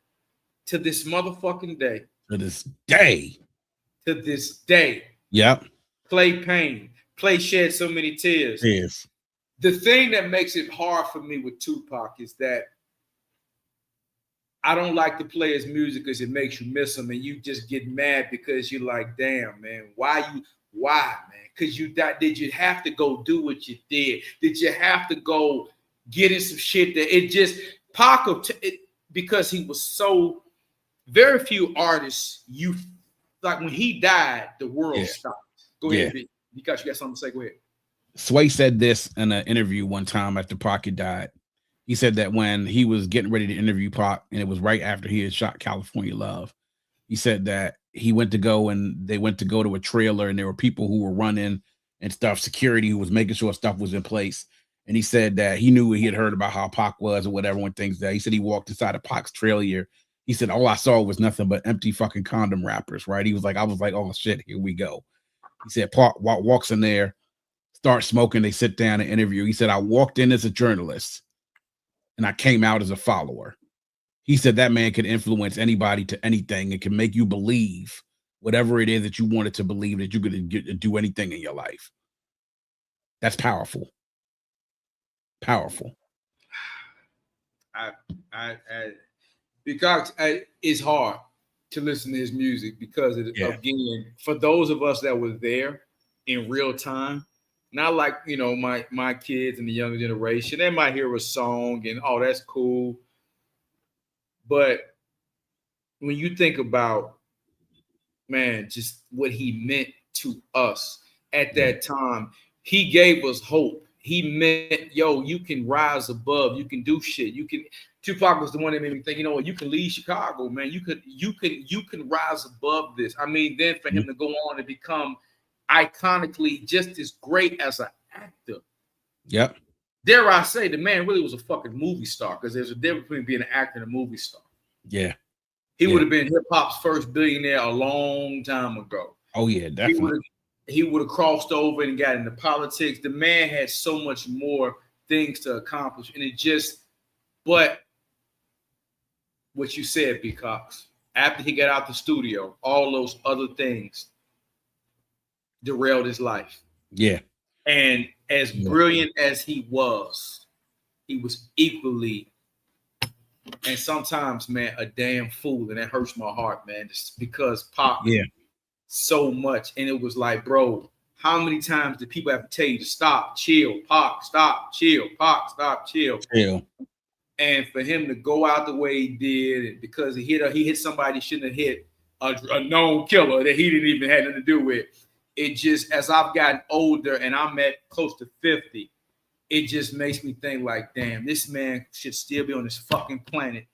To this motherfucking day. To this day. To this day. Yep. Play Pain. Play Shed So Many Tears. Yes. The thing that makes it hard for me with Tupac is that I don't like to play his music because it makes you miss him, and you just get mad because you're like, damn, man, why, man? Because you died. Did you have to go do what you did? Did you have to go get in some shit that it just Pac, because he was so very few artists, you like when he died, the world stopped. Go ahead, because you got something to say. Go ahead. Sway said this in an interview one time after Pac had died. He said that when he was getting ready to interview Pac, and it was right after he had shot California Love, he said that he went to go and they went to go to a trailer, and there were people who were running and stuff, security who was making sure stuff was in place. And he said that he knew he had heard about how Pac was or whatever when things that he said he walked inside of Pac's trailer. He said, all I saw was nothing but empty fucking condom wrappers, right? He was like, I was like, oh shit, here we go. He said, Pac walks in there, starts smoking, they sit down and interview. He said, I walked in as a journalist and I came out as a follower. He said that man could influence anybody to anything. It can make you believe whatever it is that you wanted to believe, that you could do anything in your life. That's powerful. Powerful. Because it's hard to listen to his music because again, for those of us that were there in real time, not like, you know, my kids and the younger generation, they might hear a song and, oh, that's cool. But when you think about, man, just what he meant to us at that time, he gave us hope. He meant, yo, you can rise above, you can do shit. You can. Tupac was the one that made me think, you know what, you can leave Chicago, man. You can rise above this. I mean, then for him to go on and become iconically just as great as an actor. Yep. Dare I say, the man really was a fucking movie star, because there's a difference between being an actor and a movie star. Yeah. He would have been hip hop's first billionaire a long time ago. Oh yeah, definitely. He would have crossed over and got into politics. The man had so much more things to accomplish, and but what you said, B.Cox, after he got out the studio, all those other things derailed his life. Yeah. And as brilliant as he was equally, and sometimes, man, a damn fool, and that hurts my heart, man, just because Pac so much. And it was like, bro, how many times did people have to tell you to stop, chill, Pac, stop, chill, Pac, stop, chill. And for him to go out the way he did, and because he hit somebody he shouldn't have hit, a known killer that he didn't even have nothing to do with. It just, as I've gotten older and I'm at close to 50, it just makes me think like, damn, this man should still be on this fucking planet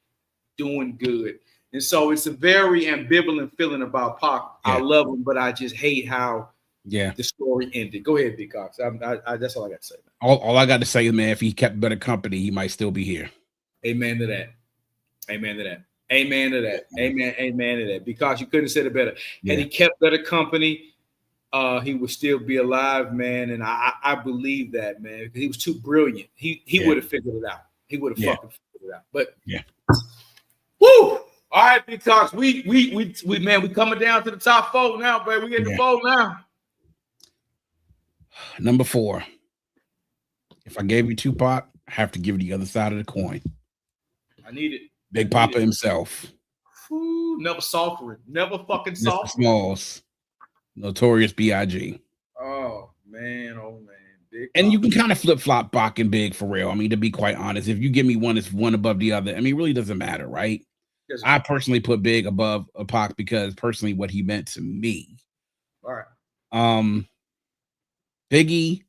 doing good. And so it's a very ambivalent feeling about Pac. I love him, but I just hate how the story ended. Go ahead, B.Cox. That's all I got to say. All I got to say is, man, if he kept better company, he might still be here. Amen to that. Amen to that. Amen to that. Amen. Amen to that. Because you couldn't have said it better. And he kept better company, he would still be alive, man. And I believe that, man, because he was too brilliant. He would have figured it out. He would have fucking figured it out. But woo! All right, B.Cox, we coming down to the top 4 now, baby. We get the 4 now. Number 4. If I gave you Tupac, I have to give you the other side of the coin. I need it. Big Papa himself. Ooh, never softering. Never fucking soft. Smalls. Notorious B.I.G. Oh man. Big and you can kind of flip-flop Pac and Big for real. I mean, to be quite honest, if you give me one, it's one above the other. I mean, it really doesn't matter, right? I personally put Big above Pac because personally what he meant to me. All right. Biggie,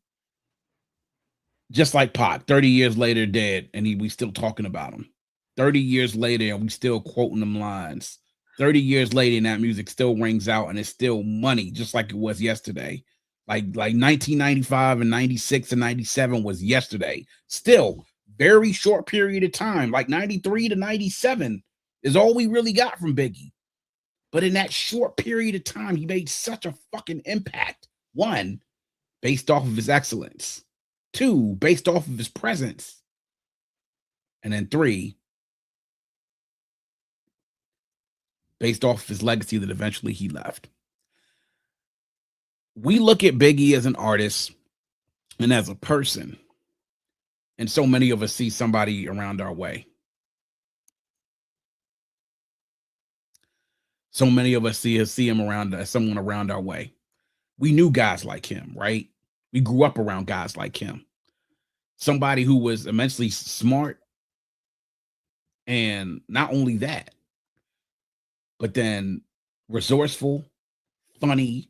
just like Pac, 30 years later dead, and we still talking about him. 30 years later, and we still quoting them lines. 30 years later, and that music still rings out, and it's still money, just like it was yesterday. Like 1995 and 96 and 97 was yesterday. Still, very short period of time, like 93 to 97 is all we really got from Biggie. But in that short period of time, he made such a fucking impact. One, based off of his excellence. Two, based off of his presence. And then three, based off of his legacy that eventually he left. We look at Biggie as an artist and as a person, and so many of us see somebody around our way. So many of us see him around as someone around our way. We knew guys like him, right? We grew up around guys like him. Somebody who was immensely smart, and not only that, but then resourceful, funny,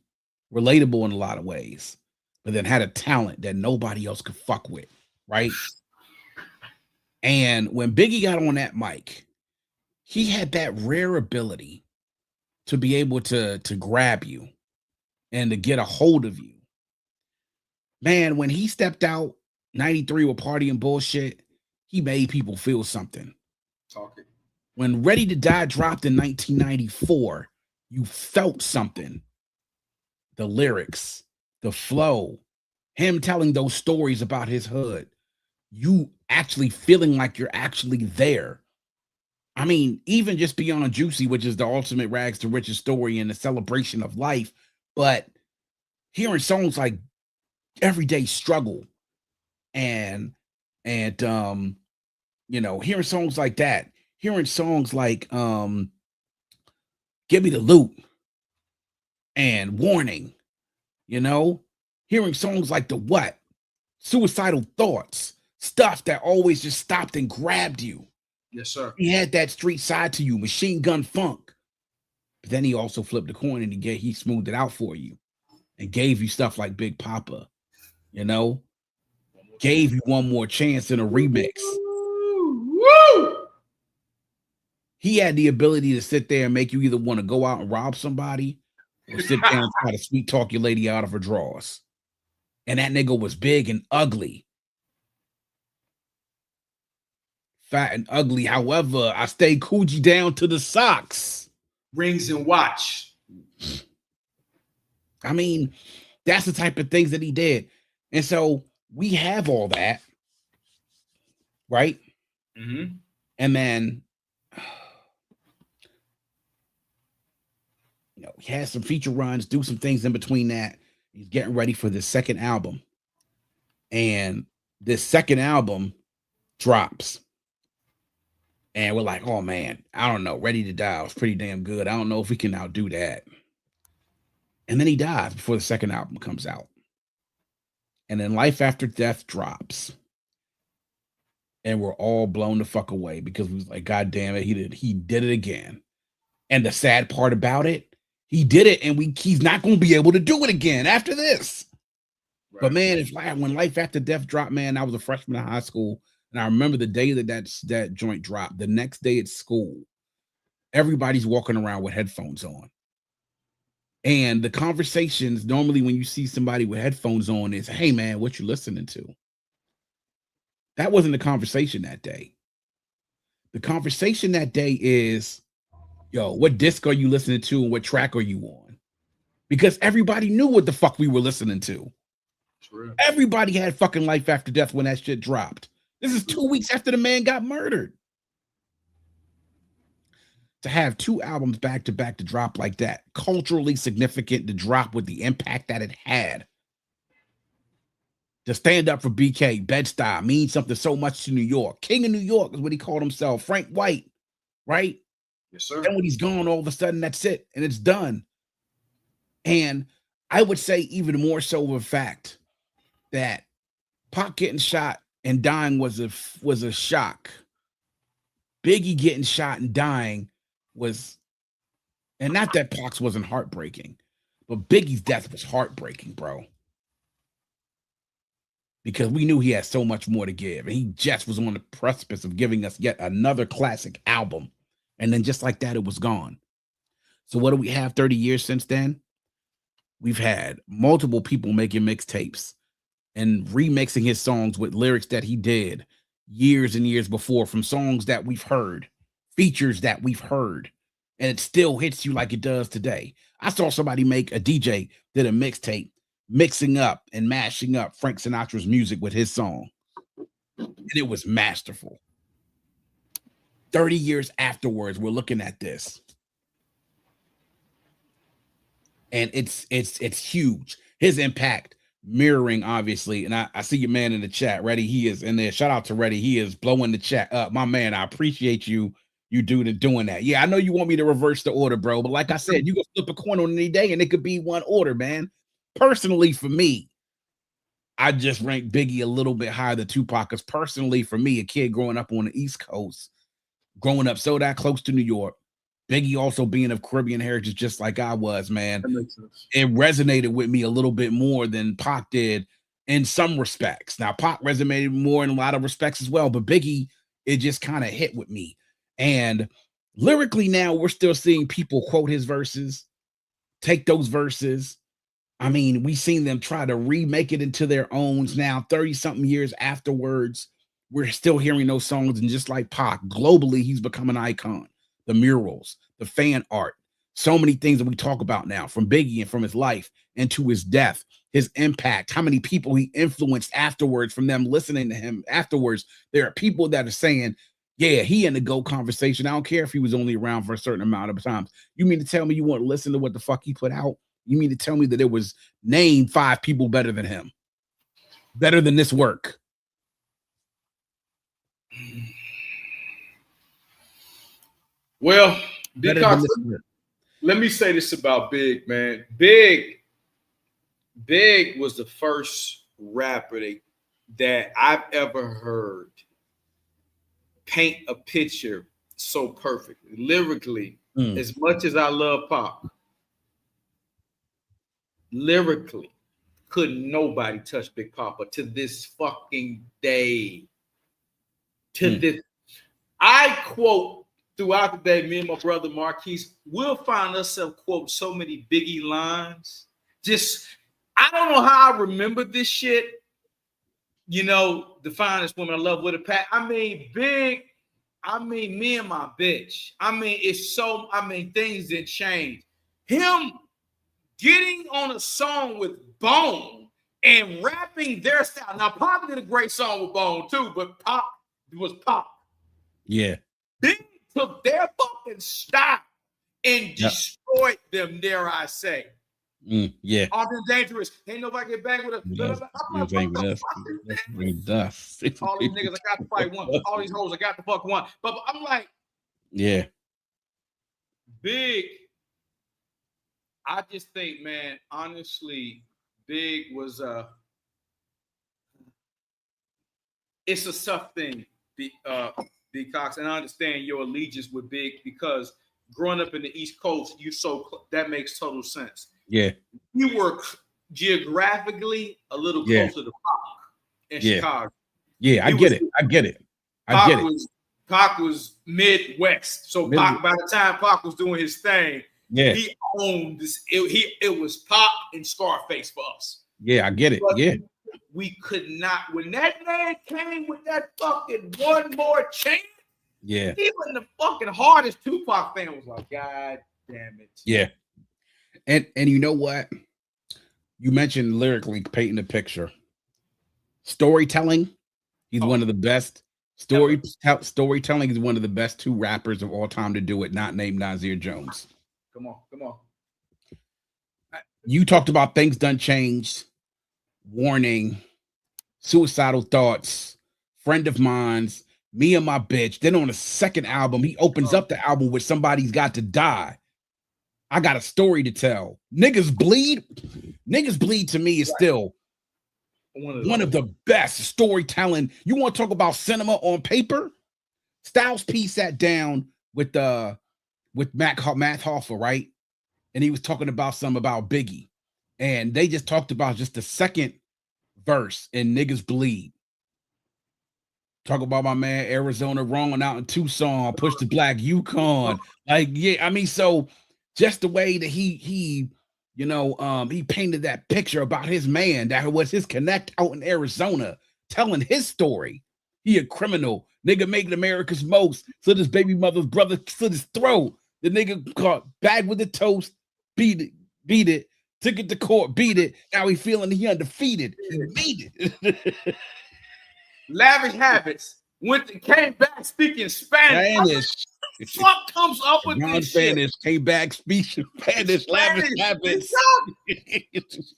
relatable in a lot of ways, but then had a talent that nobody else could fuck with, right? And when Biggie got on that mic, he had that rare ability to be able to grab you and to get a hold of you. Man, when he stepped out 93 with Party and Bullshit, he made people feel something. Talking. When Ready to Die dropped in 1994, you felt something. The lyrics, the flow, him telling those stories about his hood, you actually feeling like you're actually there. I mean, even just Beyond Juicy, which is the ultimate rags to riches story and the celebration of life, but hearing songs like Everyday Struggle and you know, hearing songs like that, hearing songs like Give Me the Loot and Warning, you know, hearing songs like The What, Suicidal Thoughts, stuff that always just stopped and grabbed you. Yes, sir. He had that street side to you, Machine Gun Funk. But then he also flipped the coin and he smoothed it out for you and gave you stuff like Big Papa, you know, gave you One More Chance in a remix. Woo! He had the ability to sit there and make you either want to go out and rob somebody or sit there and try to sweet talk your lady out of her drawers. And that nigga was big and ugly. Fat and ugly. However, I stayed Coogee down to the socks. Rings and watch. I mean, that's the type of things that he did. And so we have all that, right? Mm-hmm. And then, you know, he has some feature runs, do some things in between that. He's getting ready for the second album. And this second album drops. And we're like, oh man, I don't know. Ready to Die was pretty damn good. I don't know if we can outdo that. And then he dies before the second album comes out. And then Life After Death drops. And we're all blown the fuck away because we was like, God damn it, he did it again. And the sad part about it, he did it, and he's not going to be able to do it again after this. Right. But man, when Life After Death dropped, man, I was a freshman in high school. And I remember the day that joint dropped, the next day at school, everybody's walking around with headphones on. And the conversations normally when you see somebody with headphones on is, hey man, what you listening to? That wasn't the conversation that day. The conversation that day is, yo, what disc are you listening to and what track are you on? Because everybody knew what the fuck we were listening to. True. Everybody had fucking Life After Death when that shit dropped. This is 2 weeks after the man got murdered. To have two albums back to back to drop like that, culturally significant to drop with the impact that it had. To stand up for BK, Bed-Stuy, means something so much to New York. King of New York is what he called himself. Frank White, right? Yes, sir. And when he's gone, all of a sudden, that's it. And it's done. And I would say even more so of a fact that Pac getting shot and dying was a shock. Biggie getting shot and dying was, and not that Pac's wasn't heartbreaking, but Biggie's death was heartbreaking, bro. Because we knew he had so much more to give. And he just was on the precipice of giving us yet another classic album. And then just like that, it was gone. So what do we have 30 years since then? We've had multiple people making mixtapes and remixing his songs with lyrics that he did years and years before, from songs that we've heard, features that we've heard. and it still hits you like it does today. I saw somebody make a DJ did a mixtape mixing up and mashing up Frank Sinatra's music with his song, and it was masterful. 30 years afterwards, we're looking at this, and it's huge. His impact mirroring, obviously, and I see your man in the chat, Reddy. He is in there. Shout out to Reddy. He is blowing the chat up, my man. I appreciate you doing that. Yeah, I know you want me to reverse the order, bro, but like I said, you can flip a coin on any day, and it could be one order, man. Personally, for me, I just rank Biggie a little bit higher than Tupac, because personally, for me, a kid growing up on the East Coast, growing up so that close to New York, Biggie also being of Caribbean heritage, just like I was, man, That makes sense. it resonated with me a little bit more than Pac did in some respects. Now, Pac resonated more in a lot of respects as well, but Biggie, it just kind of hit with me. And lyrically now, we're still seeing people quote his verses, take those verses. I mean, we've seen them try to remake it into their own now, 30-something years afterwards. We're still hearing those songs, and just like Pac, globally, he's become an icon. The murals, the fan art, so many things that we talk about now, from Biggie and from his life and to his death, his impact, how many people he influenced afterwards from them listening to him afterwards. There are people that are saying, yeah, he in the GOAT conversation. I don't care if he was only around for a certain amount of times. You mean to tell me you want to listen to what the fuck he put out? You mean to tell me that it was named 5 people better than him? Better than this work? Well, B.Cox, let me say this about Big, man. Big was the first rapper that I've ever heard paint a picture so perfectly. Lyrically, as much as I love Pop, lyrically, couldn't nobody touch Big Papa to this fucking day. This, I quote throughout the day, me and my brother Marquise, we'll find ourselves quote so many Biggie lines. Just, I don't know how I remember this shit. You know, the finest woman I love with a pack. I mean, Big, I mean, me and my bitch. I mean, it's so, I mean, things didn't change. Him getting on a song with Bone and rapping their style. Now, Pop did a great song with Bone too, but Pop was Pop. Yeah. Big took their fucking style and destroyed them, dare I say. Yeah. Often dangerous. Ain't nobody get back with us. All these niggas, I got to fight one. All these hoes, I got to fuck one. But I'm like, yeah. Big, I just think, man, honestly, Big was it's a tough thing, B.Cox, and I understand your allegiance with Big because growing up in the East Coast, that makes total sense. Yeah. You were geographically a little closer to Pac in Chicago. Yeah, I get it. Pac was Midwest. So Pac, by the time Pac was doing his thing, he owned this. It was Pac and Scarface for us. Yeah, I get it. But we could not, when that man came with that fucking one more chance. Yeah. Even the fucking hardest Tupac fan was like, God damn it. Yeah. And you know what? You mentioned lyrically painting a picture. Storytelling, he's one of the best. Storytelling is one of the best 2 rappers of all time to do it, not named Nasir Jones. Come on. You talked about Things Done Changed, Warning, Suicidal Thoughts, Friend of Mine's, Me and My Bitch. Then on the second album, he opens up the album with Somebody's Got to Die. I got a story to tell. Niggas Bleed to me is still one of the best storytelling. You want to talk about cinema on paper? Styles P sat down with Matt Hoffa, right? And he was talking about Biggie. And they just talked about just the second verse in Niggas Bleed. Talk about my man Arizona rolling out in Tucson, Push the Black Yukon. Like, yeah, I mean, so just the way that he painted that picture about his man that was his connect out in Arizona, telling his story. He a criminal, nigga making America's most, slit his baby mother's brother, slit his throat. The nigga caught back with the toast, beat it, took it to court, beat it. Now he feeling he undefeated. He made it. Lavish Habits came back speaking Spanish. Fuck comes up with this Spanish shit. Came back speaking Spanish. Lavish Habits.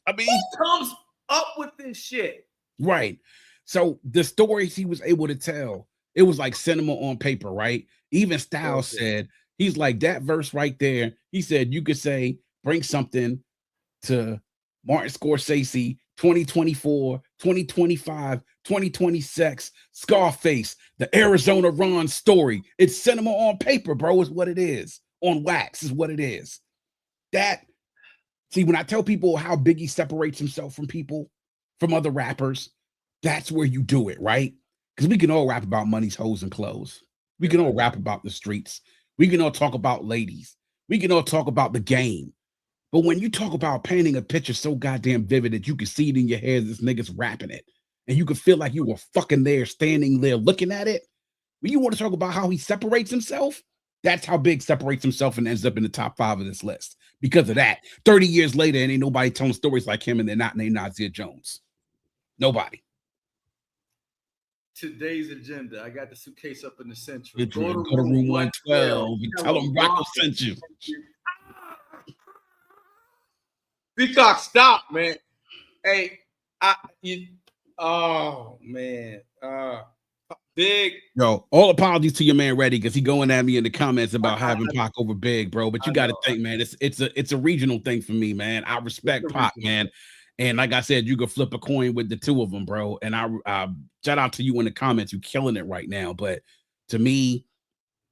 I mean, who comes up with this shit? Right. So the stories he was able to tell, it was like cinema on paper, right? Even Styles said, he's like, that verse right there. He said, you could say, bring something to Martin Scorsese, 2024, 2025, 2026, Scarface, the Arizona Ron story. It's cinema on paper, bro, is what it is. On wax is what it is. See, when I tell people how Biggie separates himself from people, from other rappers, that's where you do it, right? Because we can all rap about money's hoes and clothes. We can all rap about the streets. We can all talk about ladies. We can all talk about the game. But when you talk about painting a picture so goddamn vivid that you can see it in your head, this nigga's rapping it, and you can feel like you were fucking there, standing there, looking at it. When you want to talk about how he separates himself, that's how Big separates himself and ends up in the top 5 of this list. Because of that, 30 years later, and ain't nobody telling stories like him, and they're not named Nasir Jones. Nobody. Today's agenda. I got the suitcase up in the central. Go to room 112 and tell them Rocco sent you. B.Cox, stop, man. Hey, oh man. Big. Yo, all apologies to your man Reddy, because he going at me in the comments about having Pac over Big, bro. But you got to think, man, it's a regional thing for me, man. I respect Pac, man. And like I said, you could flip a coin with the two of them, bro. And I shout out to you in the comments. You killing it right now. But to me,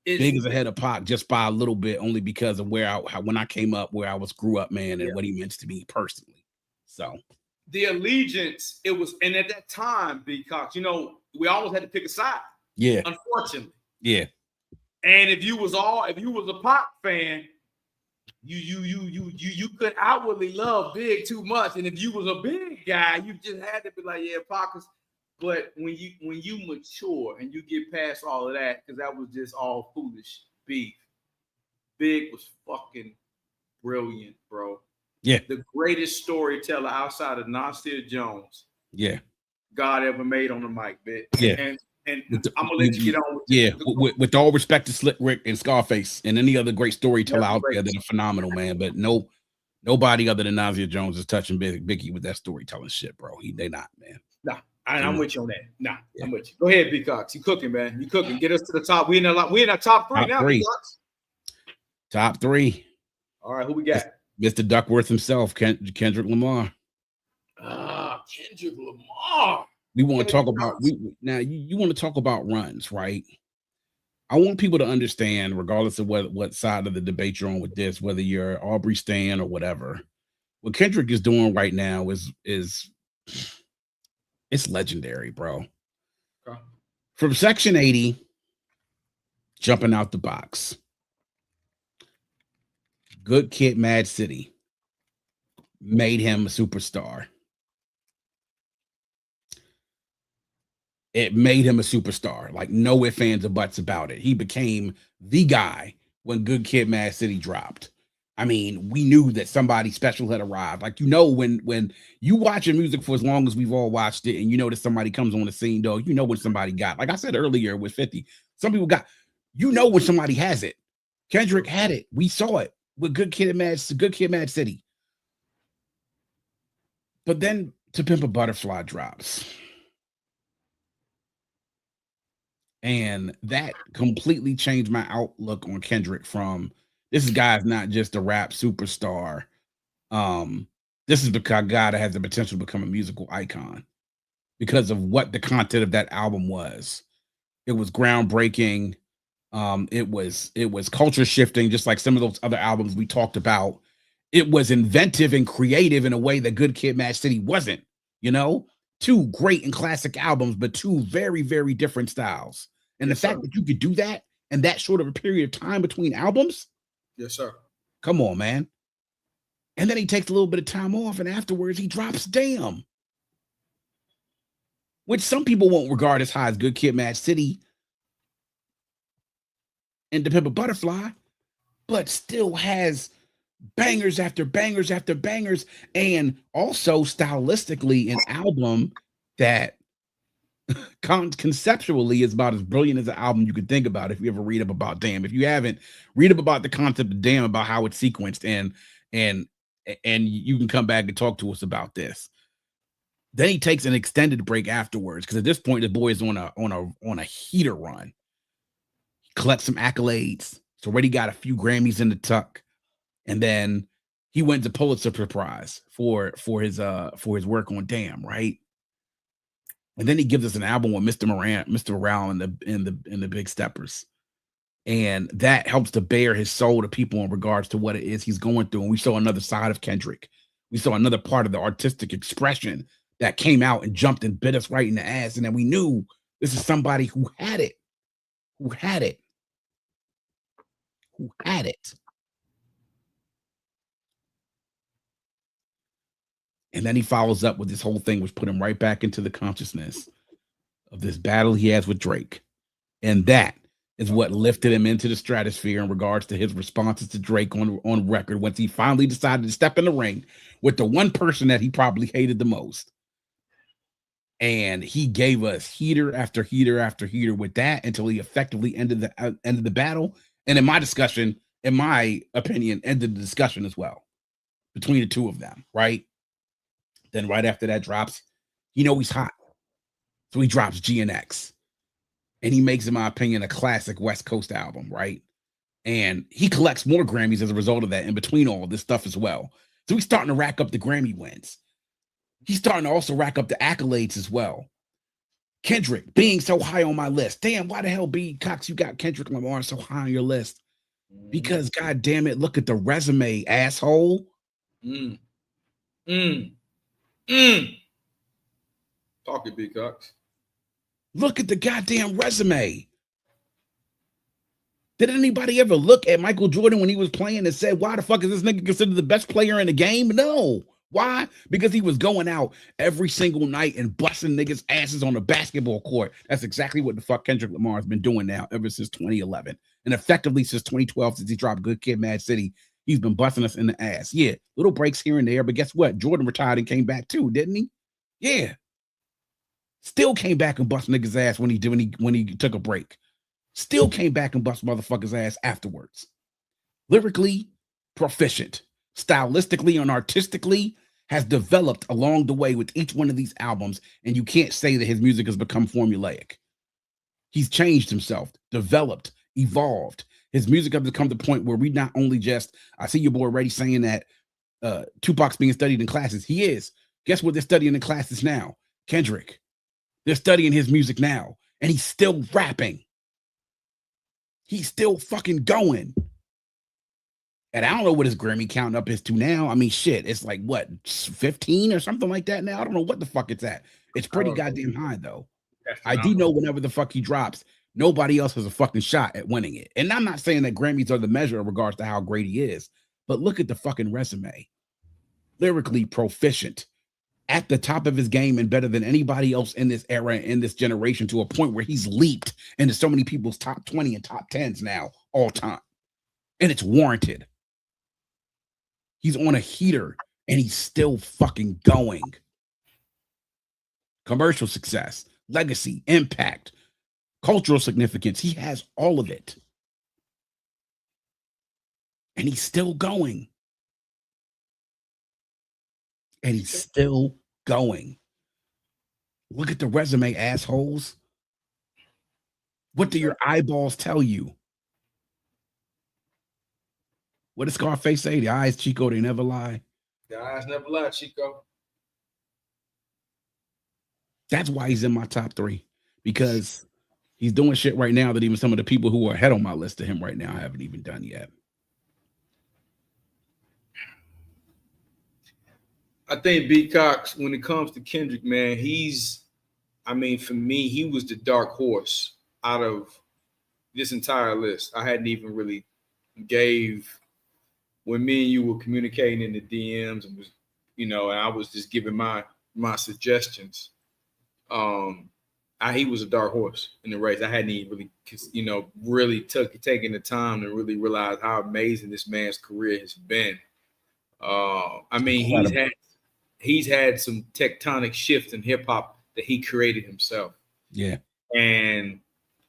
Big is ahead of Pac just by a little bit, only because of when I came up, where I grew up, man, and what he meant to me personally. So the allegiance, it was, and at that time, B.Cox, we always had to pick a side. Yeah. Unfortunately. Yeah. And if you was a Pac fan, you could outwardly love Big too much. And if you was a Big guy, you just had to be like, yeah, Pac is. But when you mature and you get past all of that, because that was just all foolish beef, Big was fucking brilliant, bro. Yeah. The greatest storyteller outside of Nasir Jones. Yeah. God ever made on the mic, bitch. Yeah. And I'm gonna let you get on with with all respect to Slick Rick and Scarface and any other great storyteller out there that are phenomenal, man. But nobody other than Nasir Jones is touching Biggie with that storytelling shit, bro. They not, man. Nah, I'm with you on that. Nah, yeah. I'm with you. Go ahead, B.Cox. You cooking, man. You cooking. Get us to the top. We in our top three now, B.Cox. Top 3. All right, who we got? Mr. Duckworth himself, Kendrick Lamar. Kendrick Lamar. We want to talk about you want to talk about runs, right? I want people to understand, regardless of what side of the debate you're on with this, whether you're Aubrey Stan or whatever, what Kendrick is doing right now is it's legendary, bro. Okay. From Section 80, jumping out the box. Good Kid, Mad City made him a superstar. It made him a superstar. Like, no ifs, ands, or buts about it. He became the guy when Good Kid, Mad City dropped. I mean, we knew that somebody special had arrived. Like, when you watching music for as long as we've all watched it, and you know that somebody comes on the scene, though, you know when somebody got. Like I said earlier with 50, some people got. You know when somebody has it. Kendrick had it. We saw it with Good Kid, Mad City. But then To Pimp a Butterfly drops. And that completely changed my outlook on Kendrick from this guy's not just a rap superstar. This is because a guy that has the potential to become a musical icon because of what the content of that album was. It was groundbreaking. It was culture shifting, just like some of those other albums we talked about. It was inventive and creative in a way that Good Kid, Mad City wasn't, two great and classic albums, but two very, very different styles. And the fact that you could do that in that short of a period of time between albums. Yes, sir. Come on, man. And then he takes a little bit of time off, and afterwards he drops Damn, which some people won't regard as high as Good Kid, Mad City and To Pimp a Butterfly. but still has bangers after bangers after bangers, and also stylistically an album that conceptually is about as brilliant as an album you could think about if you ever read up about Damn. If you haven't, read up about the concept of Damn, about how it's sequenced, and you can come back and talk to us about this. Then he takes an extended break afterwards because at this point the boy is on a heater run. He collects some accolades. He's already got a few Grammys in the tuck, and then he wins the Pulitzer Prize for his work on Damn, right? And then he gives us an album with Mr. Morale and the Big Steppers. And that helps to bear his soul to people in regards to what it is he's going through. And we saw another side of Kendrick. We saw another part of the artistic expression that came out and jumped and bit us right in the ass. And then we knew this is somebody who had it. And then he follows up with this whole thing, which put him right back into the consciousness of this battle he has with Drake. And that is what lifted him into the stratosphere in regards to his responses to Drake on record once he finally decided to step in the ring with the one person that he probably hated the most. And he gave us heater after heater after heater with that until he effectively ended the battle. And in my opinion, ended the discussion as well between the two of them, right? Then right after that drops, he's hot. So he drops GNX. And he makes, in my opinion, a classic West Coast album, right? And he collects more Grammys as a result of that in between all this stuff as well. So he's starting to rack up the Grammy wins. He's starting to also rack up the accolades as well. Kendrick being so high on my list. Damn, why the hell, B.Cox, you got Kendrick Lamar so high on your list? Because, God damn it, look at the resume, asshole. Talk it, B.Cox. Look at the goddamn resume. Did anybody ever look at Michael Jordan when he was playing and said, why the fuck is this nigga considered the best player in the game? No. Why? Because he was going out every single night and busting niggas' asses on the basketball court. That's exactly what the fuck Kendrick Lamar has been doing now ever since 2011. And effectively since 2012, since he dropped Good Kid, Mad City, he's been busting us in the ass. Yeah, little breaks here and there, but guess what? Jordan retired and came back too, didn't he? Yeah. Still came back and bust niggas' ass when he took a break. Still came back and bust motherfuckers' ass afterwards. Lyrically proficient, stylistically and artistically has developed along the way with each one of these albums, and you can't say that his music has become formulaic. He's changed himself, developed, evolved. His music has become the point where we not only just, I see your boy already saying that Tupac's being studied in classes. He is. Guess what they're studying in classes now? Kendrick. They're studying his music now, and he's still rapping. He's still fucking going. And I don't know what his Grammy count up is to now. I mean, shit, it's like, what, 15 or something like that now? I don't know what the fuck it's at. It's pretty goddamn high, though. I do know whenever the fuck he drops, nobody else has a fucking shot at winning it. And I'm not saying that Grammys are the measure in regards to how great he is, but look at the fucking resume. Lyrically proficient, at the top of his game and better than anybody else in this era, in this generation, to a point where he's leaped into so many people's top 20 and top 10s now all time. And it's warranted. He's on a heater and he's still fucking going. Commercial success, legacy, impact, cultural significance. He has all of it. And he's still going. And he's still going. Look at the resume, assholes. What do your eyeballs tell you? What does Scarface say? The eyes, Chico, they never lie. The eyes never lie, Chico. That's why he's in my top 3. Because he's doing shit right now that even some of the people who are ahead on my list of him right now haven't even done yet. I think B.Cox, when it comes to Kendrick, man, for me, he was the dark horse out of this entire list. I hadn't even really when me and you were communicating in the DMs and was, and I was just giving my suggestions. he was a dark horse in the race. I hadn't even really taken the time to really realize how amazing this man's career has been. I mean, he's had some tectonic shifts in hip hop that he created himself. Yeah. And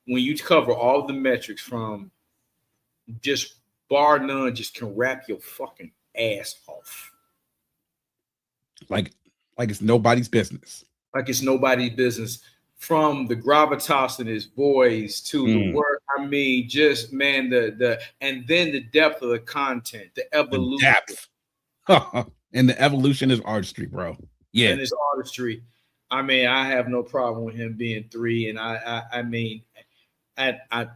when you cover all the metrics from just bar none, just can rap your fucking ass off. Like it's nobody's business. Like it's nobody's business. From the gravitas in his voice to the work, I mean, just man, and then the depth of the content, the evolution. The depth. And the evolution is artistry, bro. Yeah. And it's artistry. I mean, I have no problem with him being 3. And I mean, I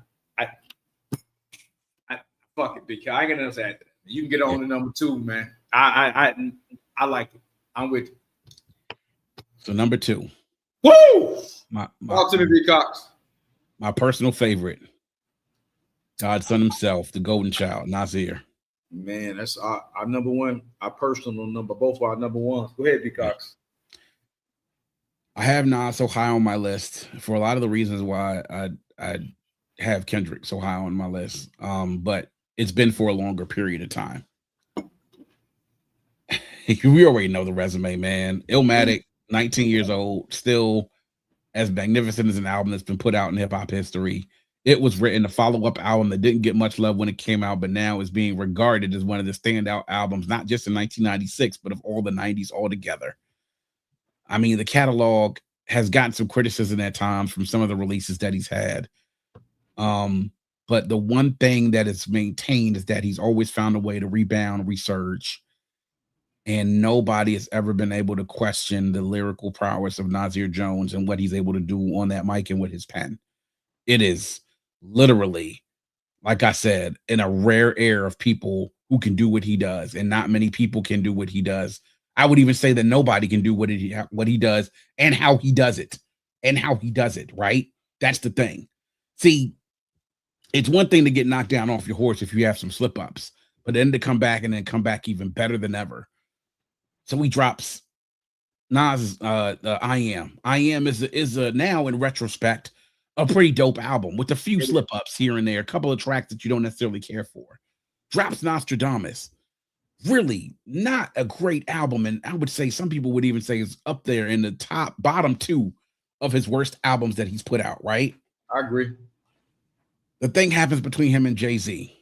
fuck it, because I ain't gonna say that. You can get on to number 2, man. I like it. I'm with you. So number 2. Woo! Talk to me, B.Cox. My personal favorite. Godson himself, the golden child, Nasir. Man, that's our number 1. Our personal number, both our number 1s. Go ahead, B.Cox. I have Nas so high on my list for a lot of the reasons why I have Kendrick so high on my list. But it's been for a longer period of time. We already know the resume, man. Illmatic, 19 years old, still as magnificent as an album that's been put out in hip-hop history. It was written a follow-up album that didn't get much love when it came out, but now is being regarded as one of the standout albums, not just in 1996, but of all the 90s altogether. I mean, the catalog has gotten some criticism at times from some of the releases that he's had. But the one thing that is maintained is that he's always found a way to rebound, resurge. And nobody has ever been able to question the lyrical prowess of Nasir Jones and what he's able to do on that mic and with his pen. It is literally, like I said, in a rare air of people who can do what he does, and not many people can do what he does. I would even say that nobody can do what he does and how he does it, right? That's the thing. See, it's one thing to get knocked down off your horse if you have some slip ups, but then to come back and then come back even better than ever. So he drops Nas' I Am. I Am is now in retrospect a pretty dope album with a few slip ups here and there, a couple of tracks that you don't necessarily care for. Drops Nostradamus. Really not a great album, and I would say some people would even say it's up there in the bottom 2 of his worst albums that he's put out, right? I agree. The thing happens between him and Jay-Z.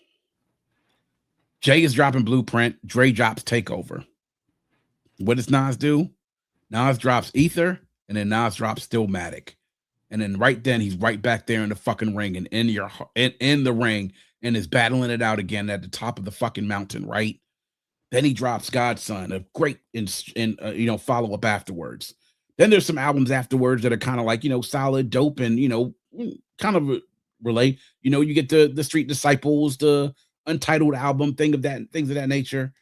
Jay is dropping Blueprint, Dre drops Takeover. What does Nas do? Nas drops Ether, and then Nas drops Stillmatic. And then right then he's right back there in the fucking ring and in the ring and is battling it out again at the top of the fucking mountain, right? Then he drops Godson, a great follow up afterwards. Then there's some albums afterwards that are kind of like, solid, dope, and kind of relate. You get the Street Disciples, the Untitled album, things of that nature.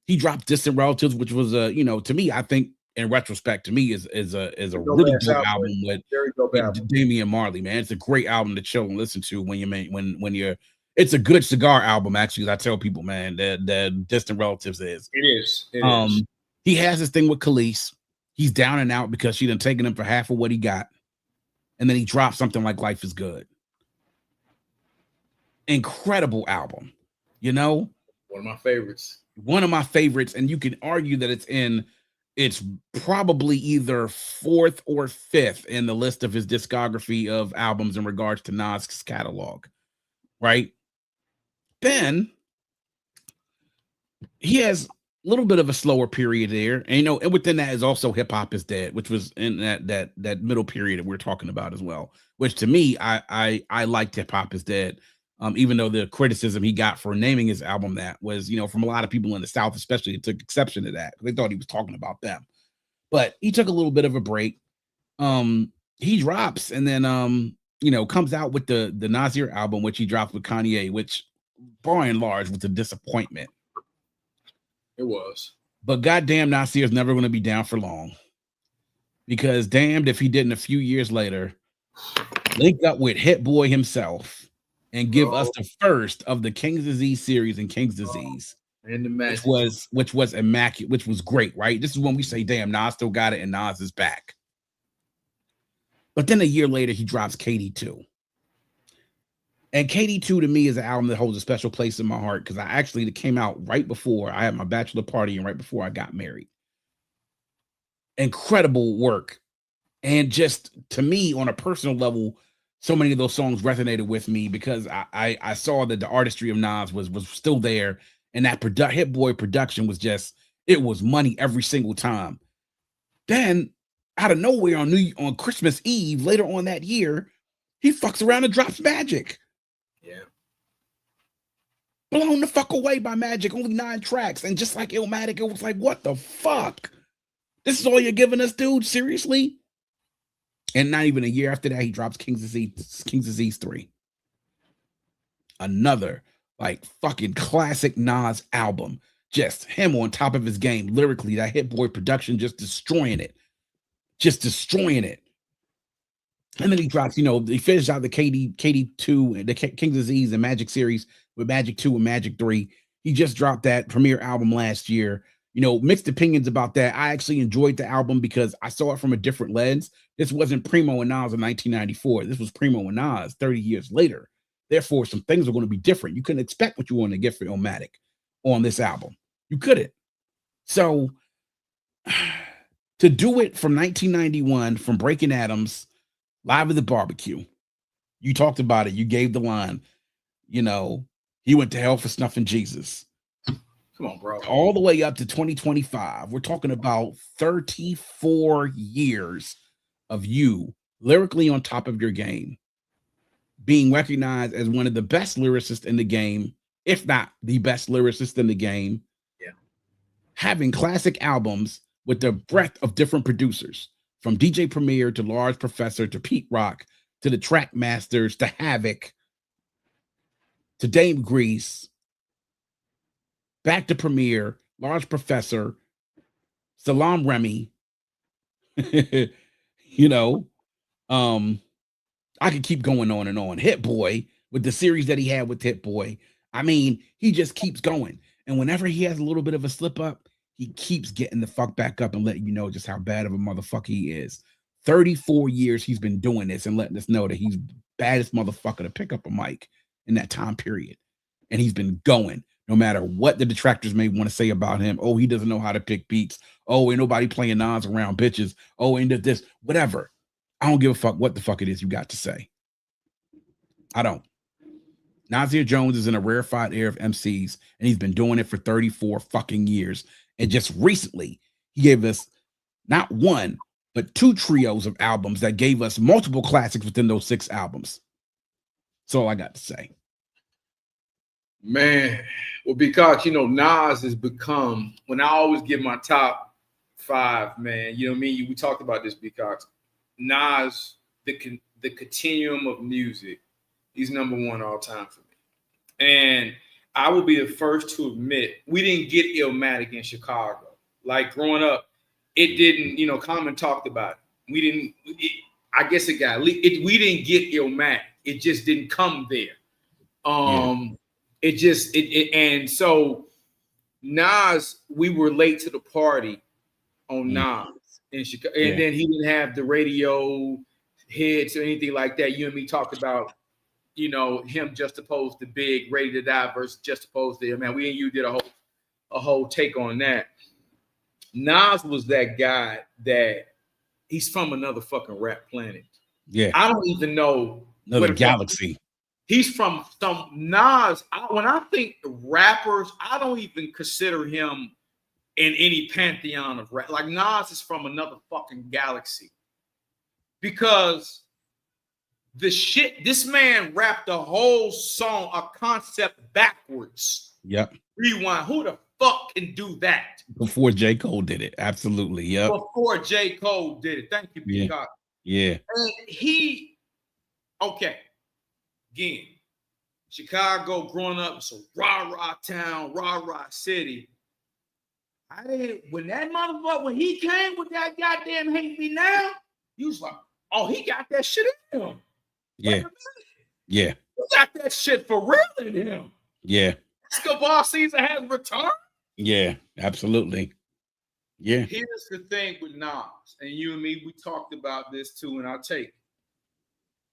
He dropped Distant Relatives, which was to me, I think in retrospect, to me is a really dope album with Damian Marley, man. It's a great album to chill and listen to when you're. It's a good cigar album, actually. As I tell people, man, that Distant Relatives is. It is. He has this thing with Khalees. He's down and out because she done taken him for half of what he got, and then he drops something like Life Is Good. Incredible album, One of my favorites. And you can argue that it's probably either 4th or 5th in the list of his discography of albums in regards to Nas' catalog, right? Then he has a little bit of a slower period there, and and within that is also Hip Hop Is Dead, which was in that middle period that we're talking about as well. Which to me, I liked Hip Hop Is Dead. Even though the criticism he got for naming his album that was, from a lot of people in the South, especially, took exception to that. They thought he was talking about them. But he took a little bit of a break. He drops and then, comes out with the Nasir album, which he dropped with Kanye, which by and large was a disappointment. It was. But goddamn, Nasir is never going to be down for long. Because damned if he didn't a few years later link up with Hit Boy himself and give us the first of the King's Disease series and King's Disease, which was immaculate, which was great, right? This is when we say, damn, Nas still got it and Nas is back. But then a year later, he drops KD2. And KD2 to me is an album that holds a special place in my heart because it came out right before I had my bachelor party and right before I got married. Incredible work. And just to me, on a personal level, so many of those songs resonated with me because I saw that the artistry of Nas was still there. And that Hit Boy production was it was money every single time. Then out of nowhere on Christmas Eve, later on that year, he fucks around and drops Magic. Yeah. Blown the fuck away by Magic, only 9 tracks. And just like Illmatic, it was like, what the fuck? This is all you're giving us, dude? Seriously? And not even a year after that, he drops King's Disease 3. Another like fucking classic Nas album. Just him on top of his game lyrically. That Hit Boy production just destroying it. And then he drops, he finished out the KD2, the King's Disease and Magic series with Magic 2 and Magic 3. He just dropped that premiere album last year. Mixed opinions about that. I actually enjoyed the album because I saw it from a different lens. This wasn't Primo and Nas in 1994. This was Primo and Nas 30 years later. Therefore, some things are going to be different. You couldn't expect what you want to get for Illmatic on this album. You couldn't. So to do it from 1991, from Breaking Atoms, Live at the Barbecue, you talked about it. You gave the line, he went to hell for snuffing Jesus. Come on, bro. All the way up to 2025. We're talking about 34 years of you lyrically on top of your game, being recognized as one of the best lyricists in the game, if not the best lyricist in the game. Yeah. Having classic albums with the breadth of different producers, from DJ Premier to Large Professor to Pete Rock to the Track Masters to Havoc to Dame Grease, back to Premier, Large Professor, Salam Remy. I could keep going on and on. Hit Boy, with the series that he had with Hit Boy. I mean, he just keeps going. And whenever he has a little bit of a slip up, he keeps getting the fuck back up and letting you know just how bad of a motherfucker he is. 34 years he's been doing this and letting us know that he's baddest motherfucker to pick up a mic in that time period. And he's been going. No matter what the detractors may want to say about him. Oh, he doesn't know how to pick beats. Oh, ain't nobody playing Nas around bitches. Oh, ain't this, whatever. I don't give a fuck what the fuck it is you got to say. I don't. Nasir Jones is in a rarefied era of MCs, and he's been doing it for 34 fucking years. And just recently, he gave us not one, but 2 trios of albums that gave us multiple classics within those 6 albums. That's all I got to say. Man, well, B.Cox, Nas has become, when I always give my top 5, man, you know what I mean? We talked about this, B.Cox. Nas, the continuum of music, he's number 1 all time for me. And I will be the first to admit, we didn't get Illmatic in Chicago. Like growing up, it didn't, Common talked about it. We didn't, I guess it got leaked. We didn't get Illmatic. It just didn't come there. And so Nas, we were late to the party on Nas in Chicago, and then he didn't have the radio hits or anything like that. You and me talked about, him just opposed to Big, Ready to Die versus just opposed to him. Man, we and you did a whole take on that. Nas was that guy that he's from another fucking rap planet. Yeah, I don't even know another galaxy. He's from some Nas. When I think rappers, I don't even consider him in any pantheon of rap. Like Nas is from another fucking galaxy. Because this man rapped a whole song, a concept backwards. Yep. Rewind. Who the fuck can do that? Before J. Cole did it. Absolutely. Yep. Before J. Cole did it. Thank you, B.Cox. Yeah. And okay. Again, Chicago, growing up, it's a rah-rah town, rah-rah city. When he came with that goddamn Hate Me Now, you was like, oh, he got that shit in him. Yeah. Yeah. He got that shit for real in him. Yeah. Escobar season has returned. Yeah, absolutely. Yeah. Here's the thing with Nas, and you and me, we talked about this too in our take.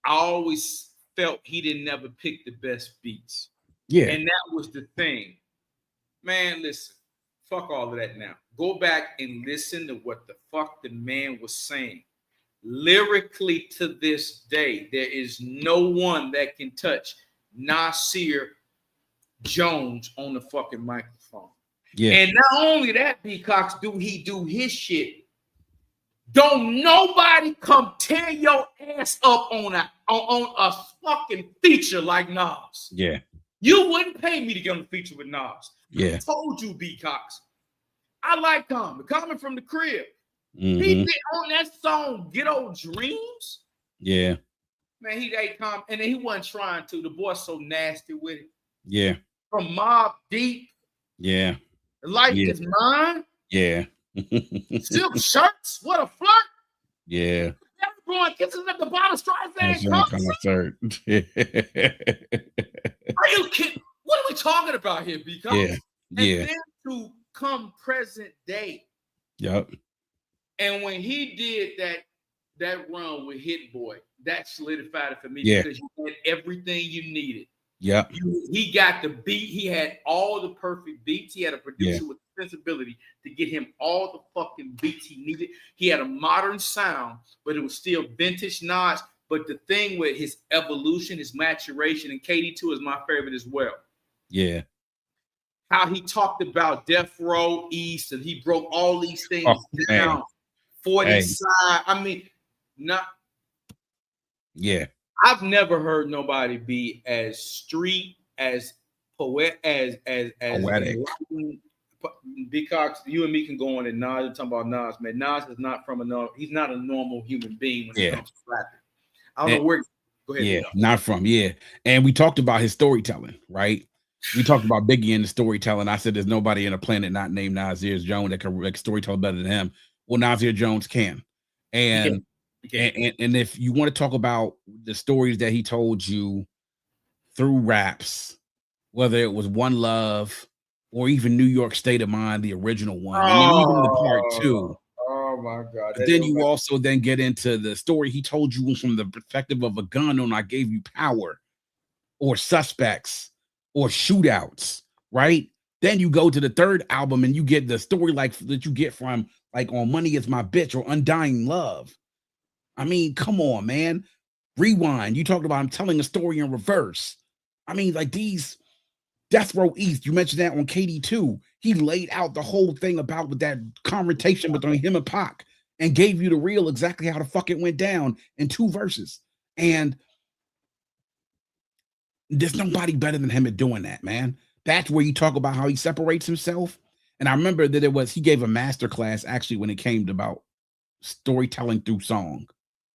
I always felt he didn't never pick the best beats. Yeah. And that was the thing. Man, listen, fuck all of that now. Go back and listen to what the fuck the man was saying. Lyrically to this day, there is no one that can touch Nasir Jones on the fucking microphone. Yeah. And not only that, B.Cox, do his shit. Don't nobody come tear your ass up on a fucking feature like Nas. Yeah. You wouldn't pay me to get on a feature with Nas. Yeah. I told you, B.Cox. I like Common. Coming from the crib. Mm-hmm. He did on that song, Get Old Dreams. Yeah. Man, he ate Common. And then he wasn't trying to. The boy's so nasty with it. Yeah. From Mob Deep. Yeah. Life is Mine. Yeah. Silk Shirts. What a flirt. Yeah. Everyone kisses at the bottom. Streisand concert. Are you kidding? What are we talking about here, B.Cox? Yeah. Yeah. And then to come present day. Yep. And when he did that run with Hit Boy, that solidified it for me because you had everything you needed. Yep. He got the beat. He had all the perfect beats. He had a producer with sensibility to get him all the fucking beats he needed. He had a modern sound, but it was still vintage Nas. But the thing with his evolution, his maturation, and KD2 is my favorite as well. Yeah. How he talked about Death Row East and he broke all these things down. Man. 40 side. I mean, not. Yeah. I've never heard nobody be as street, as poetic. B.Cox, you and me can go on and Nas, talking about Nas, man. Nas is not he's not a normal human being when it comes to rapping. I don't know where. Go ahead. Yeah, not from. Yeah. And we talked about his storytelling, right? We talked about Biggie and the storytelling. I said there's nobody in the planet not named Nasir Jones that can storytell better than him. Well, Nasir Jones can. And if you want to talk about the stories that he told you through raps, whether it was One Love or even New York State of Mind, the original one, and then even the part 2. Oh my God. But then you also then get into the story he told you from the perspective of a gun on I Gave You Power or Suspects or Shootouts, right? Then you go to the third album and you get the story like that you get from like on Money Is My Bitch or Undying Love. I mean, come on, man. Rewind. You talked about him telling a story in reverse. I mean, like these Death Row East, you mentioned that on KD2. He laid out the whole thing about with that confrontation between him and Pac and gave you the real exactly how the fuck it went down in 2 verses. And there's nobody better than him at doing that, man. That's where you talk about how he separates himself. And I remember that he gave a master class actually when it came to about storytelling through song,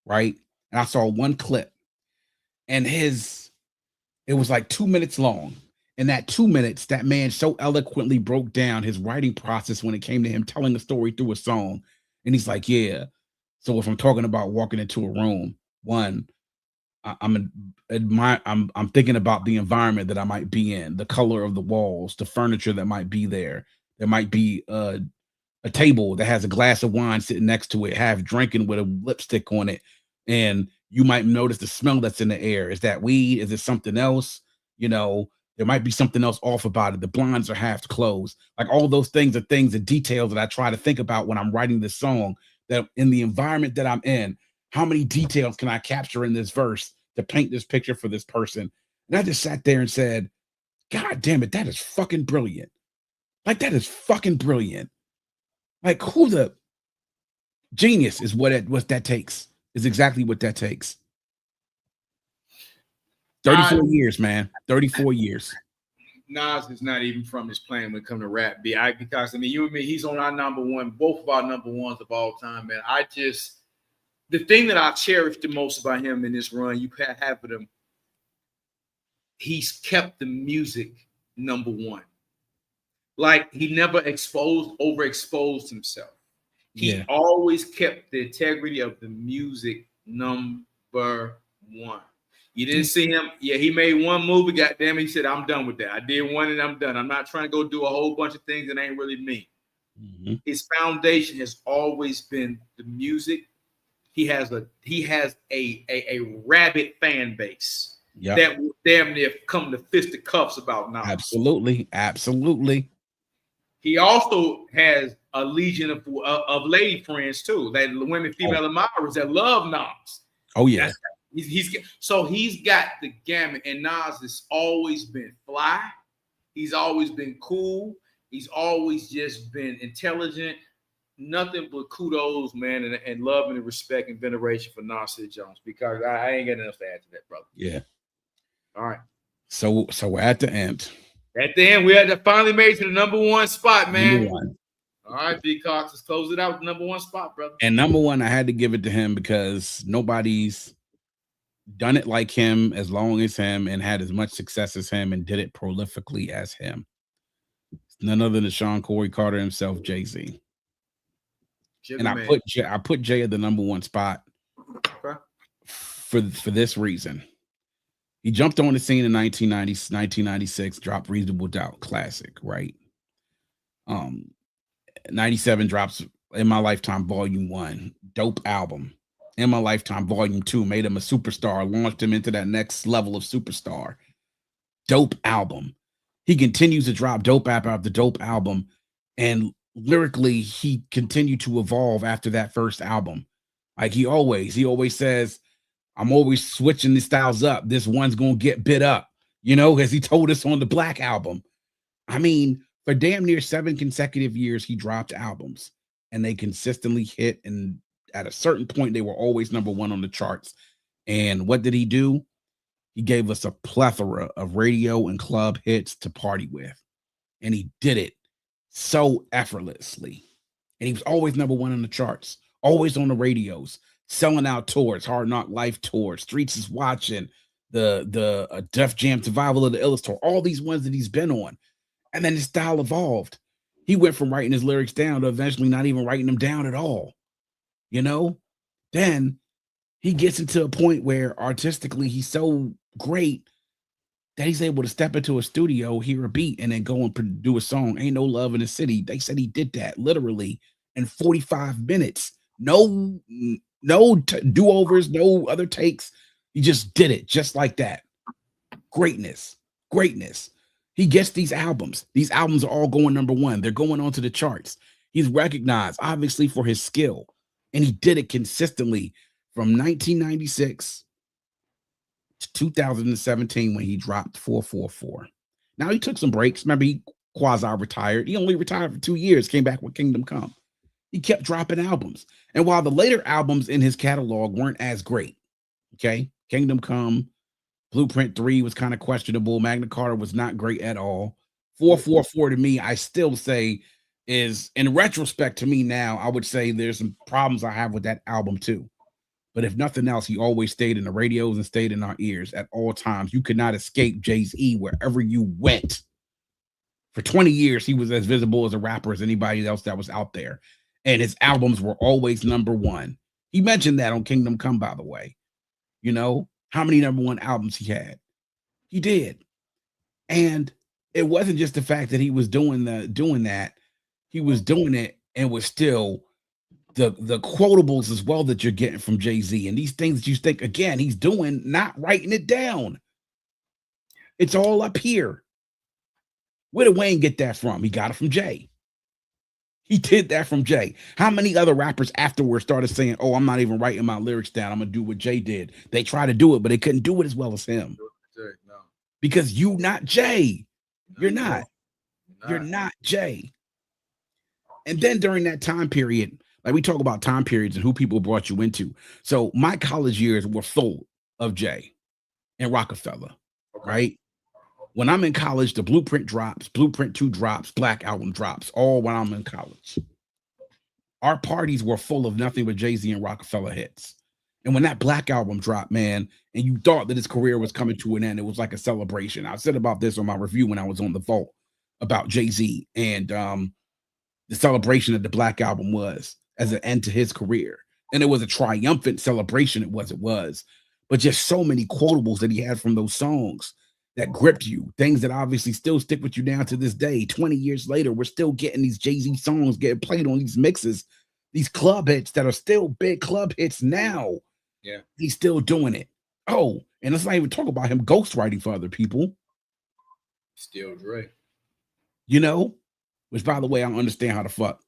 right? And I saw one clip and it was like 2 minutes long. In that 2 minutes, that man so eloquently broke down his writing process when it came to him telling the story through a song. And he's like, yeah. So if I'm talking about walking into a room, one, I'm thinking about the environment that I might be in, the color of the walls, the furniture that might be there. There might be a table that has a glass of wine sitting next to it, half drinking with a lipstick on it. And you might notice the smell that's in the air. Is that weed? Is it something else? You know, there might be something else off about it. The blinds are half closed. Like all those things are things and details that I try to think about when I'm writing this song, that in the environment that I'm in, how many details can I capture in this verse to paint this picture for this person? And I just sat there and said, God damn it, that is fucking brilliant. Like that is fucking brilliant. Like who the genius is what that takes, is exactly what that takes. 34 years, man. 34 years. Nas is not even from this planet when it comes to rap. Because I mean, you and me, he's on our number one, both of our number ones of all time, man. The thing that I cherish the most about him in this run, you have with him, he's kept the music number one. Like he never overexposed himself. He always kept the integrity of the music number one. You didn't see him. Yeah, he made one movie. Goddamn, he said, I'm done with that. I did one and I'm done. I'm not trying to go do a whole bunch of things that ain't really me. Mm-hmm. His foundation has always been the music. he has a rabid fan base Yep. that will damn near come to fisticuffs about Nas. Absolutely. He also has a legion of lady friends too, that women, female admirers that love Nas. Oh yeah. He's got the gamut, and Nas has always been fly. He's always been cool. He's always just been intelligent. Nothing but kudos, man, and love and respect and veneration for Nasir Jones, because I ain't got nothing else to add to that, brother. Yeah. All right. So we're at the end. At the end, we had to finally made it to the number one spot, man. Number one. All right, B.Cox, let's close it out with the number one spot, brother. And number one, I had to give it to him because nobody's done it like him, as long as him, and had as much success as him, and did it prolifically as him. None other than Sean Corey Carter himself, Jay-Z. And I put Jay at the number one spot for this reason. He jumped on the scene in 1996, dropped Reasonable Doubt, classic, right? 97 drops In My Lifetime Volume 1, dope album. In My Lifetime Volume 2 made him a superstar, launched him into that next level of superstar. Dope album. He continues to drop dope after dope album, and lyrically he continued to evolve after that first album. Like he always says, I'm always switching the styles up. This one's gonna get bit up, as he told us on the Black album. I mean, for damn near 7 consecutive years, he dropped albums and they consistently hit. And at a certain point, they were always number one on the charts. And what did he do? He gave us a plethora of radio and club hits to party with. And he did it so effortlessly. And he was always number one on the charts, always on the radios, selling out tours, Hard Knock Life tour, Streets is Watching, the Def Jam Survival of the Illest tour, all these ones that he's been on. And then his style evolved. He went from writing his lyrics down to eventually not even writing them down at all. Then he gets into a point where artistically he's so great that he's able to step into a studio, hear a beat, and then go and do a song. Ain't No Love in the City. They said he did that literally in 45 minutes. No do-overs, no other takes. He just did it just like that. Greatness. He gets these albums. These albums are all going number one. They're going onto the charts. He's recognized, obviously, for his skill. And he did it consistently from 1996 to 2017 when he dropped 444. Now, he took some breaks. Remember, he quasi-retired. He only retired for 2 years, came back with Kingdom Come. He kept dropping albums. And while the later albums in his catalog weren't as great, okay, Kingdom Come, Blueprint 3 was kind of questionable. Magna Carta was not great at all. 444 to me, I still say is, in retrospect to me now, I would say there's some problems I have with that album too. But if nothing else, he always stayed in the radios and stayed in our ears at all times. You could not escape Jay-Z wherever you went. For 20 years, he was as visible as a rapper as anybody else that was out there. And his albums were always number one. He mentioned that on Kingdom Come, by the way. How many number one albums he had? He did. And it wasn't just the fact that he was doing that. He was doing it and was still the quotables as well that you're getting from Jay-Z. And these things that you think, again, he's doing, not writing it down. It's all up here. Where did Wayne get that from? He got it from Jay. He did that from Jay. How many other rappers afterwards started saying, oh, I'm not even writing my lyrics down. I'm going to do what Jay did. They tried to do it, but they couldn't do it as well as him. No. Because you not Jay. You're not. You're not Jay. And then during that time period, like we talk about time periods and who people brought you into. So my college years were full of Jay and Rockefeller, right? When I'm in college, the Blueprint drops, Blueprint 2 drops, Black Album drops, all when I'm in college. Our parties were full of nothing but Jay-Z and Rockefeller hits. And when that Black Album dropped, man, and you thought that his career was coming to an end, it was like a celebration. I said about this on my review when I was on The Vault about Jay-Z and the celebration that the Black Album was as an end to his career. And it was a triumphant celebration. It was. But just so many quotables that he had from those songs that gripped you, things that obviously still stick with you down to this day. 20 years later, we're still getting these Jay-Z songs getting played on these mixes these club hits that are still big club hits now. Yeah. He's still doing it. Oh, and let's not even talk about him ghostwriting for other people. Still Dre. You know, which by the way, I don't understand how the fuck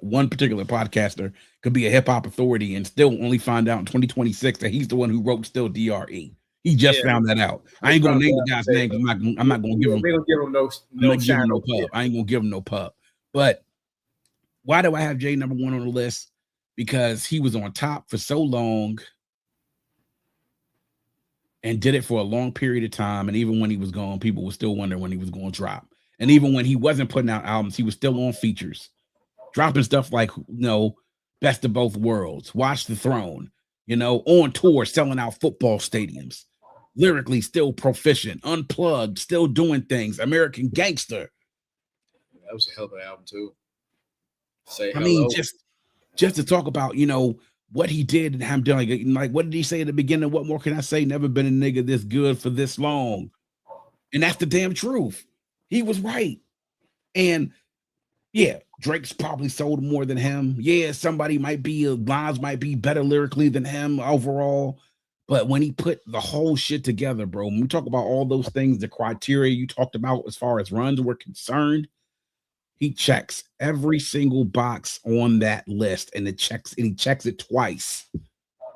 one particular podcaster could be a hip hop authority and still only find out in 2026 that he's the one who wrote Still DRE. He just found that out. I ain't gonna name the guy's name. I'm not gonna give him. They don't give him no shine. No pub. I ain't gonna give him no pub. But why do I have Jay number one on the list? Because he was on top for so long and did it for a long period of time. And even when he was gone, people were still wondering when he was going to drop. And even when he wasn't putting out albums, he was still on features, dropping stuff like, Best of Both Worlds, Watch the Throne, on tour, selling out football stadiums, lyrically still proficient, unplugged, still doing things, American Gangster. That was a hell of an album too. Say hello. I mean, just to talk about, what he did and him doing, like what did he say at the beginning? What more can I say? Never been a nigga this good for this long. And that's the damn truth. He was right. And yeah, Drake's probably sold more than him. Yeah, somebody lines might be better lyrically than him overall. But when he put the whole shit together, bro, when we talk about all those things, the criteria you talked about as far as runs were concerned, he checks every single box on that list, and he checks it twice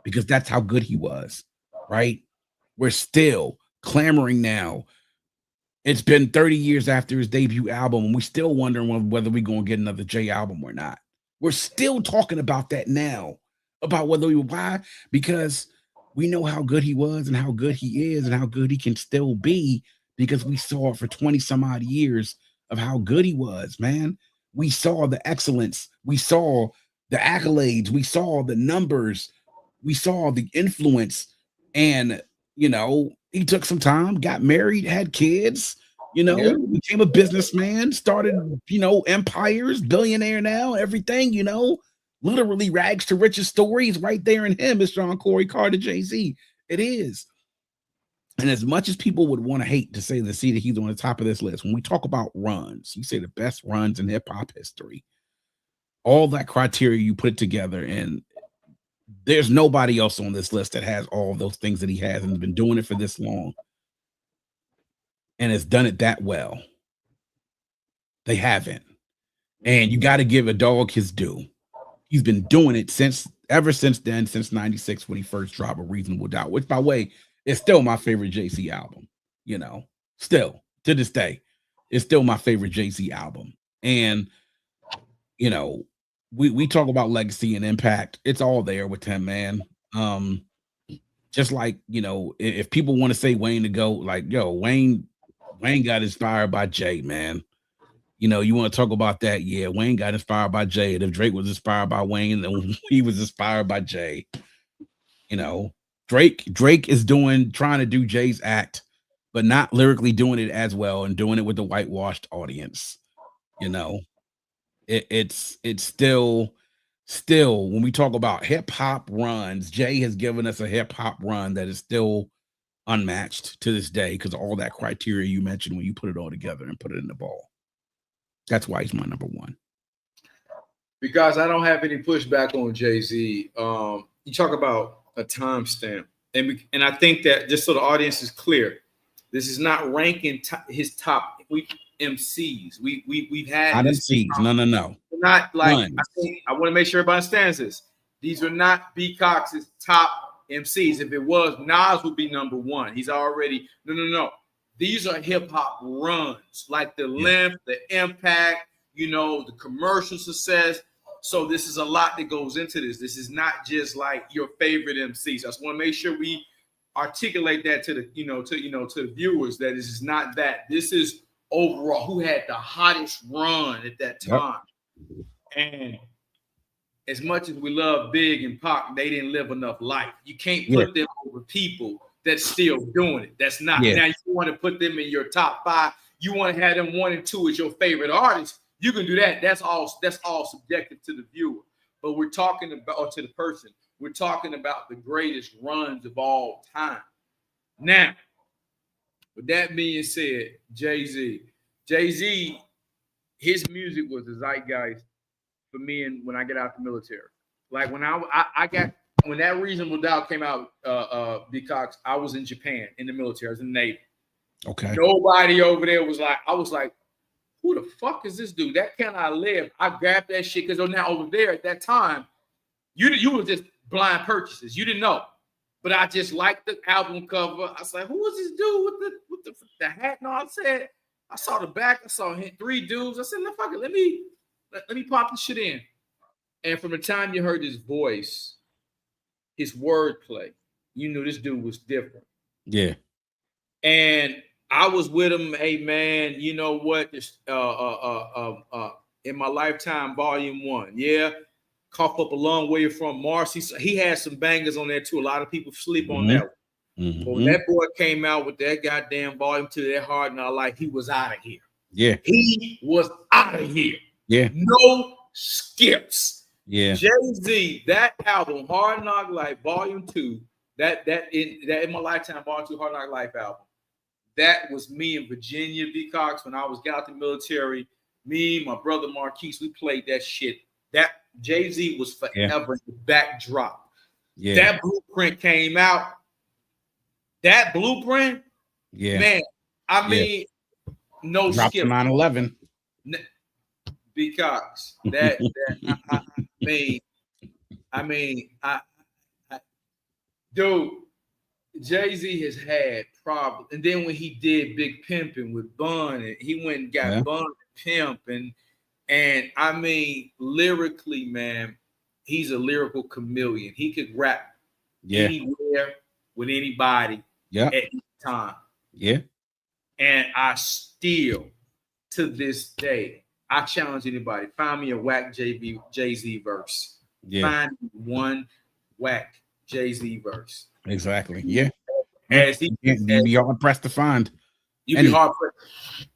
because that's how good he was, right? We're still clamoring now. It's been 30 years after his debut album, and we're still wondering whether we're going to get another Jay album or not. We're still talking about that now, about why? Because we know how good he was and how good he is and how good he can still be because we saw it for 20 some odd years of how good he was, man. We saw the excellence. We saw the accolades. We saw the numbers. We saw the influence. And, he took some time, got married, had kids, became a businessman, started, empires, billionaire now, everything, literally rags to riches stories right there in him. It's Sean Corey Carter, Jay-Z. It is. And as much as people would want to hate to say that he's on the top of this list, when we talk about runs, you say the best runs in hip hop history, all that criteria, you put it together, and there's nobody else on this list that has all of those things that he has and has been doing it for this long and has done it that well. They haven't. And you got to give a dog his due. He's been doing it ever since then, since 96 when he first dropped A Reasonable Doubt, which, by the way, is still my favorite Jay-Z album. Still to this day, it's still my favorite Jay-Z album. And, we talk about legacy and impact. It's all there with him, man. Just like, if people want to say Wayne to go, like, Wayne got inspired by Jay, man. You want to talk about that? Yeah, Wayne got inspired by Jay. And if Drake was inspired by Wayne, then he was inspired by Jay. Drake is trying to do Jay's act, but not lyrically doing it as well and doing it with the whitewashed audience. It's still when we talk about hip hop runs, Jay has given us a hip hop run that is still unmatched to this day because of all that criteria you mentioned when you put it all together and put it in the ball. That's why he's my number one. Because I don't have any pushback on Jay-Z. You talk about a timestamp, and I think that just so the audience is clear, this is not ranking his top MCs. We've had MCs. No. Not like I want to make sure everybody understands this. These are not B.Cox's top MCs. If it was, Nas would be number one. He's already no. These are hip hop runs, like the length, the impact, the commercial success. So this is a lot that goes into this. This is not just like your favorite MCs. I just want to make sure we articulate that to the, to the viewers that this is not that. This is overall who had the hottest run at that time. Yep. And as much as we love Big and Pac, they didn't live enough life. You can't put them over people that's still doing it. That's not. Now you want to put them in your top 5. You want to have them 1 and 2 as your favorite artists. You can do that. That's all subjective to the viewer. But we're talking about, or to the person, we're talking about the greatest runs of all time. Now, with that being said, Jay-Z, his music was the zeitgeist for me and when I get out the military. Like when I got when that Reasonable Doubt came out, B.Cox, I was in Japan in the military. I was in the Navy. Okay. Nobody over there was like, I was like, who the fuck is this dude? That Can I Live? I grabbed that shit because now over there at that time, you were just blind purchases. You didn't know. But I just liked the album cover. I was like, who is this dude with the hat? No, I said, I saw the back. I saw three dudes. I said, no, fuck it. Let me pop this shit in. And from the time you heard his voice, his wordplay, you knew this dude was different. Yeah. And I was with him. Hey man, you know what? This in my lifetime, volume 1. Yeah. Cough Up a Long Way from Mars. He had some bangers on there too. A lot of people sleep on that one. But when that boy came out with that goddamn volume 2, that Hard Knock Life, he was out of here. Yeah. He was out of here. Yeah. No skips. Yeah. Jay-Z, that album, Hard Knock Life, volume 2, that in my lifetime, volume 2, Hard Knock Life album. That was me in Virginia, B.Cox, when I was got out the military. Me, my brother Marquise, we played that shit. That Jay-Z was forever in the backdrop. Yeah. That Blueprint came out. That Blueprint, man, I mean, no skip. 9/11. B.Cox, dude, Jay-Z has had problems. And then when he did Big Pimpin' with Bun, and he went and got Bun and Pimp, and I mean, lyrically, man, he's a lyrical chameleon. He could rap anywhere with anybody at any time. Yeah. And I still, to this day, I challenge anybody, find me a whack Jay-Z verse. Find me one whack Jay-Z verse. Exactly. Yeah. As you'd be hard pressed to find. You'd be hard pressed.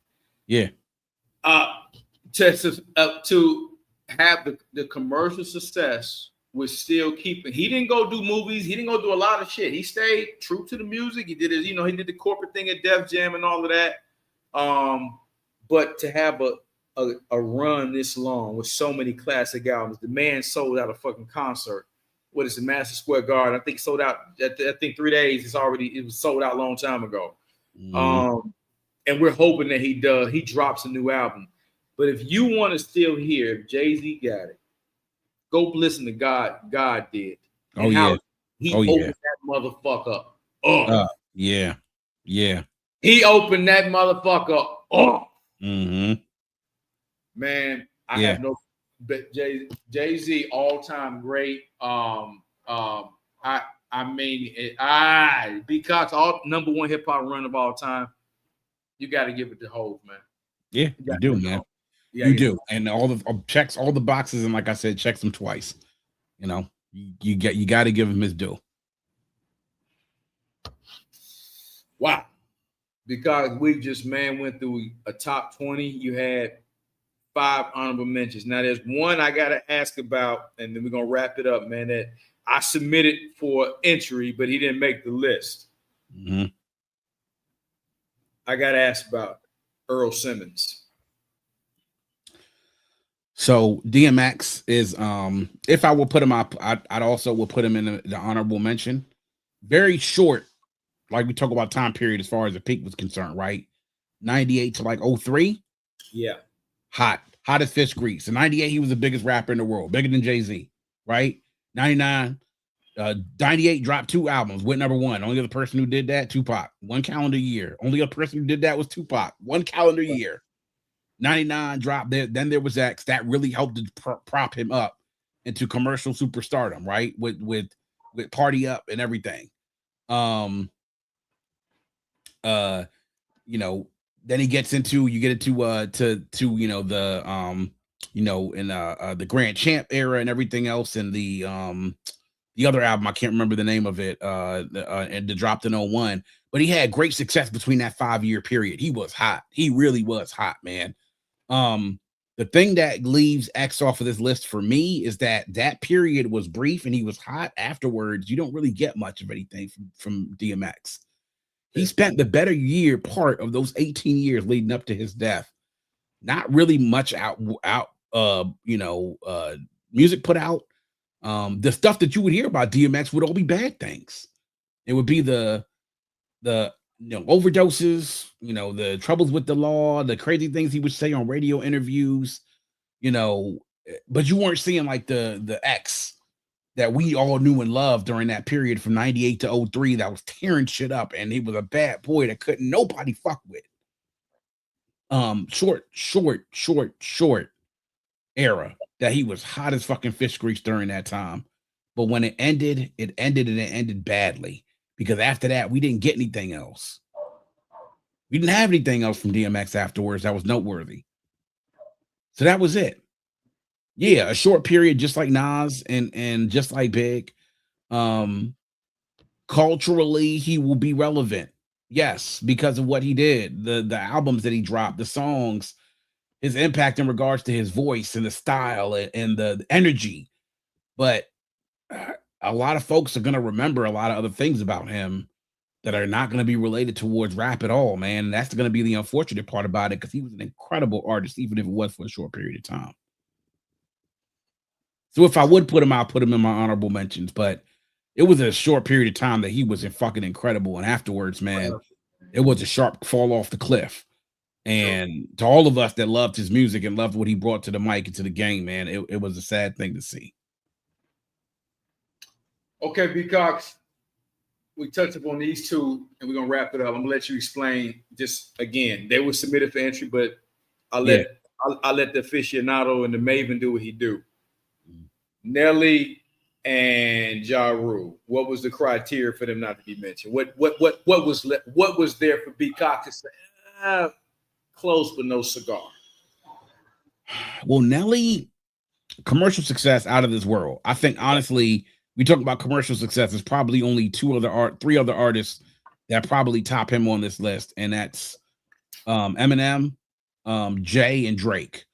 Yeah. To have the commercial success was still keeping. He didn't go do movies. He didn't go do a lot of shit. He stayed true to the music. He did his, he did the corporate thing at Def Jam and all of that. But to have a run this long with so many classic albums, the man sold out a fucking concert. What is it, Madison Square Garden? I think sold out. I think 3 days. It was sold out a long time ago. And we're hoping that he drops a new album. But if you want to still hear Jay-Z got it, go listen to God Did. Oh yeah. He opened that motherfucker up. Yeah. He opened that motherfucker up. Man, I have no. But Jay-Z all-time great. B.Cox, all number 1 hip-hop run of all time. You got to give it to Hov, man. Yeah, you do, man. You do. And all the checks all the boxes, and like I said, checks them twice. You got to give him his due. Wow. Because we just went through a top 20. You had 5 honorable mentions. Now there's one I gotta ask about, and then we're gonna wrap it up, man. That I submitted for entry, but he didn't make the list. I gotta ask about Earl Simmons. So DMX is if I would put him up, I'd also would put him in the honorable mention. Very short, like we talk about time period as far as the peak was concerned, right? 98 to like 03. Yeah. Hot as fish grease. In 98, he was the biggest rapper in the world, bigger than Jay-Z, right? 99, 98 dropped 2 albums, went number 1. Only other person who did that, Tupac, 1 calendar year. Only other person who did that was Tupac, 1 calendar year. 99 dropped there. Then there was X that really helped to prop him up into commercial superstardom, right? With Party Up and everything. Then he gets into the Grand Champ era and everything else, and the other album I can't remember the name of it, and the dropped in 01. But he had great success between that 5-year period. He was hot. He really was hot, man. The thing that leaves X off of this list for me is that period was brief and he was hot. Afterwards, you don't really get much of anything from DMX. He spent the better part of those 18 years leading up to his death, not really much out music put out, the stuff that you would hear about DMX would all be bad things. It would be the overdoses, the troubles with the law, the crazy things he would say on radio interviews, but you weren't seeing like the X that we all knew and loved during that period from 98 to 03 that was tearing shit up, and he was a bad boy that couldn't nobody fuck with. Short era that he was hot as fucking fish grease during that time. But when it ended and it ended badly, because after that, we didn't get anything else. We didn't have anything else from DMX afterwards that was noteworthy. So that was it. Yeah, a short period, just like Nas and just like Big. Culturally, he will be relevant. Yes, because of what he did, the albums that he dropped, the songs, his impact in regards to his voice and the style and the energy. But a lot of folks are going to remember a lot of other things about him that are not going to be related towards rap at all, man. And that's going to be the unfortunate part about it, because he was an incredible artist, even if it was for a short period of time. So if I would put him, I'll put him in my honorable mentions, but it was a short period of time that he was fucking incredible. And afterwards, man, it was a sharp fall off the cliff. And to all of us that loved his music and loved what he brought to the mic and to the game, man, it was a sad thing to see. Okay, B.Cox, we touched upon these two, and we're gonna wrap it up. I'm gonna let you explain. Just again, they were submitted for entry, but I'll let the aficionado and the maven do what he do. Nelly and Ja Rule. What was the criteria for them not to be mentioned? What was there for B.Cox to say? Close but no cigar. Well, Nelly, commercial success out of this world. I think honestly, we talk about commercial success. There's probably only three other artists that probably top him on this list, and that's Eminem, Jay, and Drake.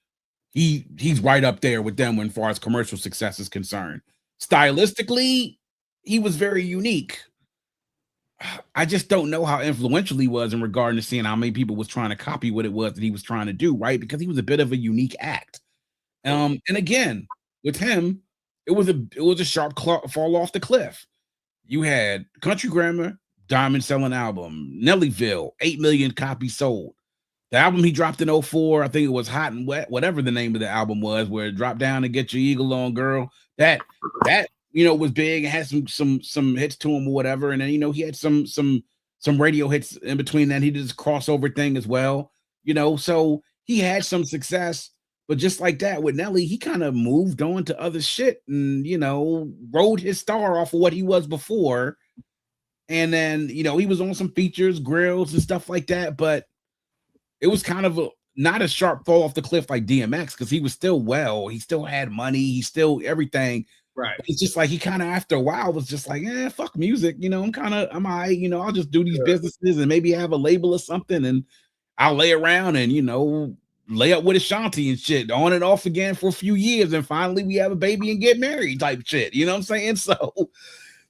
He's right up there with them as far as commercial success is concerned. Stylistically, he was very unique. I just don't know how influential he was in regard to seeing how many people was trying to copy what it was that he was trying to do, right? Because he was a bit of a unique act. And again, with him, it was a sharp fall off the cliff. You had Country Grammar, diamond selling album, Nellyville, 8 million copies sold. The album he dropped in 04, I think it was Hot and Wet, whatever the name of the album was, where it dropped down and get your eagle on, girl. That was big and had some hits to him or whatever. And then he had some radio hits in between that. He did this crossover thing as well. So he had some success, but just like that with Nelly, he kind of moved on to other shit and rode his star off of what he was before. And then he was on some features, grills, and stuff like that, but it was kind of not a sharp fall off the cliff like DMX, because he was still he still had money, he still everything. Right. But it's just like he kind of after a while was just like, fuck music, I'm all right, I'll just do these businesses and maybe have a label or something, and I'll lay around and lay up with Ashanti and shit on and off again for a few years, and finally we have a baby and get married type shit. You know what I'm saying?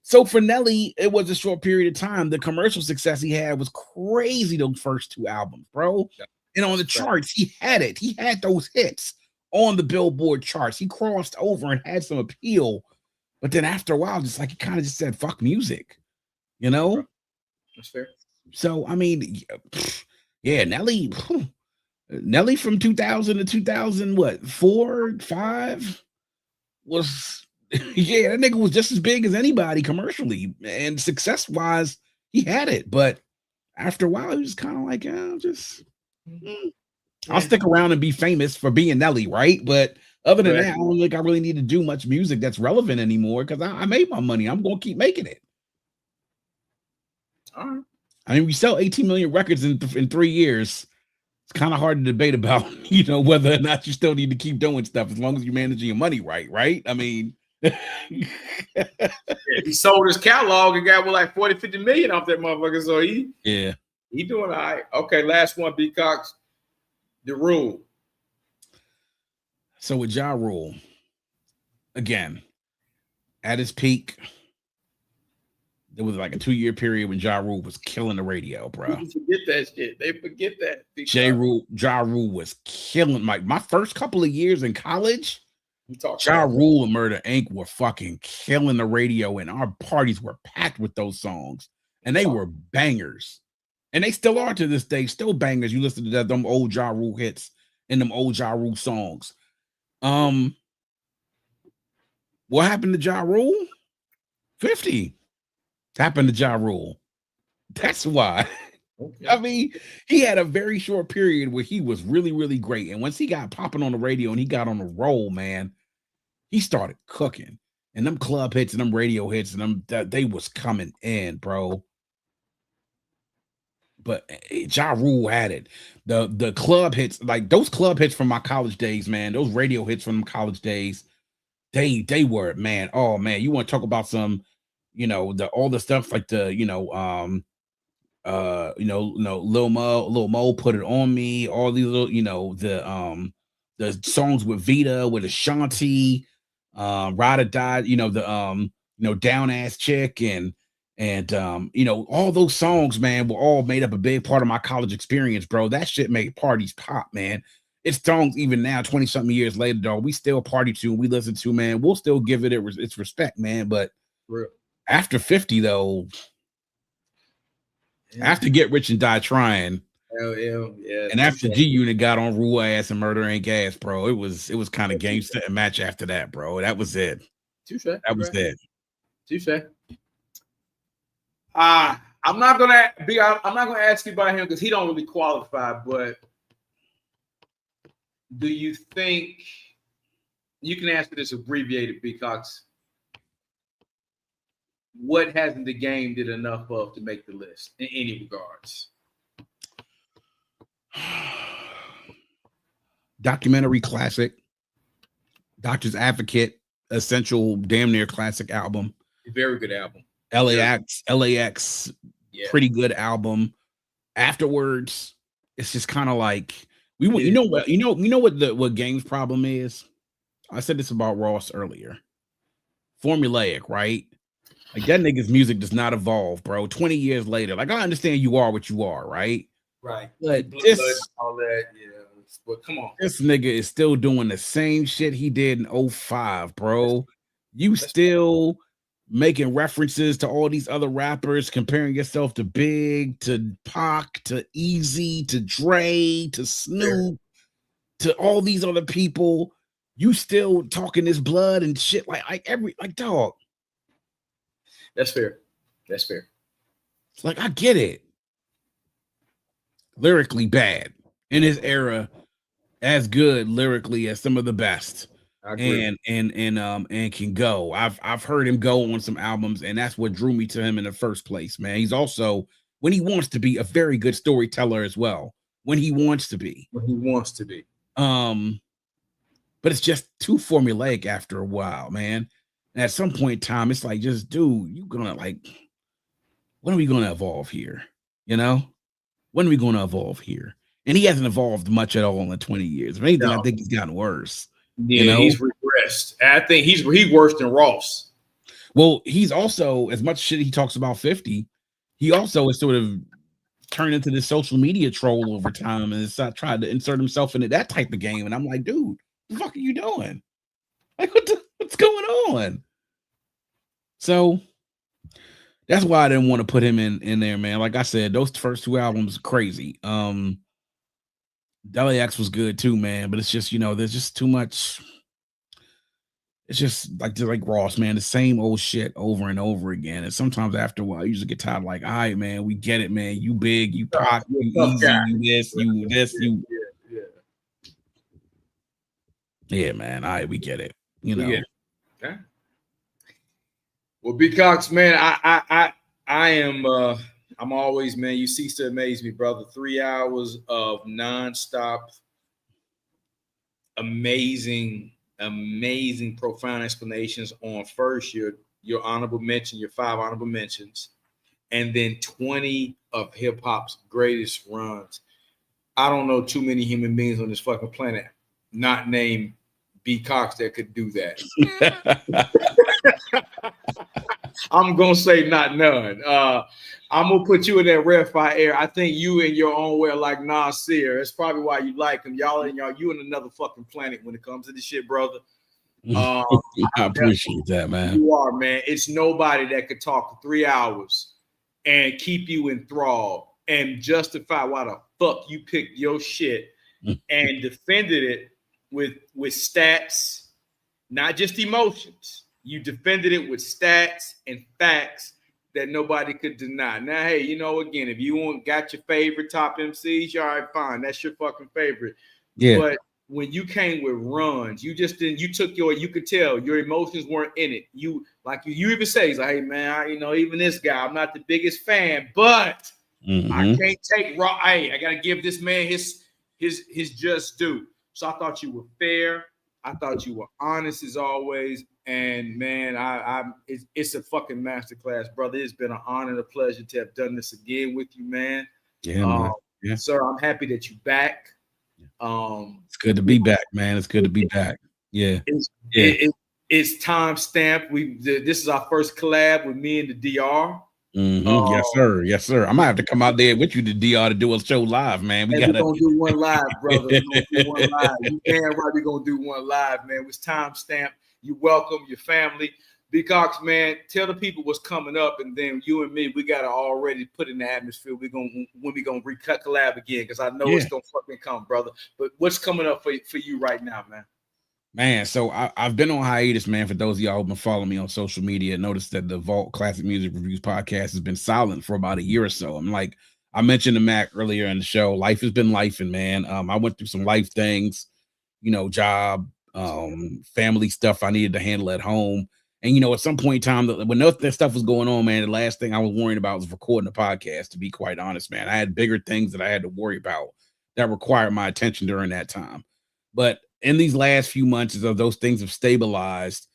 So for Nelly, it was a short period of time. The commercial success he had was crazy those first two albums, bro. Yeah. And on the charts, he had it. He had those hits on the Billboard charts. He crossed over and had some appeal. But then after a while, just like he kind of just said, fuck music. That's fair. So, I mean, yeah, Nelly from 2000 to 2004, 5 was... Yeah, that nigga was just as big as anybody commercially, and success-wise, he had it. But after a while, he was kind of like, I'll stick around and be famous for being Nelly, right? But other than that, I don't think I really need to do much music that's relevant anymore, because I made my money. I'm going to keep making it. All right. I mean, we sell 18 million records in 3 years. It's kind of hard to debate about, whether or not you still need to keep doing stuff as long as you're managing your money right? I mean... He sold his catalog and got like 40-50 million off that motherfucker. So he doing all right. Okay, last one, B.Cox. The Rule. So with Ja Rule, again, at his peak, There was like a 2-year period when Ja Rule was killing the radio, bro. People forget that shit. They forget that. Ja Rule was killing. My first couple of years in college, Ja Rule and Murder Inc. were fucking killing the radio, and our parties were packed with those songs, and they were bangers, and they still are to this day, still bangers. You listen to them old Ja Rule hits and them old Ja Rule songs. What happened to Ja Rule? 50 happened to Ja Rule. That's why. Okay. I mean, he had a very short period where he was really, really great. And once he got popping on the radio and he got on a roll, man, he started cooking. And them club hits and them radio hits and they was coming in, bro. But Ja Rule had it. The club hits, like those club hits from my college days, man, those radio hits from my college days, they were, man. Oh man, you want to talk about some, all the stuff like the, Lil Mo Put It On Me, all these little, the songs with Vita, with Ashanti, Ride or Die, Down Ass Chick, and all those songs, man, were all made up a big part of my college experience, bro. That shit made parties pop, man. It's songs even now, 20-something years later, dog, we still party to, we listen to, man. We'll still give it its respect, man. But after 50, though, after Get Rich and Die Trying, yeah, and after G Unit got on Rule Ass and Murder Ain't Gas, bro, it was kind of game set and match after that, bro. That was it. That was it. Touche. I'm not gonna ask you about him because he don't really qualify, but do you think you can answer this abbreviated, B.Cox? What hasn't the game did enough of to make the list in any regards? Documentary classic, Doctor's Advocate, essential, damn near classic album. Very good album. LAX, yeah. Pretty good album. Afterwards, it's just kind of like what Game's problem is. I said this about Ross earlier. Formulaic, right? Like that nigga's music does not evolve, bro. 20 years later, like I understand you are what you are, right? Right. But all that, yeah. But come on, this nigga is still doing the same shit he did in 2005, bro. You still making references to all these other rappers, comparing yourself to Big, to Pac, to Easy, to Dre, to Snoop, to all these other people. You still talking this blood and shit like dog. That's fair. Like I get it. Lyrically bad in his era, as good lyrically as some of the best. And can go. I've heard him go on some albums, and that's what drew me to him in the first place, man. He's also, when he wants to be, a very good storyteller as well. When he wants to be. But it's just too formulaic after a while, man. And at some point in time, it's like, just dude, you gonna when are we gonna evolve here? When are we gonna evolve here? And he hasn't evolved much at all in 20 years. If anything, I think he's gotten worse. Yeah, he's regressed. I think he's worse than Ross. Well, he's also, as much shit he talks about 50, he also is sort of turned into this social media troll over time and has tried to insert himself into that type of game. And I'm like, dude, what the fuck are you doing? Like, what's going on? So that's why I didn't want to put him in there, man. Like I said, those first two albums are crazy. LAX was good too, man, but it's just, there's just too much. It's just like Ross, man, the same old shit over and over again. And sometimes after a while, you just get tired, like, all right, man, we get it, man. You Big, you Pac, you Easy, you this, you. Yeah, man. All right, we get it. Okay. Well, B.Cox, man, I am I'm always, man, you cease to amaze me, brother. 3 hours of nonstop, amazing, profound explanations on first your honorable mention, your 5 honorable mentions, and then 20 of hip hop's greatest runs. I don't know too many human beings on this fucking planet not named B.Cox that could do that. I'm gonna say not none. I'm gonna put you in that rarefied air. I think you in your own way are like Nasir. That's probably why you like him. You in another fucking planet when it comes to this shit, brother. I appreciate that, man. You are, man. It's nobody that could talk for 3 hours and keep you enthralled and justify why the fuck you picked your shit and defended it with stats, not just emotions. You defended it with stats and facts that nobody could deny. Now, hey, again, if you got your favorite top MCs, all right, fine. That's your fucking favorite. Yeah. But when you came with runs, you just didn't. You took you could tell your emotions weren't in it. You even say, he's like, hey man, even this guy, I'm not the biggest fan, but I can't take raw. Hey, I gotta give this man his just due. So I thought you were fair. I thought you were honest as always. And man, it's a fucking masterclass, brother. It's been an honor and a pleasure to have done this again with you, man. Yeah, man. Yeah. Sir, I'm happy that you're back. It's good to be back, man. It's good to be back. Yeah. It's time stamped. This is our first collab with me and the DR. Yes, sir. Yes, sir. I might have to come out there with you to DR to do a show live, man. We're gonna do one live, brother. We're gonna do one live. You damn right, we're gonna do one live, man. It's time stamped. You're welcome, your family. B.Cox, man, tell the people what's coming up, and then you and me, we gotta already put in the atmosphere. When we gonna recut collab again, because I know it's gonna fucking come, brother. But what's coming up for you right now, man? Man, so I've been on hiatus, man. For those of y'all who've been following me on social media, noticed that the Vault Classic Music Reviews podcast has been silent for about a year or so. I'm like, I mentioned to Mac earlier in the show, life has been lifing, man. I went through some life things, job, family stuff I needed to handle at home. And, at some point in time, when that stuff was going on, man, the last thing I was worrying about was recording a podcast, to be quite honest, man. I had bigger things that I had to worry about that required my attention during that time. But in these last few months, as those things have stabilized,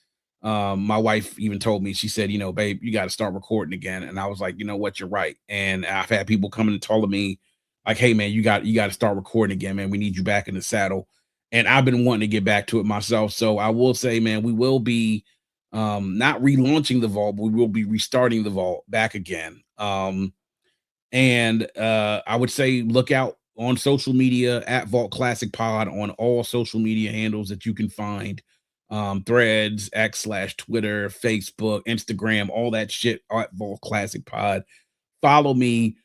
my wife even told me, she said, babe, you got to start recording again. And I was like, you know what, you're right. And I've had people coming and telling me like, hey man, you got to start recording again, man. We need you back in the saddle. And I've been wanting to get back to it myself. So I will say, man, we will be not relaunching the Vault, but we will be restarting the Vault back again. And I would say look out on social media at Vault Classic Pod on all social media handles that you can find. Threads, X/Twitter, Facebook, Instagram, all that shit at Vault Classic Pod. Follow me.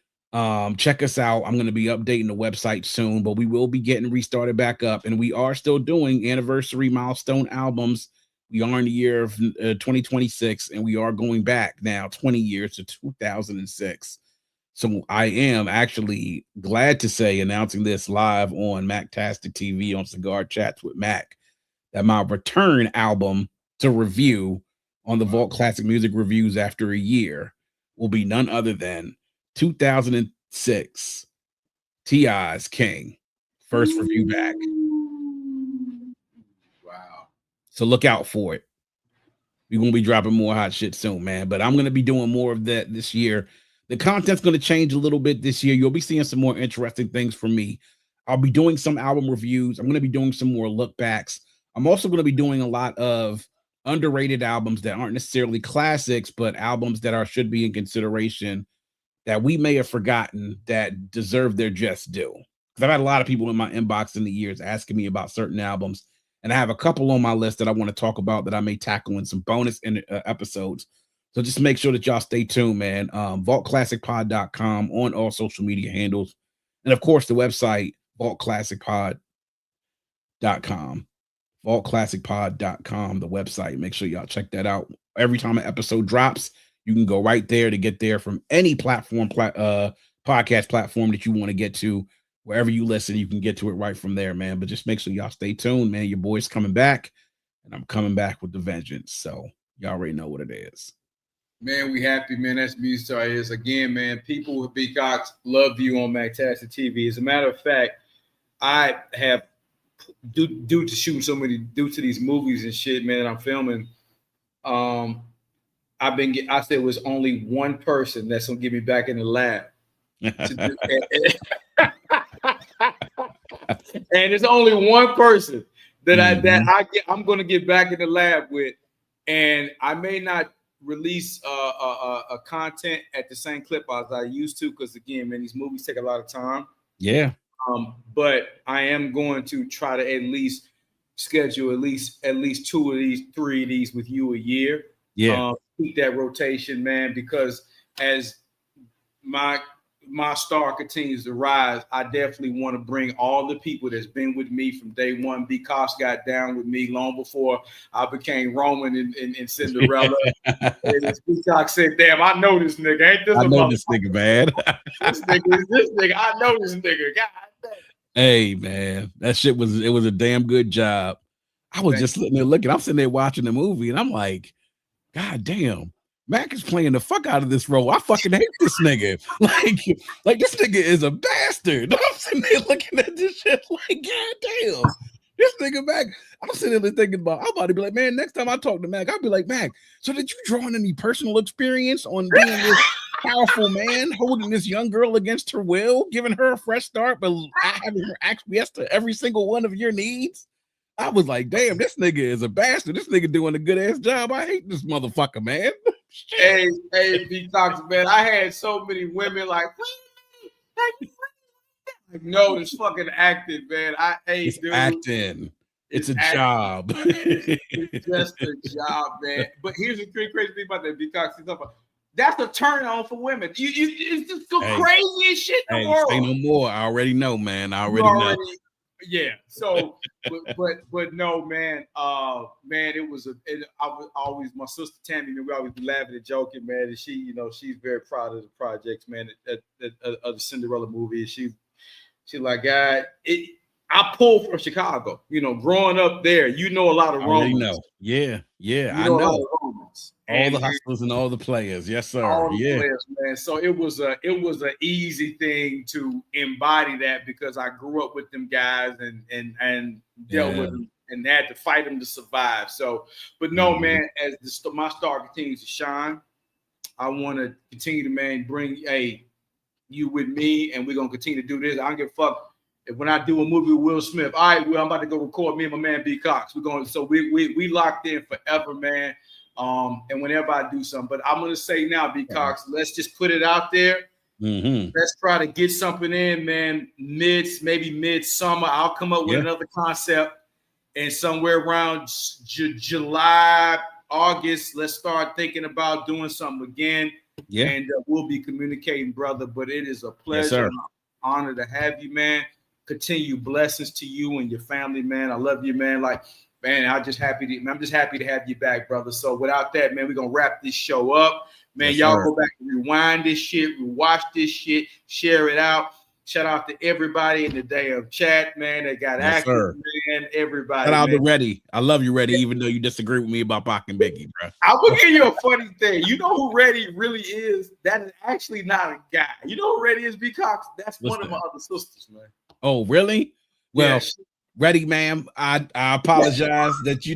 Check us out. I'm going to be updating the website soon, but we will be getting restarted back up, and we are still doing anniversary milestone albums. We are in the year of 2026, and we are going back now 20 years to 2006. So I am actually glad to say, announcing this live on Mactastic TV on Cigar Chats with Mac, that my return album to review on the Vault Classic Music Reviews after a year will be none other than 2006 T.I.'s King. First review back. Wow. So look out for it. We're going to be dropping more hot shit soon, man. But I'm going to be doing more of that this year. The content's going to change a little bit this year. You'll be seeing some more interesting things from me. I'll be doing some album reviews. I'm going to be doing some more look backs. I'm also going to be doing a lot of underrated albums that aren't necessarily classics, but albums that should be in consideration that we may have forgotten that deserve their just due. Because I've had a lot of people in my inbox in the years asking me about certain albums, and I have a couple on my list that I want to talk about that I may tackle in some bonus episodes. So just make sure that y'all stay tuned, man. VaultClassicPod.com on all social media handles. And of course, the website, VaultClassicPod.com. VaultClassicPod.com, the website. Make sure y'all check that out. Every time an episode drops, you can go right there to get there from any platform, podcast platform that you want to get to. Wherever you listen, you can get to it right from there, man. But just make sure y'all stay tuned, man. Your boy's coming back, and I'm coming back with the vengeance. So y'all already know what it is. Man, we happy, man. That's music to our ears. Again, man, people with B.Cox love you on Mactastic TV. As a matter of fact, I have, due to these movies and shit, man, that I'm filming, I said it was only one person that's gonna get me back in the lab. And it's only one person that I'm gonna get back in the lab with, and I may not release a content at the same clip as I used to, because again, man, these movies take a lot of time. Yeah. But I am going to try to at least schedule at least 2 of these, 3 of these with you a year. Yeah. Keep that rotation, man, because as my star continues to rise, I definitely want to bring all the people that's been with me from day one. B.Cox got down with me long before I became Roman in Cinderella. And B.Cox said, "Damn, I know this nigga. Ain't this I a know this nigga, man. this nigga is this nigga. I know this nigga. God damn." Hey, man, that shit was a damn good job. I was just sitting there looking. I'm sitting there watching the movie, and I'm like, God damn, Mac is playing the fuck out of this role. I fucking hate this nigga. Like this nigga is a bastard. I'm sitting there looking at this shit like, God damn, this nigga Mac. I'm sitting there thinking about, I'm about to be like, man, next time I talk to Mac, I'll be like, Mac, so did you draw on any personal experience on being this powerful man, holding this young girl against her will, giving her a fresh start, but having her acquiesce to every single one of your needs? I was like, damn, this nigga is a bastard. This nigga doing a good ass job. I hate this motherfucker, man. Hey, B.Cox, man. I had so many women like, no, it's fucking acting, man. It's dude, acting. It's a job. It's just a job, man. But here's the crazy thing about that, B.Cox. That's a turn on for women. It's just the craziest shit in the world. Say no more. I already know, man. I already know. Yeah. So, but no, man. Man, I was always, my sister Tammy, man, we always be laughing and joking, man. And she, she's very proud of the projects, man, of the Cinderella movie. She's like, God, I pulled from Chicago. Growing up there, a lot of Romans. I already know. Yeah, I know. A lot of Romans. All the hustlers and all the players. Yes, sir. All the players, man. So it was an easy thing to embody that, because I grew up with them guys and dealt with them and had to fight them to survive. So, but no, man, as my star continues to shine, I want to continue to, man, bring you with me, and we're gonna continue to do this. I don't give a fuck if when I do a movie with Will Smith. All right, Will, I'm about to go record me and my man B.Cox. We're going, so we locked in forever, man. And whenever I do something, but I'm gonna say now, B.Cox, let's just put it out there. Let's try to get something in, man. Maybe midsummer. I'll come up with another concept, and somewhere around July, August, let's start thinking about doing something again. Yeah, and we'll be communicating, brother. But it is a pleasure, and an honor to have you, man. Continue blessings to you and your family, man. I love you, man. Man, I'm just happy to have you back, brother. So without that, man, we're gonna wrap this show up. Man, y'all go back and rewind this shit, rewatch this shit, share it out. Shout out to everybody in the day of chat, man. They got active, man. Everybody. Shout out to Reddy. I love you, Reddy, even though you disagree with me about Pac and Biggie, bro. I will give you a funny thing. You know who Reddy really is? That is actually not a guy. You know who Reddy is, B.Cox? That's one of my other sisters, man. Oh, really? Well, Reddy, ma'am, I apologize that you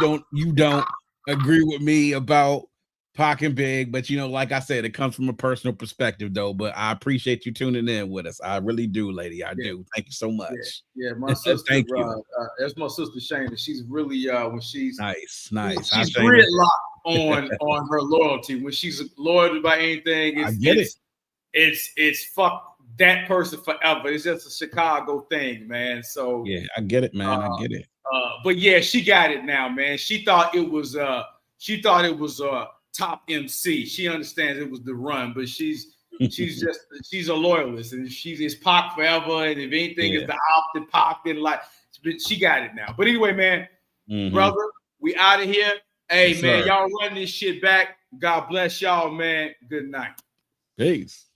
don't agree with me about Pac and Big, but like I said, it comes from a personal perspective, though. But I appreciate you tuning in with us. I really do, lady. I do. Thank you so much. Yeah, my sister. Thank you. That's my sister Shayna. She's really when she's nice. She's gridlocked on her loyalty. When she's loyal about anything, it's fuck that person forever. It's just a Chicago thing, man. So yeah, I get it, man. I get it. But yeah, she got it now, man. She thought it was top MC. She understands it was the run, but she's a loyalist, and she's Pac forever. And if anything is the opposite, Pac, then she got it now. But anyway, man, brother, we out of here. Hey, yes, man, y'all run this shit back. God bless y'all, man. Good night. Peace.